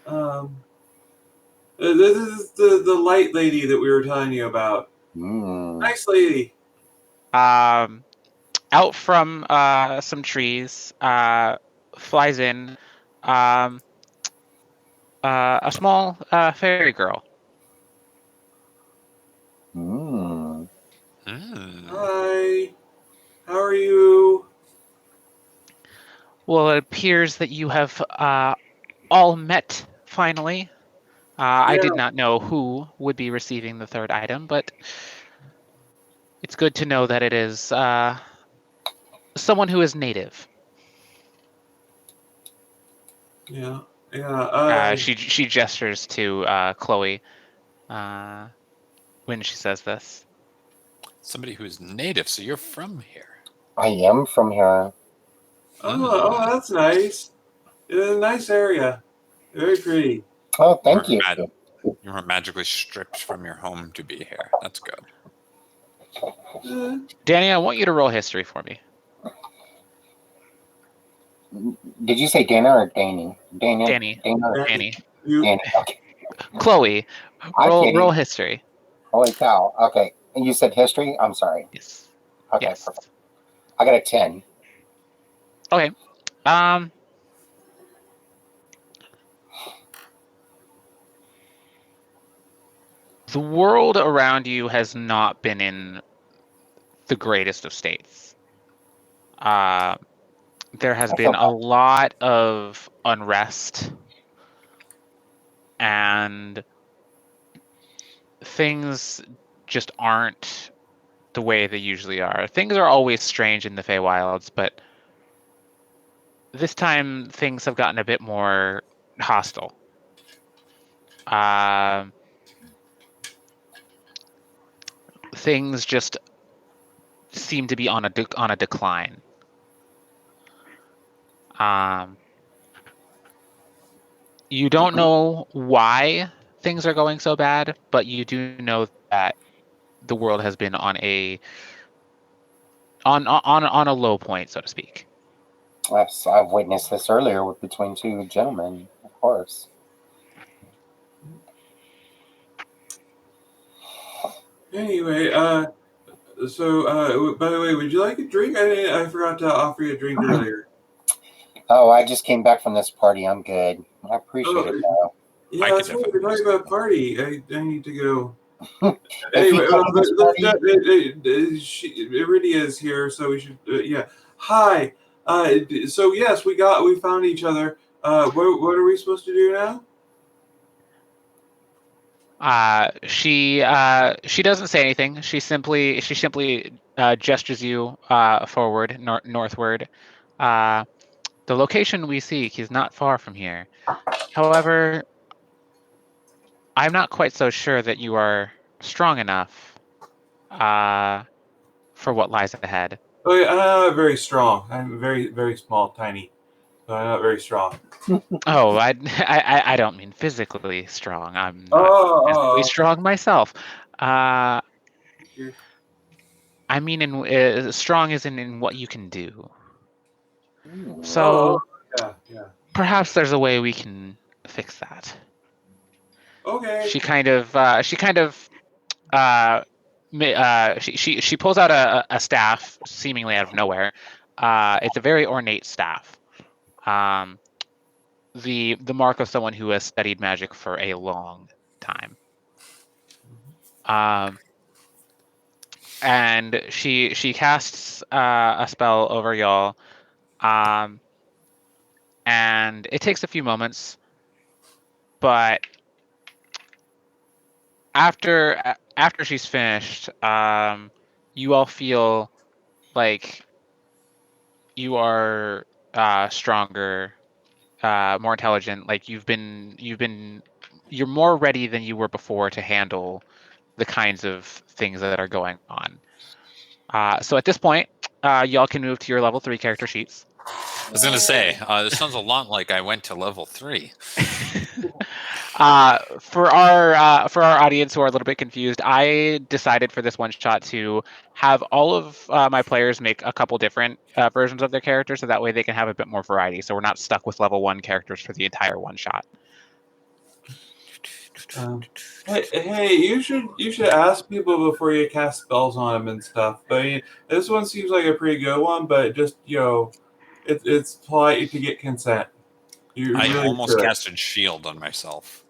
Um, this is the light lady that we were telling you about. Hmm. Nice lady. Um, Out from some trees, flies in um, a small fairy girl. Hmm. Hmm. Hi. How are you? Well, it appears that you have all met finally. I Yeah. did not know who would be receiving the third item, but it's good to know that it is someone who is native. Yeah. Yeah. She gestures to Chloe when she says this. Somebody who is native, so you're from here. I am from here. That's nice. It's a nice area. Very pretty. Oh, thank you. You weren't magically stripped from your home to be here. That's good. Danny, I want you to roll history for me. Did you say Dana or Danny? Danny. Dana. Danny. Danny. Okay. Chloe, roll history. Holy cow. Okay. And you said history? I'm sorry. Yes. Okay, Yes. perfect. I got a 10. Okay. The world around you has not been in the greatest of states. There has been a lot of unrest, and things just aren't the way they usually are. Things are always strange in the Feywilds, but this time things have gotten a bit more hostile. Things just seem to be on a decline. You don't know why things are going so bad, but you do know that the world has been on a low point, so to speak. I've witnessed this earlier between two gentlemen, of course. Anyway, so by the way, would you like a drink? I forgot to offer you a drink earlier. Oh, I just came back from this party. I'm good. I appreciate it, though. Yeah, that's right. We're talking about a party. I need to go. Anyway, Iridia is here, so we should. Yeah. Hi. So yes, we found each other. What are we supposed to do now? She doesn't say anything. She simply gestures you forward, northward. The location we seek is not far from here. However, I'm not quite so sure that you are strong enough for what lies ahead. Oh, yeah, I'm not very strong. I'm very, very small, tiny. So I'm not very strong. Oh, I don't mean physically strong. I'm not physically strong myself. I mean, strong is in what you can do. So yeah. Perhaps there's a way we can fix that. Okay. She pulls out a staff seemingly out of nowhere. It's a very ornate staff. The mark of someone who has studied magic for a long time. And she casts a spell over y'all. And it takes a few moments, but after she's finished, you all feel like you are stronger, more intelligent. Like you're more ready than you were before to handle the kinds of things that are going on. So at this point, y'all can move to your level 3 character sheets. I was gonna say, this sounds a lot like I went to level 3. For our audience who are a little bit confused, I decided for this one shot to have all of my players make a couple different versions of their characters, so that way they can have a bit more variety. So we're not stuck with level 1 characters for the entire one shot. Hey, you should ask people before you cast spells on them and stuff. I mean, this one seems like a pretty good one, but just it's polite to get consent. I almost casted shield on myself.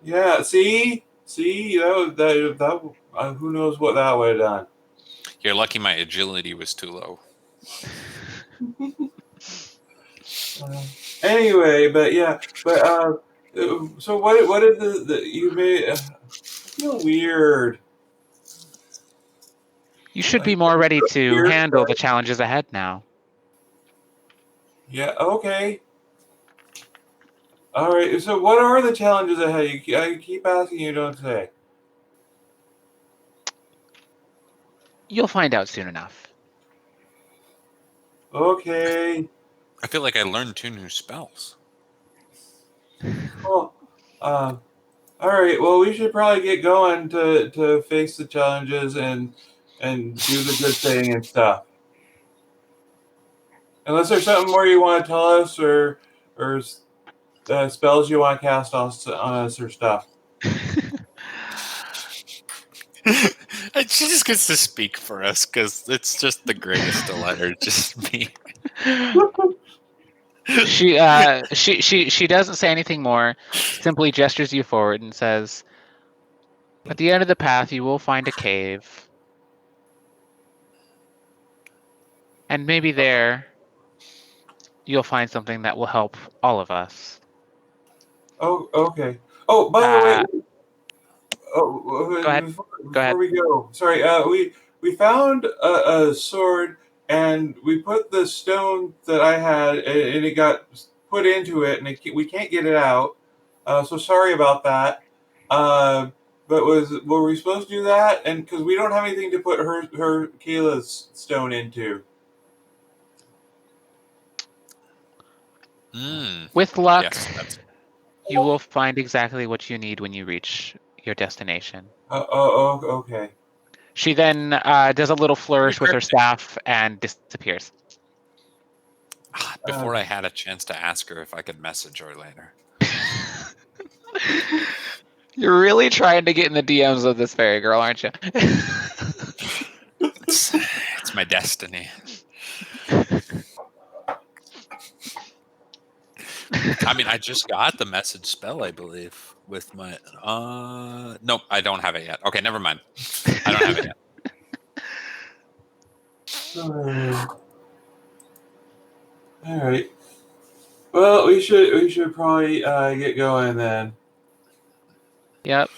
Yeah, see, that who knows what that would have done. You're lucky my agility was too low. Anyway, so what did you made? I feel weird. You should be more ready to handle the challenges ahead now. Yeah. Okay. All right. So, what are the challenges ahead? I keep asking, you don't say. You'll find out soon enough. Okay. I feel like I learned 2 new spells. Well, all right. Well, we should probably get going to face the challenges and do the good thing and stuff. Unless there's something more you want to tell us, or spells you want to cast on us or stuff. She just gets to speak for us because it's just the greatest delight. Just me. She doesn't say anything more. Simply gestures you forward and says, "At the end of the path, you will find a cave, and maybe there you'll find something that will help all of us." Oh, okay. Oh, by the Uh, way, oh, Go ahead. Go before ahead. we go, sorry. We found a sword and we put the stone that I had and it got put into it and we can't get it out. So sorry about that. Uh, but were we supposed to do that? And because we don't have anything to put her Kayla's stone into. With luck, Yes. you will find exactly what you need when you reach your destination. Okay. She then does a little flourish with her staff and disappears. Before I had a chance to ask her if I could message her later. You're really trying to get in the DMs of this fairy girl, aren't you? It's my destiny. I mean, I just got the message spell, I believe, with my. Nope, I don't have it yet. Okay, never mind. I don't have it yet. All right. Well, we should probably get going then. Yep.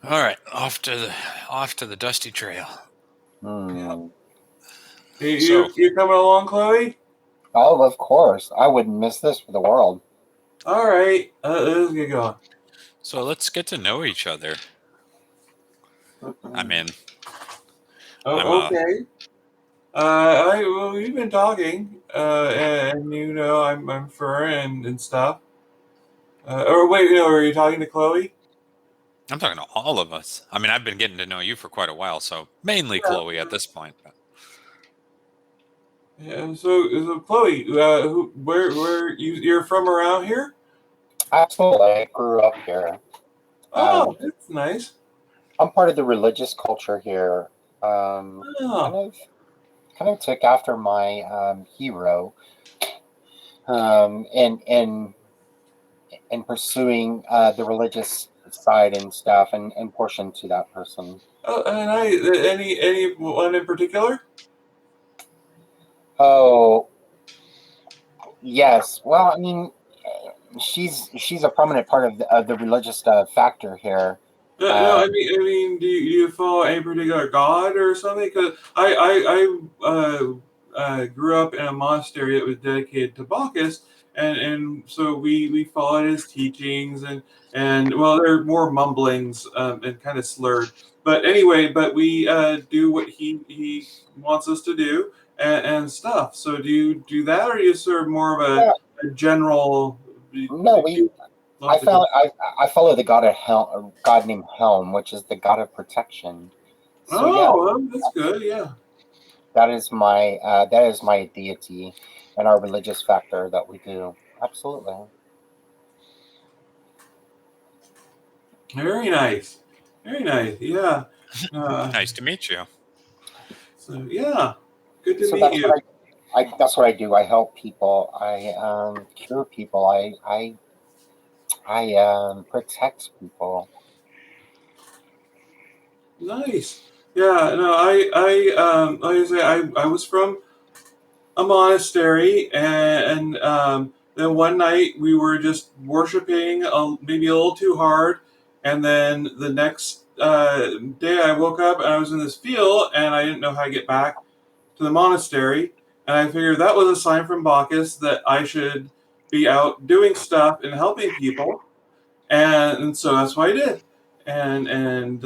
All right, off to the dusty trail. You coming along, Chloe? Oh, of course. I wouldn't miss this for the world. All right. Let's get going. So let's get to know each other. I mean, Okay. Well, we've been talking, and I'm Fern and stuff. Or wait, are you talking to Chloe? I'm talking to all of us. I mean, I've been getting to know you for quite a while, so mainly Chloe at this point. Yeah. So Chloe, where you're from around here? Absolutely. I grew up here. Oh, that's nice. I'm part of the religious culture here. Oh. Kind of took after my hero in pursuing the religious side and stuff and portion to that person. Oh, and any one in particular? Oh, yes. Well, I mean, she's a prominent part of the religious factor here. No, I mean, do you follow any particular god or something? Because I grew up in a monastery that was dedicated to Bacchus, and so we followed his teachings, and well, they're more mumblings and kind of slurred. But anyway, we do what he wants us to do and stuff. So do you do that, or are you sort of more of a general? No, I follow the god of Helm, a god named Helm, which is the god of protection. So well, that's good. Yeah. that is my deity and our religious factor that we do. Absolutely. Very nice. Very nice. Yeah. Nice to meet you. So yeah, good to So meet you. that's what I do. I help people. I cure people. I protect people. Nice. Yeah. No, like I say, I was from a monastery, and then one night we were just worshiping maybe a little too hard, and then the next day I woke up and I was in this field and I didn't know how to get back to the monastery, and I figured that was a sign from Bacchus that I should be out doing stuff and helping people, and so that's what I did, and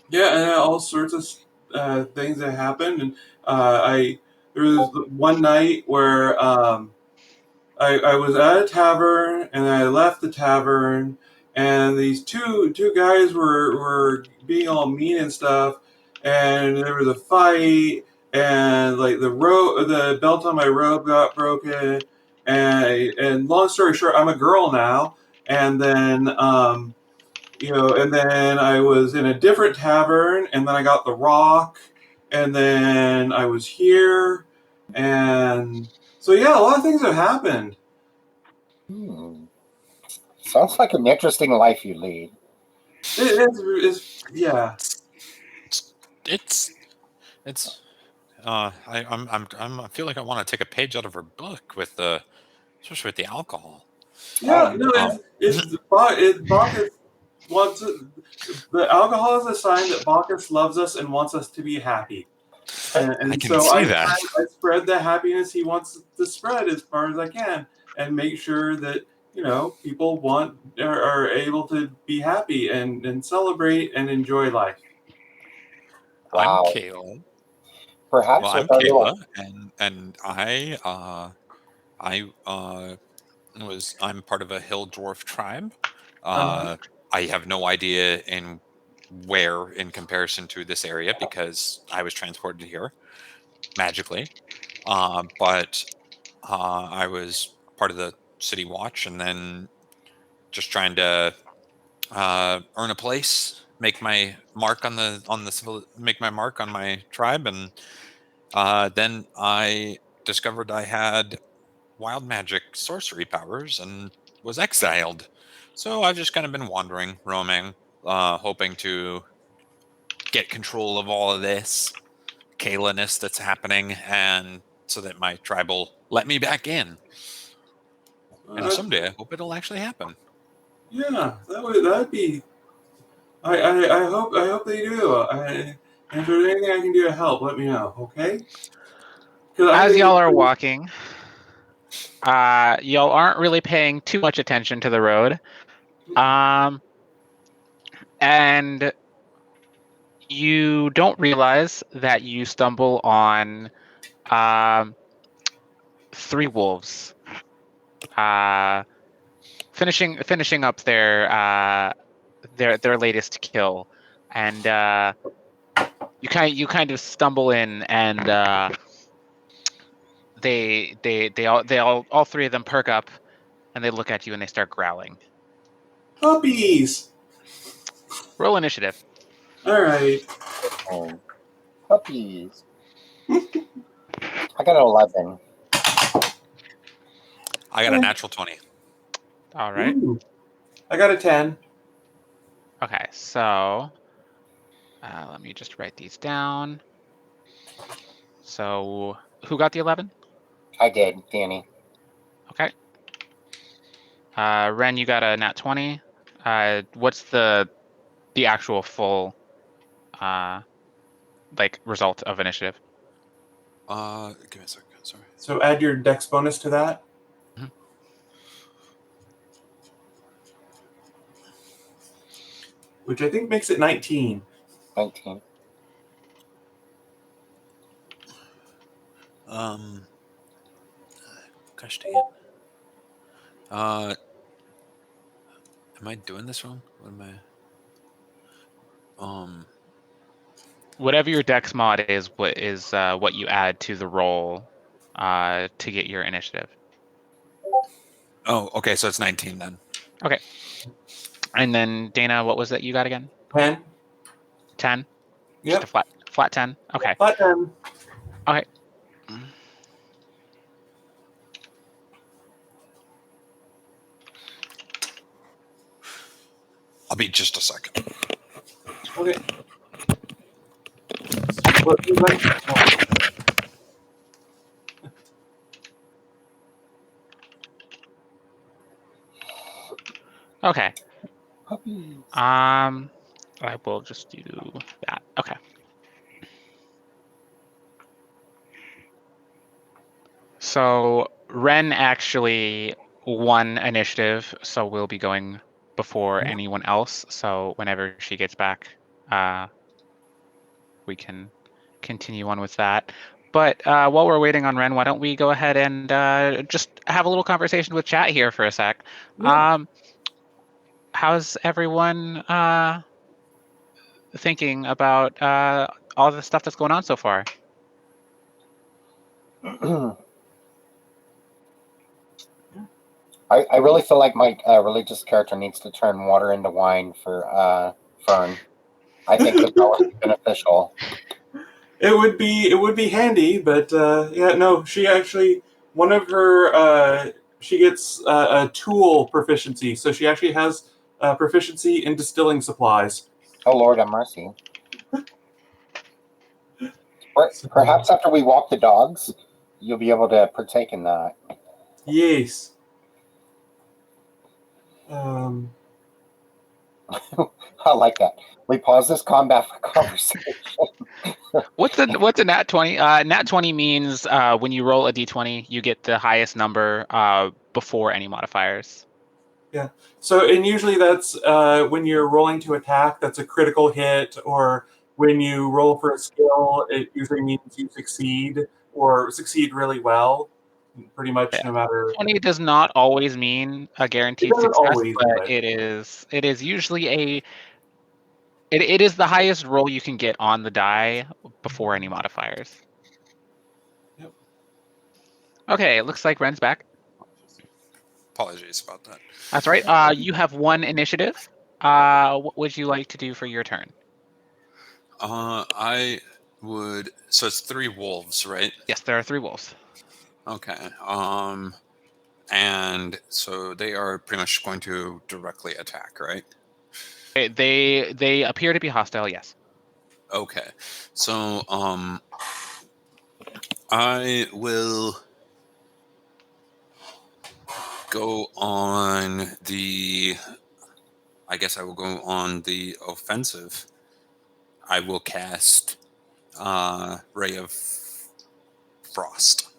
yeah, and all sorts of things that happened, and I there was one night where I was at a tavern and I left the tavern and these two guys were being all mean and stuff, and there was a fight, and like the belt on my robe got broken, and long story short, I'm a girl now, and then and then I was in a different tavern, and then I got the rock, and then I was here, and so yeah, a lot of things have happened. Sounds like an interesting life you lead. Yeah. It's I feel like I want to take a page out of her book especially with the alcohol. Yeah, no, Bacchus wants the alcohol is a sign that Bacchus loves us and wants us to be happy, and I can so see that. I spread the happiness he wants to spread as far as I can, and make sure that people are able to be happy and celebrate and enjoy life. Wow. I'm Kayla. Perhaps Well, I'm with our little Kayla, and I'm part of a hill dwarf tribe. Uh-huh. I have no idea in where in comparison to this area because I was transported here magically. But I was part of the city watch, and then just trying to earn a place, make my mark make my mark on my tribe, and then I discovered I had wild magic sorcery powers and was exiled. So I've just kind of been wandering, roaming, hoping to get control of all of this Kayla-ness that's happening, and so that my tribe will let me back in. And someday I hope it'll actually happen. Yeah, that'd be. I hope they do. And if there's anything I can do to help, let me know. Okay. As y'all are walking, y'all aren't really paying too much attention to the road, and you don't realize that you stumble on three wolves, finishing up their latest kill, and you kind of stumble in, and all three of them perk up, and they look at you and they start growling. Puppies. Roll initiative. All right. puppies. I got an 11. I got a natural 20. All right. Ooh. I got a 10. Okay, so let me just write these down. So who got the 11? I did, Danny. Okay. Ren, you got a nat 20. What's the actual full result of initiative? Give me a second. Sorry. So add your dex bonus to that. Mhm. Which I think makes it 19. 19. Gosh dang it. Am I doing this wrong? What am I? Whatever your dex mod is, what you add to the roll to get your initiative. Oh, okay. So it's 19 then. Okay. And then Dana, what was that you got again? 10. 10. Yep. Just a flat 10. Okay. Flat 10. Okay. I'll be just a second. Okay. What you like? Okay. Puppies. I will just do that. Okay. So Ren actually won initiative, so we'll be going before Yeah. anyone else. So whenever she gets back, we can continue on with that. But while we're waiting on Ren, why don't we go ahead and just have a little conversation with chat here for a sec? Yeah. How's everyone thinking about all the stuff that's going on so far? I really feel like my religious character needs to turn water into wine for Fern. I think that would be beneficial. It would be handy, but yeah, no. She actually one of her she gets a tool proficiency, so she actually has proficiency in distilling supplies. Oh Lord have mercy. So, Perhaps after we walk the dogs, you'll be able to partake in that. yes. I like that. We pause this combat for conversation. What's a nat 20? Nat 20 means when you roll a d20, you get the highest number before any modifiers. Yeah. So, and usually that's when you're rolling to attack, that's a critical hit, or when you roll for a skill, it usually means you succeed or succeed really well. Pretty much, Yeah. no matter. 20 does not always mean a It guaranteed doesn't success, always, but but it is usually it is the highest roll you can get on the die before any modifiers. Yep. Okay, it looks like Ren's back. Apologies about that. That's right. You have one initiative. What would you like to do for your turn? I would. So it's 3 wolves, right? Yes, there are 3 wolves. Okay. And so they are pretty much going to directly attack, right? Okay, they appear to be hostile. Yes. Okay. So I will go on the. I guess I will go on the offensive. I will cast Ray of Frost.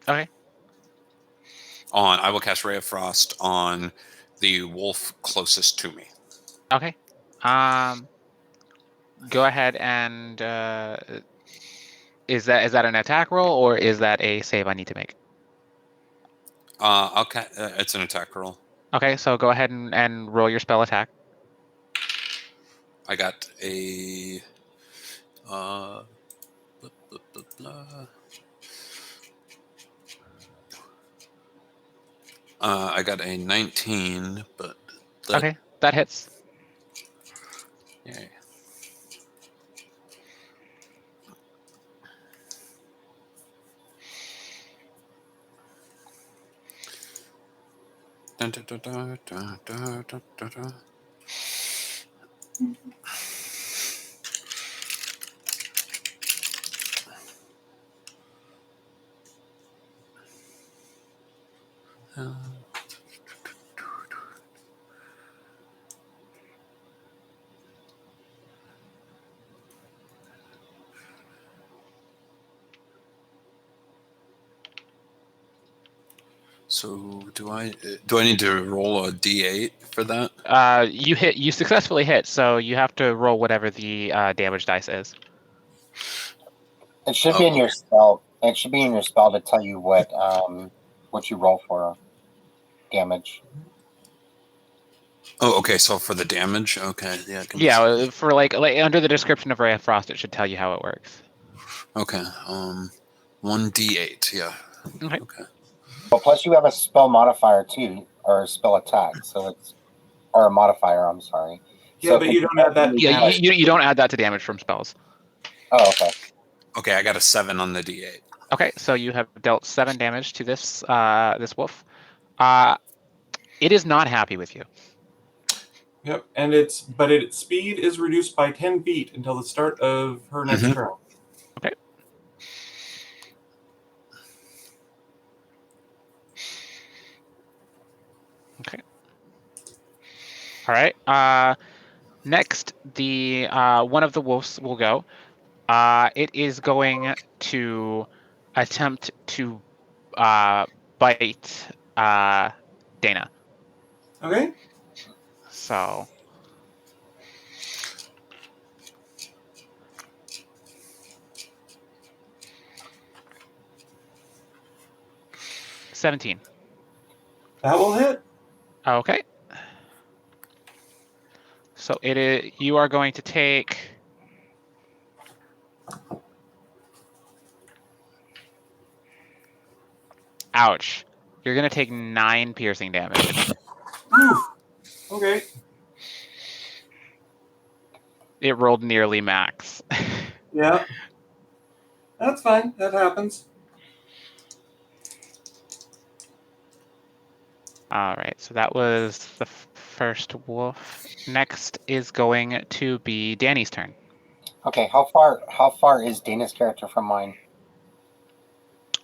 Okay. I will cast Ray of Frost on the wolf closest to me. Okay. Go ahead and is that an attack roll or is that a save I need to make? It's an attack roll. Okay, so go ahead and roll your spell attack. I got a blah, blah, blah, blah. I got a 19, but Okay, that hits. Yay. Dun, dun, dun, dun, dun, dun, dun, dun, dun. So do I need to roll a d8 for that? You successfully hit, so you have to roll whatever the damage dice is. It should be in your spell. It should be in your spell to tell you what you roll for damage. Oh, okay. So for the damage, okay, yeah. Yeah, for like under the description of Ray of Frost, it should tell you how it works. Okay. 1d8. Yeah. Okay. Okay. Well, plus you have a spell modifier too, or a spell attack. So it's or a modifier. I'm sorry. yeah, So but you don't have that. Yeah, you don't add that to damage from spells. Oh, okay. Okay, I got a 7 on the d8. Okay, so you have dealt 7 damage to this this wolf. It is not happy with you. Yep, and its speed is reduced by 10 feet until the start of her next Mhm. turn. Okay. Okay. All right. Next, the one of the wolves will go. It is going to attempt to bite Dana. Okay. So 17. That will hit. Okay. So it is. You are going to take. Ouch. You're going to take 9 piercing damage. Oof. Okay. It rolled nearly max. Yeah. That's fine. That happens. All right. So that was the first wolf. Next is going to be Danny's turn. Okay, how far is Dana's character from mine?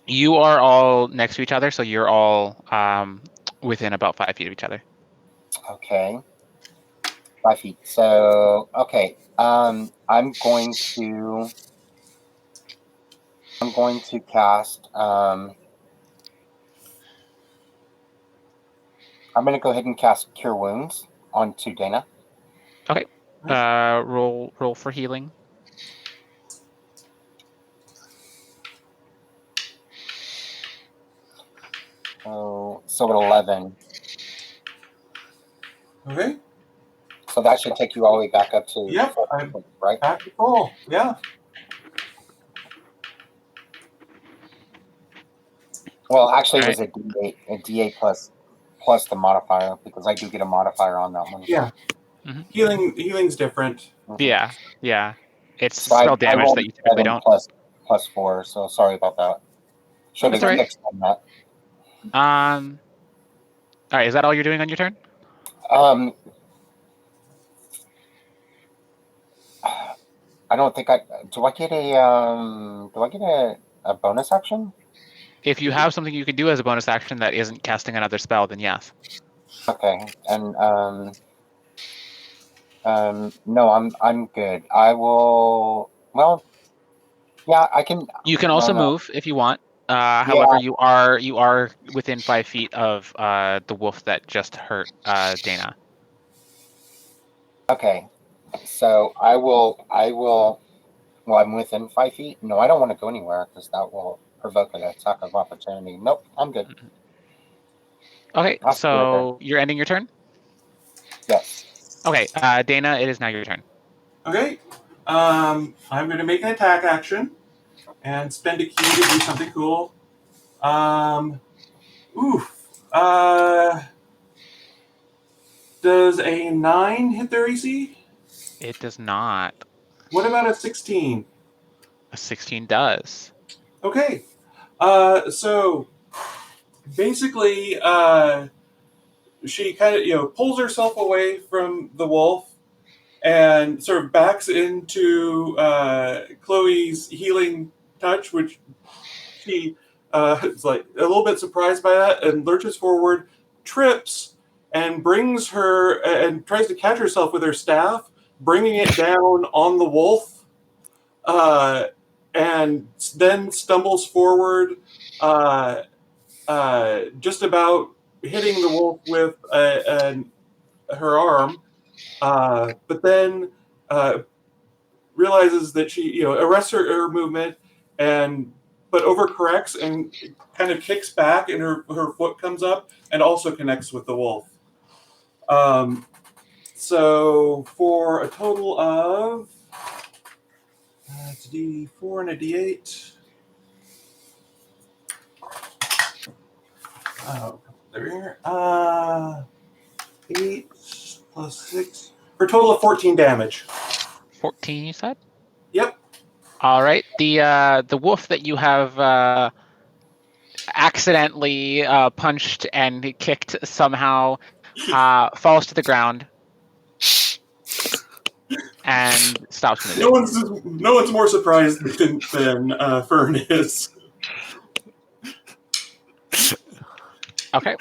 You are all next to each other, so you're all within about 5 feet of each other. Okay. 5 feet. So okay. I'm going to cast I'm gonna go ahead and cast Cure Wounds onto Dana. Okay. Roll for healing. So at 11. Okay. So that should take you all the way back up to Yep. 4 I'm points, right? back to full. Yeah. Well, actually, it Right. was a D8 plus the modifier because I do get a modifier on that one. Yeah. Mm-hmm. Healing's different. Yeah. It's So I spell damage rolled that you typically 7 don't. plus 4. So sorry about that. Should That's have all right. fixed on that. All right. Is that all you're doing on your turn? Um, I don't think I do. I get a bonus action? If you have something you can do as a bonus action that isn't casting another spell, then yes. Okay, and no, I'm good. I will. Well, yeah, I can. You can also No. move if you want. Yeah. However, you are within 5 feet of the wolf that just hurt Dana. Okay. So I will. Well, I'm within 5 feet. No, I don't want to go anywhere because that will provoke an attack of opportunity. Nope, I'm good. Okay, I'll stay right there. so you're ending your turn? Yes. Okay, Dana, it is now your turn. Okay. I'm going to make an attack action and spend a key to do something cool. Oof. Does a 9 hit their AC? It does not. What about a 16? A 16 does. Okay. So basically, she kind of pulls herself away from the wolf and sort of backs into Chloe's healing touch, which she is like a little bit surprised by that, and lurches forward, trips, and brings her and tries to catch herself with her staff, bringing it down on the wolf, and then stumbles forward, just about hitting the wolf with her arm, but then realizes that she arrests her movement but overcorrects and kind of kicks back, and her foot comes up and also connects with the wolf. So for a total of it's a D4 and a D8. Oh, there. 8 plus 6 for a total of 14 damage. 14, you said? Yep. All right. The wolf that you have accidentally punched and kicked somehow falls to the ground and stops moving. No one's more surprised than Fern is. Okay.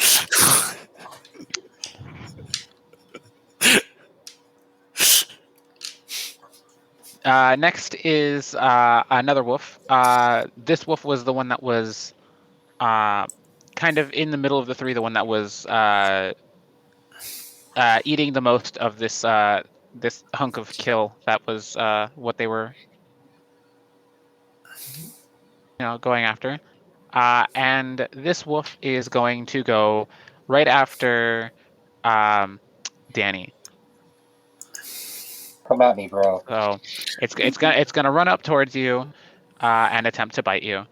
Next is another wolf. This wolf was the one that was kind of in the middle of the three, the one that was eating the most of this hunk of kill. That was what they were, going after. And this wolf is going to go right after Danny. Come at me, bro. So it's gonna run up towards you and attempt to bite you.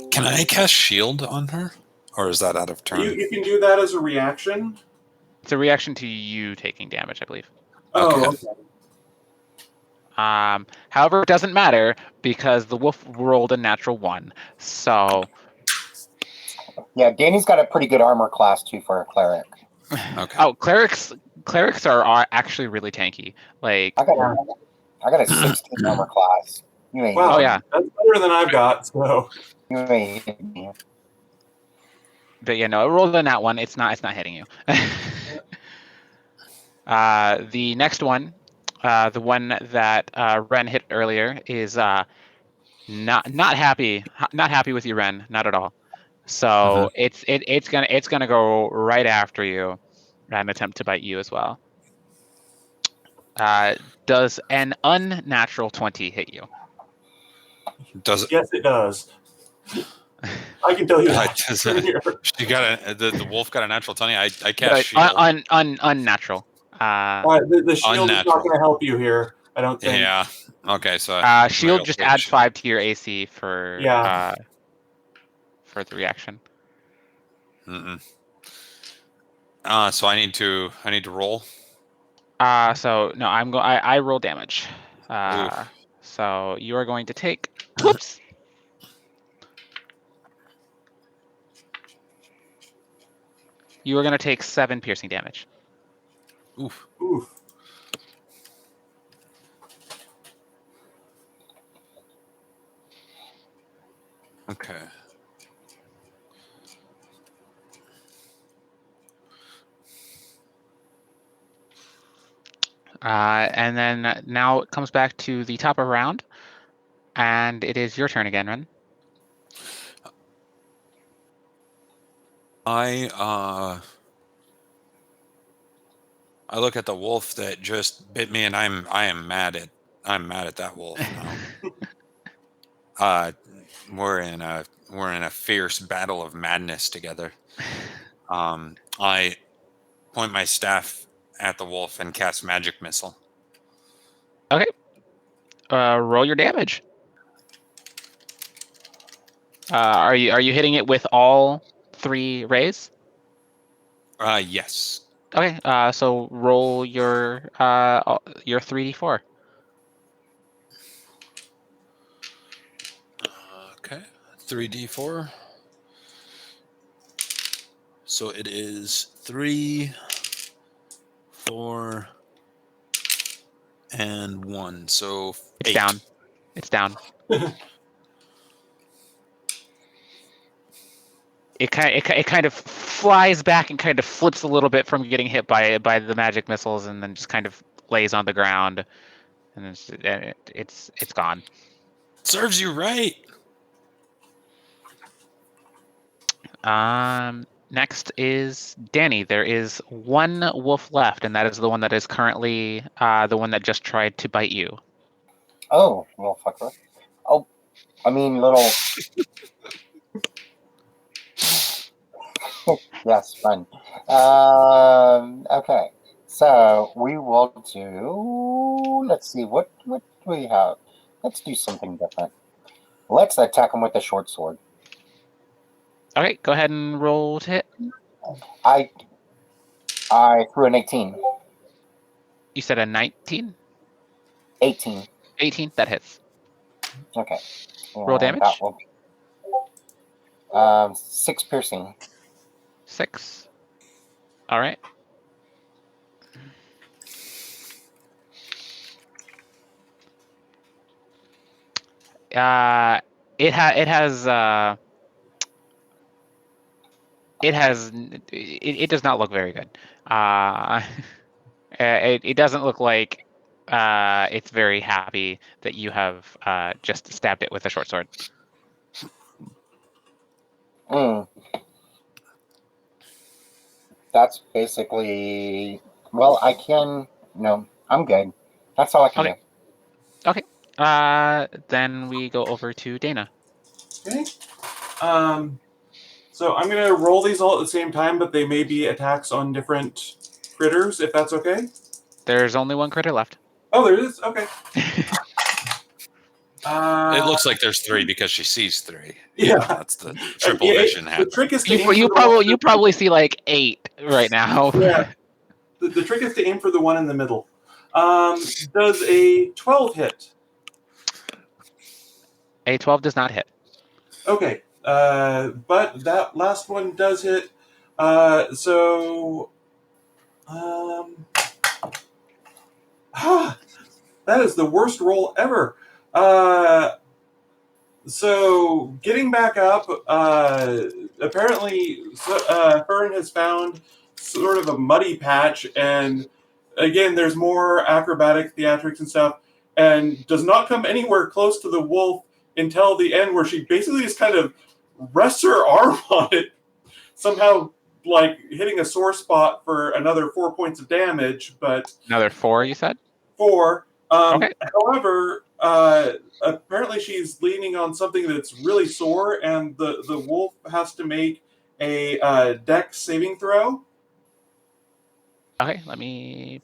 Can I cast shield on her, or is that out of turn? You can do that as a reaction. It's a reaction to you taking damage, I believe. Oh, Okay. However, it doesn't matter because the wolf rolled a natural 1. So Yeah, Danny's got a pretty good armor class too for a cleric. Okay. oh, clerics are actually really tanky. Like I got a 16 armor class. You ain't wow. Oh, yeah. That's better than I've got. So you ain't hitting me. But yeah, no, it rolled on that one. It's not hitting you. The next one, the one that Ren hit earlier, is not happy with you, Ren. Not at all. So it's gonna go right after you and attempt to bite you as well. Does an unnatural 20 hit you? Does it? yes, it does. I can tell you Yeah, that. it does. from here. She got the wolf got a natural 20. I cast shield. Unnatural. The shield is not Unnatural. going to help you here. I don't think. Yeah. Okay. So I Shield got just switch. adds 5 to your AC for Yeah. for the reaction. Mm-mm. So I need to roll. So no, I roll damage. Oof. So you are going to take. Whoops. You are going to take 7 piercing damage. Oof. Oof. Okay. And then now it comes back to the top of round, and it is your turn again, Ren. I look at the wolf that just bit me, and I'm mad at that wolf now. We're in a fierce battle of madness together. I point my staff at the wolf and cast magic missile. Okay. Roll your damage. Are you hitting it with all 3 rays? Yes. Okay. So roll your 3d4. Okay. 3d4. So it is 3, 4, and 1. So It's 8. down. It's down. It kind of flies back and kind of flips a little bit from getting hit by the magic missiles, and then just kind of lays on the ground, and it's gone. Serves you right. Next is Danny. There is one wolf left, and that is the one that is currently the one that just tried to bite you. Oh, little fucker. Oh, I mean, little. Yes, fun. Okay, so we will do. Let's see, what do we have? Let's do something different. Let's attack him with the short sword. Okay, go ahead and roll to hit. I threw an 18. You said a 19? 18. 18? That hits. Okay. Roll And damage. that will 6 piercing. 6. All right. It does not look very good. It doesn't look like It's very happy that you have just stabbed it with a short sword. That's basically. Well, I can. No, I'm good. That's all I can Okay. Okay. Then we go over to Dana. Okay. So I'm gonna roll these all at the same time, but they may be attacks on different critters, if that's okay. There's only one critter left. Oh, there is. Okay. It looks like there's 3 because she sees 3. Yeah. That's the triple Yeah, vision the happening. trick is to aim You for the one- you probably see like 8 right now. Yeah. The trick is to aim for the one in the middle. Does a 12 hit? A 12 does not hit. Okay. But that last one does hit. That is the worst roll ever. So getting back up, apparently Fern has found sort of a muddy patch, and again, there's more acrobatic theatrics and stuff, and does not come anywhere close to the wolf until the end, where she basically just kind of rests her arm on it, somehow like hitting a sore spot for another 4 points of damage, but Another 4, you said? 4. Okay. However, apparently she's leaning on something that's really sore, and the wolf has to make a dex saving throw. Okay, let me.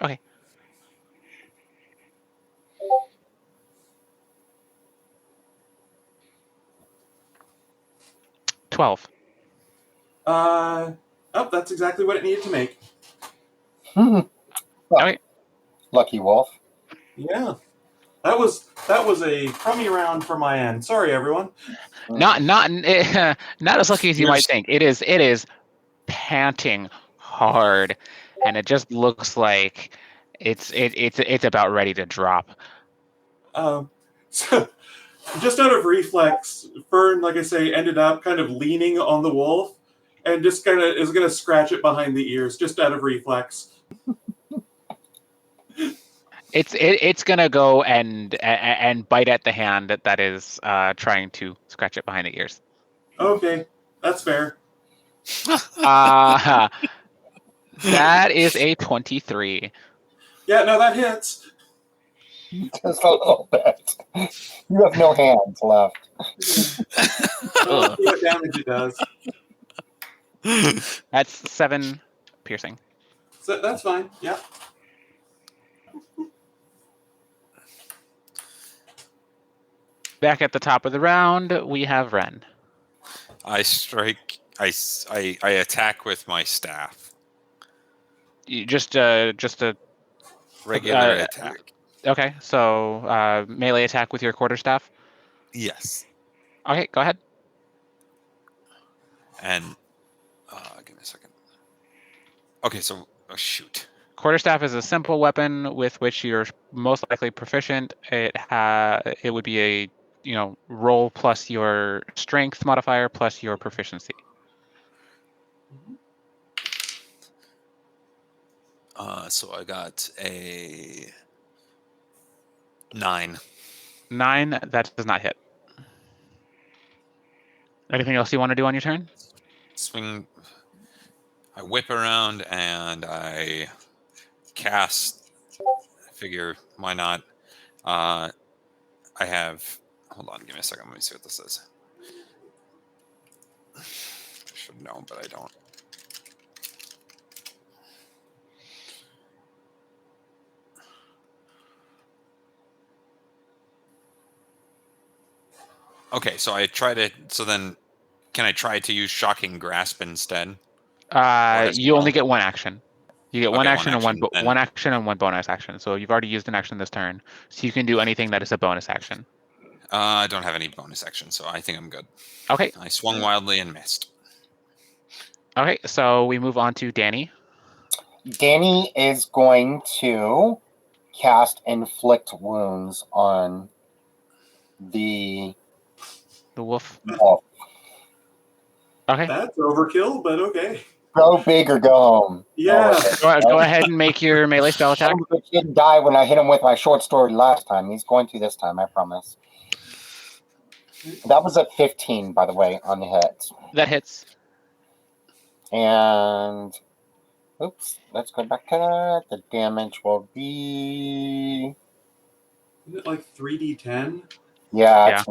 Okay. That's exactly what it needed to make. Okay. Lucky wolf. Yeah, that was a crummy round for my end. Sorry, everyone. Not as lucky as you might think. It is panting hard, and it just looks like it's about ready to drop. So just out of reflex, Fern, like I say, ended up kind of leaning on the wolf, and just kind of is going to scratch it behind the ears, just out of reflex. It's gonna go and bite at the hand that is trying to scratch it behind the ears. Okay, that's fair. That is a 23. Yeah, no, that hits. Just a little bit. You have no hands left. We'll see what damage it does. That's 7 piercing. So that's fine. Yeah. Back at the top of the round, we have Ren. I strike. I attack with my staff. Just a Regular attack. Okay, so melee attack with your quarterstaff. Yes. Okay, go ahead. And give me a second. Okay, so shoot. Quarterstaff is a simple weapon with which you're most likely proficient. It would be a roll plus your strength modifier plus your proficiency. So I got a 9. 9, that does not hit. Anything else you want to do on your turn? Swing. I whip around and I cast. I figure why not? I have. Hold on, give me a second. Let me see what this is. I should know, but I don't. Okay, so I try to. So then, can I try to use Shocking Grasp instead? You only get one action. You get one Okay, action one and action, then- one action and one bonus action. So you've already used an action this turn. So you can do anything that is a bonus action. I don't have any bonus action, so I think I'm good. Okay. I swung wildly and missed. Okay, so we move on to Danny. Danny is going to cast Inflict Wounds on the wolf. wolf. Okay. That's overkill, but okay. Go big or go home. Yeah. Go ahead and make your melee spell attack. Some bitch didn't die when I hit him with my short story last time. He's going to this time, I promise. That was at 15, by the way, on the hit. That hits. And oops, let's go back to that. The damage will be Isn't it like 3d10? yeah, Yeah. it's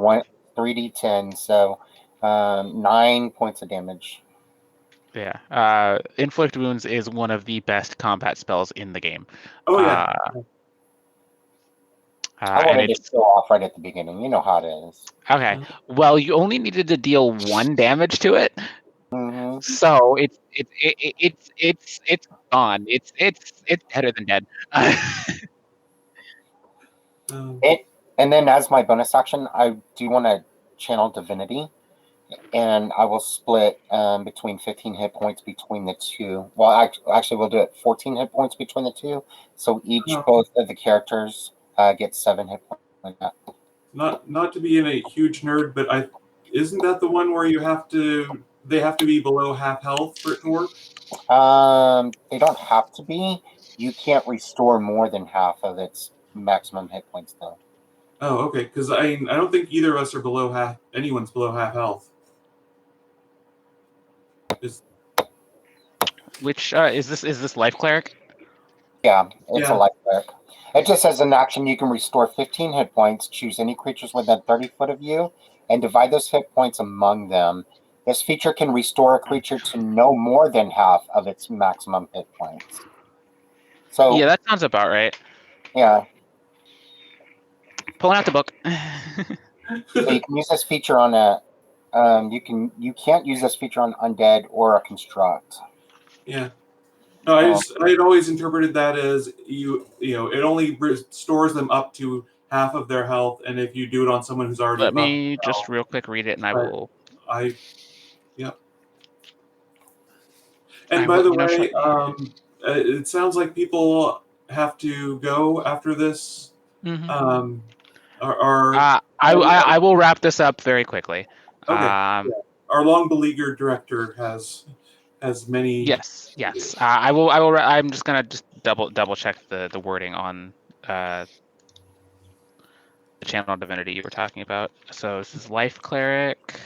3d10, so 9 points of damage. Yeah. Inflict wounds is one of the best combat spells in the game. Oh, yeah. I And wanted to show off right at the beginning. You know how it is. okay. Well, you only needed to deal 1 damage to it, Mm-hmm. so it's gone. It's better than dead. And then as my bonus action, I do want to channel divinity, and I will split between 15 hit points between the two. Well, actually, we'll do it 14 hit points between the two. So both of the characters get 7 hit points. Like that. Not to be a huge nerd, but isn't that the one where they have to be below half health for it to work? They don't have to be. You can't restore more than half of its maximum hit points, though. Oh, okay. Because I don't think either of us are below half. Anyone's below half health. Which is this life cleric? Yeah, it's a life cleric. It just says in action you can restore 15 hit points, choose any creatures within 30 foot of you, and divide those hit points among them. This feature can restore a creature to no more than half of its maximum hit points. So yeah, that sounds about right. Yeah. Pulling out the book. So you can use this feature on a. You can't use this feature on undead or a construct. Yeah. No, I had always interpreted that as it only restores them up to half of their health, and if you do it on someone who's already Let me just real quick read it, and I will. Yep. And by the way, it sounds like people have to go after this. Mm-hmm. I will wrap this up very quickly. Okay. Our long beleaguered director has many. Yes. I will. I'm just gonna double check the wording on the channel divinity you were talking about. So this is life cleric.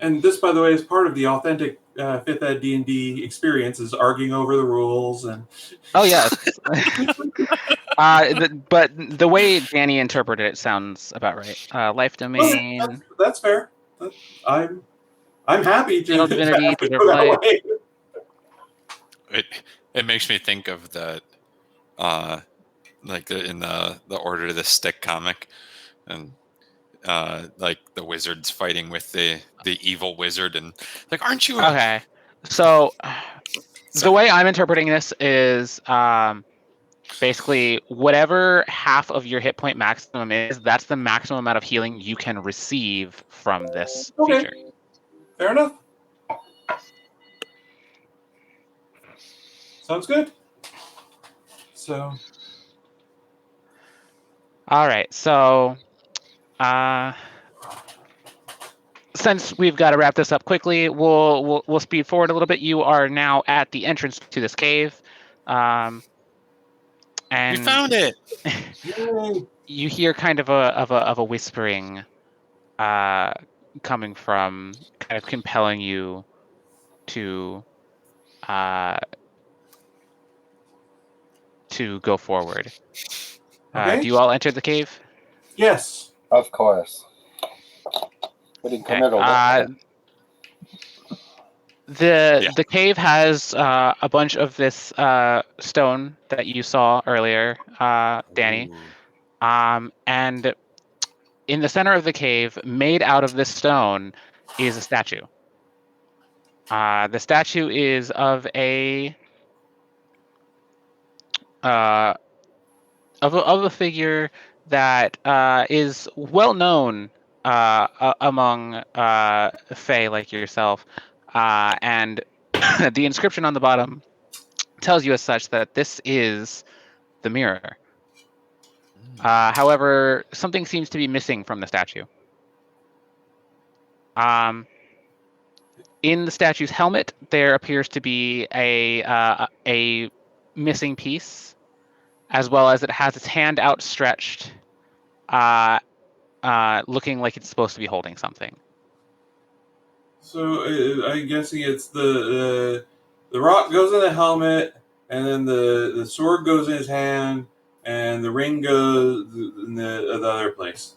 And this, by the way, is part of the authentic 5th Ed D&D experience, is arguing over the rules and. Oh yes. But the way Danny interpreted it sounds about right. Life domain. That's fair. I'm happy to. Divinity to their life. It makes me think of the in the Order of the Stick comic, and like the wizards fighting with the evil wizard, and like, aren't you okay? So the way I'm interpreting this is basically whatever half of your hit point maximum is, that's the maximum amount of healing you can receive from this feature. Fair enough. Sounds good. So. All right. So, since we've got to wrap this up quickly, we'll speed forward a little bit. You are now at the entrance to this cave. And we found it. You hear kind of a whispering coming from, kind of compelling you to go forward. Okay. Do you all enter the cave? Yes. Of course. Okay. The cave has a bunch of this stone that you saw earlier, Danny. And in the center of the cave, made out of this stone, is a statue. The statue is of a figure that is well known among Fae like yourself, and the inscription on the bottom tells you as such that this is the mirror. However, something seems to be missing from the statue. In the statue's helmet, there appears to be a missing piece, as well as it has its hand outstretched, looking like it's supposed to be holding something. So I'm guessing it's the rock goes in the helmet, and then the sword goes in his hand, and the ring goes in the other place.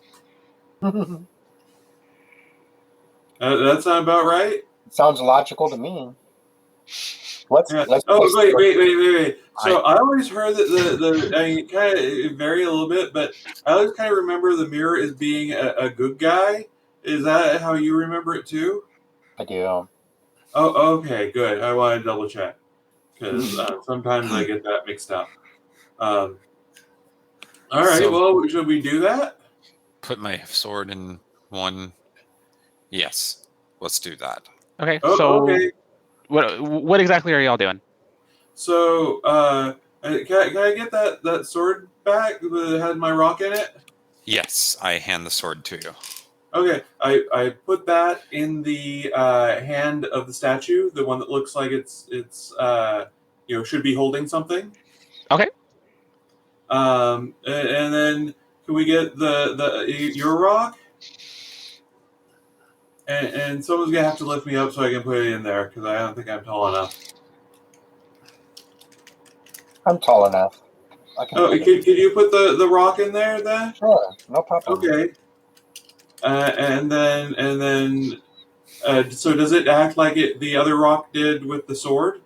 That sound about right? Sounds logical to me. Let's Yeah. let's Oh, place- wait. So I always heard that the I kind of vary a little bit, but I always kind of remember the mirror as being a good guy. Is that how you remember it too? I do. Oh, okay, good. I want to double check because sometimes I get that mixed up. All right. So- Well, should we do that? Put my sword in one. Yes, let's do that. Okay, Oh, so okay. what exactly are y'all doing? So, can I get that sword back that had my rock in it? Yes, I hand the sword to you. Okay, I put that in the hand of the statue, the one that looks like it's should be holding something. Okay. And then can we get your rock? And someone's gonna have to lift me up so I can put it in there because I don't think I'm tall enough. I'm tall enough. I can. Oh, put could you put the rock in there then? Sure, no problem. Okay. And then so does it act like the other rock did with the sword?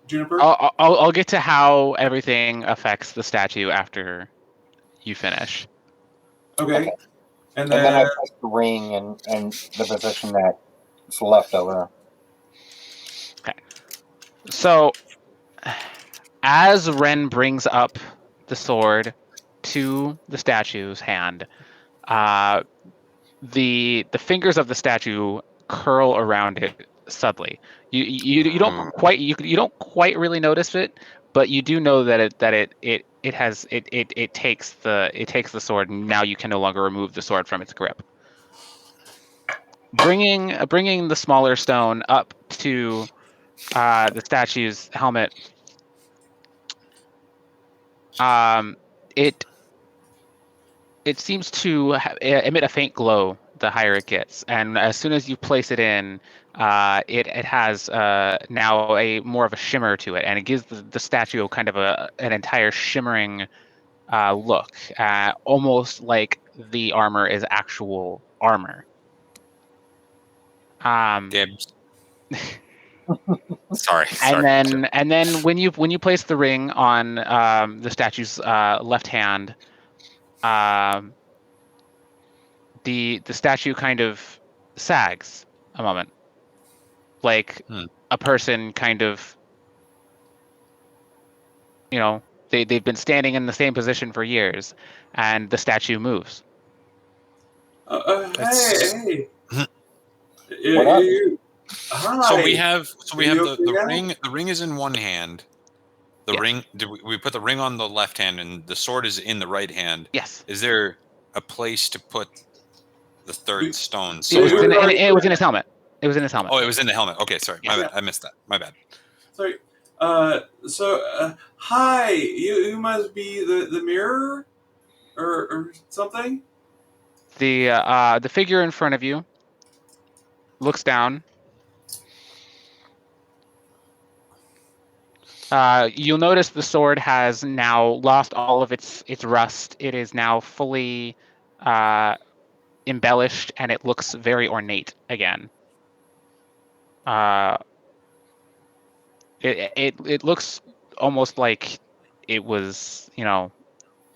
Juniper? I'll get to how everything affects the statue after you finish. Okay. Okay. And And then I then place the ring in the position that it's left over. So, as Ren brings up the sword to the statue's hand, the fingers of the statue curl around it subtly. You don't quite really notice it, but you do know that it takes the sword, and now you can no longer remove the sword from its grip. Bringing the smaller stone up to the statue's helmet, it seems to emit a faint glow the higher it gets, and as soon as you place it in, it has now a more of a shimmer to it, and it gives the statue kind of an entire shimmering look, almost like the armor is actual armor. Dibs. Sorry. And then when you place the ring on the statue's left hand, the statue kind of sags a moment, like a person kind of, they've been standing in the same position for years, and the statue moves. hey. What up? Hi. So we have You the okay now? ring. The ring is in one hand. The Yes. ring. We put the ring on the left hand, and the sword is in the right hand. Yes. Is there a place to put the third stone? It was somewhere? it was in his helmet. It was in his helmet. Oh, it was in the helmet. Okay, sorry. My Yeah. bad. I missed that. My bad. Sorry. Hi. You must be the mirror, or something. The figure in front of you looks down. You'll notice the sword has now lost all of its rust. It is now fully embellished, and it looks very ornate again. It looks almost like it was,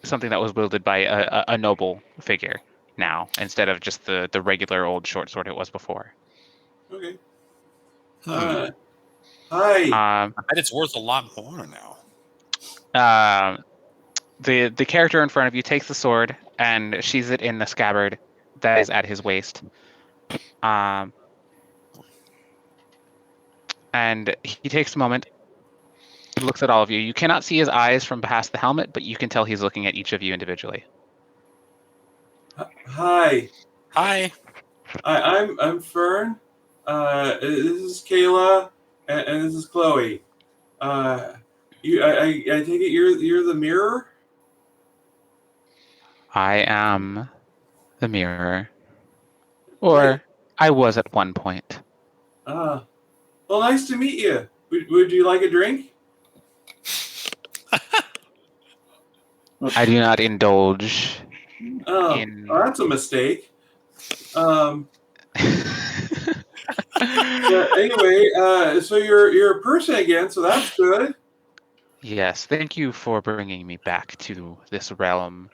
something that was wielded by a noble figure now, instead of just the regular old short sword it was before. Okay. I Hi. bet it's worth a lot more now. The character in front of you takes the sword and sheathes it in the scabbard that is at his waist. And he takes a moment He looks at all of you. You cannot see his eyes from past the helmet, but you can tell he's looking at each of you individually. Hi. Hi. I'm Fern. This is Kayla, and this is Chloe. I take it you're the mirror. I am the mirror. Nice. Or I was at one point. Well, nice to meet you. Would you like a drink? I do not indulge Oh, in. that's a mistake. Yeah, anyway, so you're a person again, so that's good. Yes, thank you for bringing me back to this realm.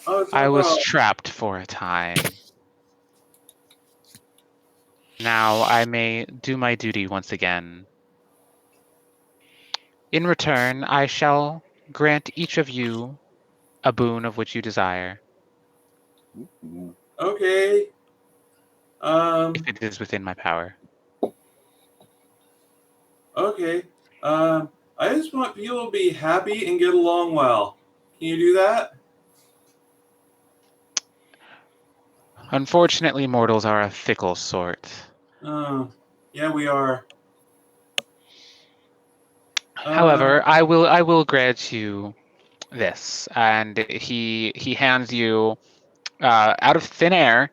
Oh, it's I no was problem. trapped for a time. Now I may do my duty once again. In return, I shall grant each of you a boon of which you desire, Okay. if it is within my power. Okay. I just want people to be happy and get along well. Can you do that? Unfortunately, mortals are a fickle sort. Uh, yeah, we are. However, I will grant you this, and he hands you out of thin air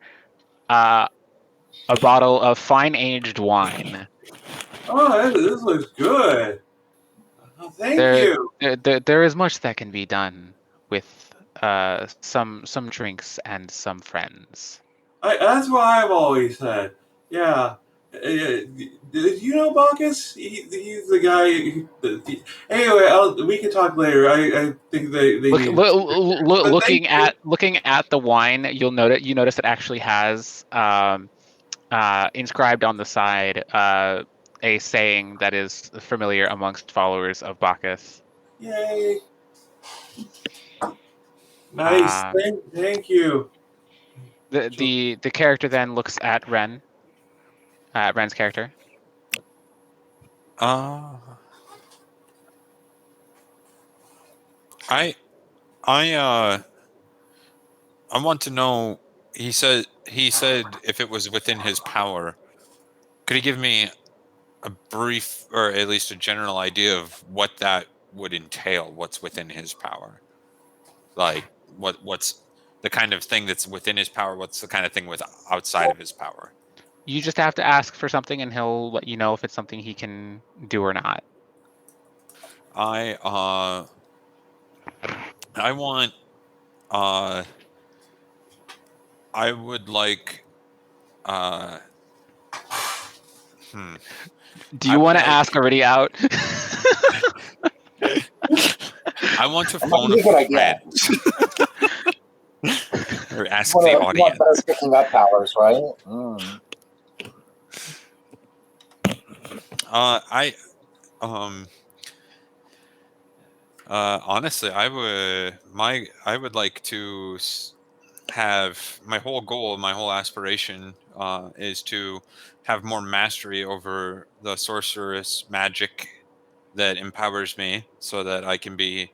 a bottle of fine aged wine. Oh, this looks good. Oh, thank There, you. there is much that can be done with some drinks and some friends. That's what I've always said. Yeah. Did you know Bacchus? He's the guy. Anyway, we can talk later. I think they need. But thank you. Looking at the wine, you notice it actually has inscribed on the side a saying that is familiar amongst followers of Bacchus. Yay! Nice. Um, Thank you. the character then looks at Ren's character. Uh, I I want to know. He said if it was within his power, could he give me a brief or at least a general idea of what that would entail? What's within his power? Like what's the kind of thing that's within his power? What's the kind of thing with outside of his power? You just have to ask for something, and he'll let you know if it's something he can do or not. I want I would like uh hmm. Do I you would want to like- ask already out? I want to That phone might be a good a idea. friend or ask You the want audience. better picking up powers, right? I honestly, I would like to have my whole goal, my whole aspiration is to have more mastery over the sorceress magic that empowers me, so that I can be,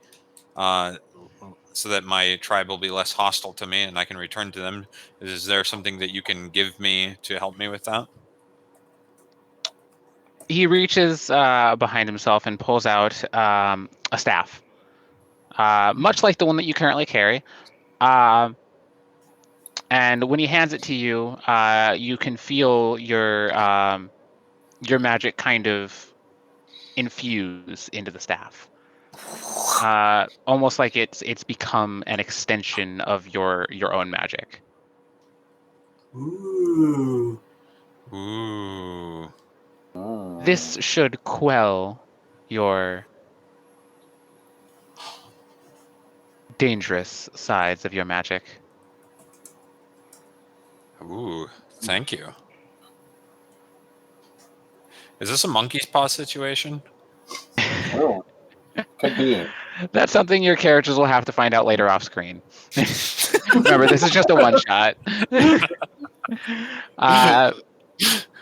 uh, so that my tribe will be less hostile to me, and I can return to them. Is there something that you can give me to help me with that? He reaches behind himself and pulls out a staff, much like the one that you currently carry. And when he hands it to you, you can feel your magic kind of infuse into the staff, almost like it's become an extension of your own magic. Ooh. Ooh. This should quell your dangerous sides of your magic. Ooh. Thank you. Is this a monkey's paw situation? Oh, could be. That's something your characters will have to find out later off screen. Remember, this is just a one shot.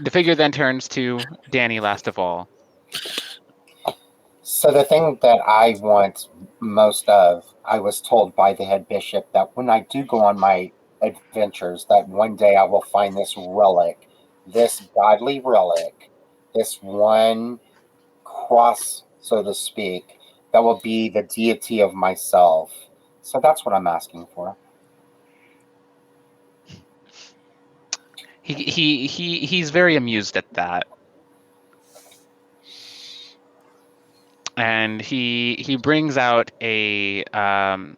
The figure then turns to Danny last of all. So the thing that I want most of, I was told by the head bishop that when I do go on my adventures, that one day I will find this relic, this godly relic, this one cross, so to speak, that will be the deity of myself. So that's what I'm asking for. He's very amused at that. And he brings out an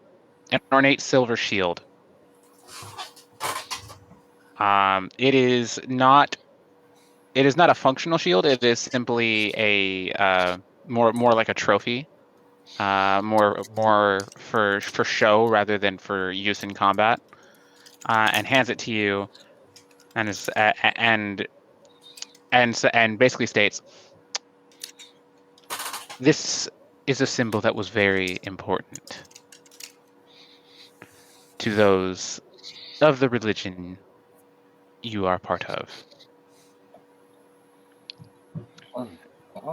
ornate silver shield. It is not a functional shield. It is simply a more like a trophy, more for show rather than for use in combat. And hands it to you, and is and basically states, this is a symbol that was very important to those of the religion you are part of.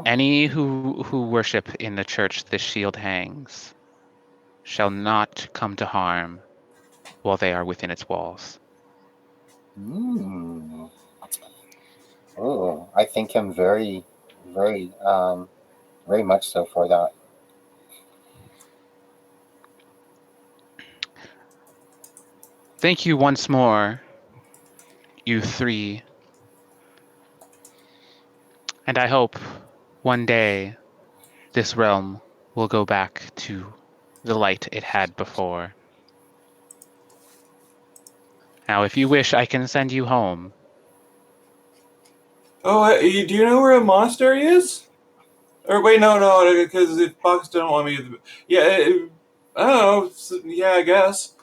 Any who worship in the church this shield hangs shall not come to harm while they are within its walls. Mm. Oh, I thank him very, very, very much so for that. Thank you once more, you three. And I hope one day this realm will go back to the light it had before. Now, if you wish, I can send you home. Oh, do you know where a monastery is? Or wait, no, because if Fox don't want me, yeah, I don't know. Yeah, I guess.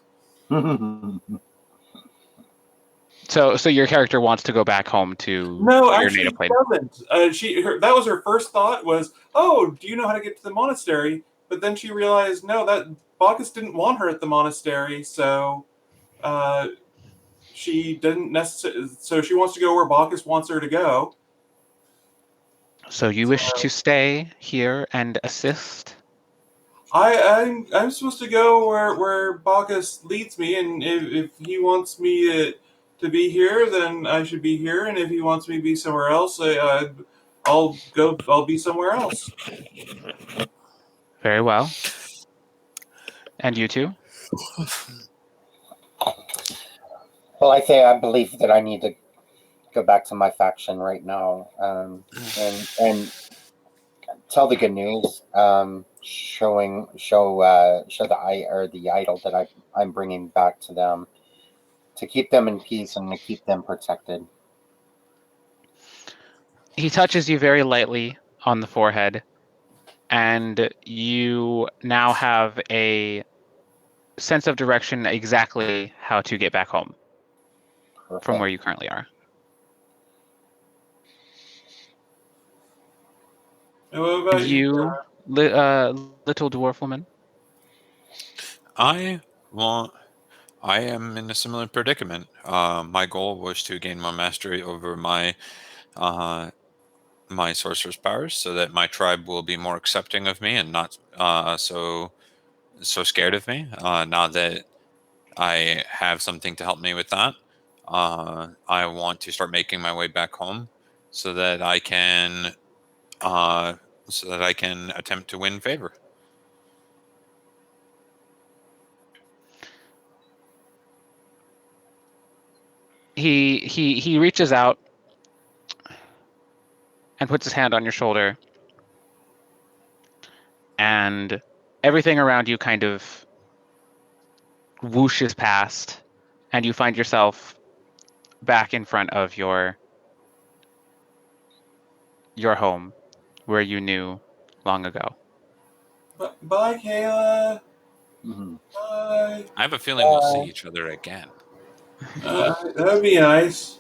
So your character wants to go back home to No, your actually, native she plane. doesn't. That was her first thought was, oh, do you know how to get to the monastery? But then she realized, no, that Bacchus didn't want her at the monastery, so she didn't necessarily. So she wants to go where Bacchus wants her to go. So you wish to stay here and assist? I'm supposed to go where Bacchus leads me, and if he wants me to be here, then I should be here, and if he wants me to be somewhere else, I'll go. I'll be somewhere else. Very well. And you two? Well, I believe that I need to go back to my faction right now, and tell the good news. Show the idol that I'm bringing back to them, to keep them in peace and to keep them protected. He touches you very lightly on the forehead, and you now have a sense of direction exactly how to get back home Perfect. from where you currently are. And what about You, little dwarf woman? I am in a similar predicament. My goal was to gain more mastery over my my sorcerer's powers, so that my tribe will be more accepting of me and not so scared of me. Now that I have something to help me with that, I want to start making my way back home, so that I can attempt to win favor. He reaches out and puts his hand on your shoulder, and everything around you kind of whooshes past, and you find yourself back in front of your home, where you knew long ago. Bye, Kayla. Mhm. Bye. I have a feeling we'll see each other again. That would be nice.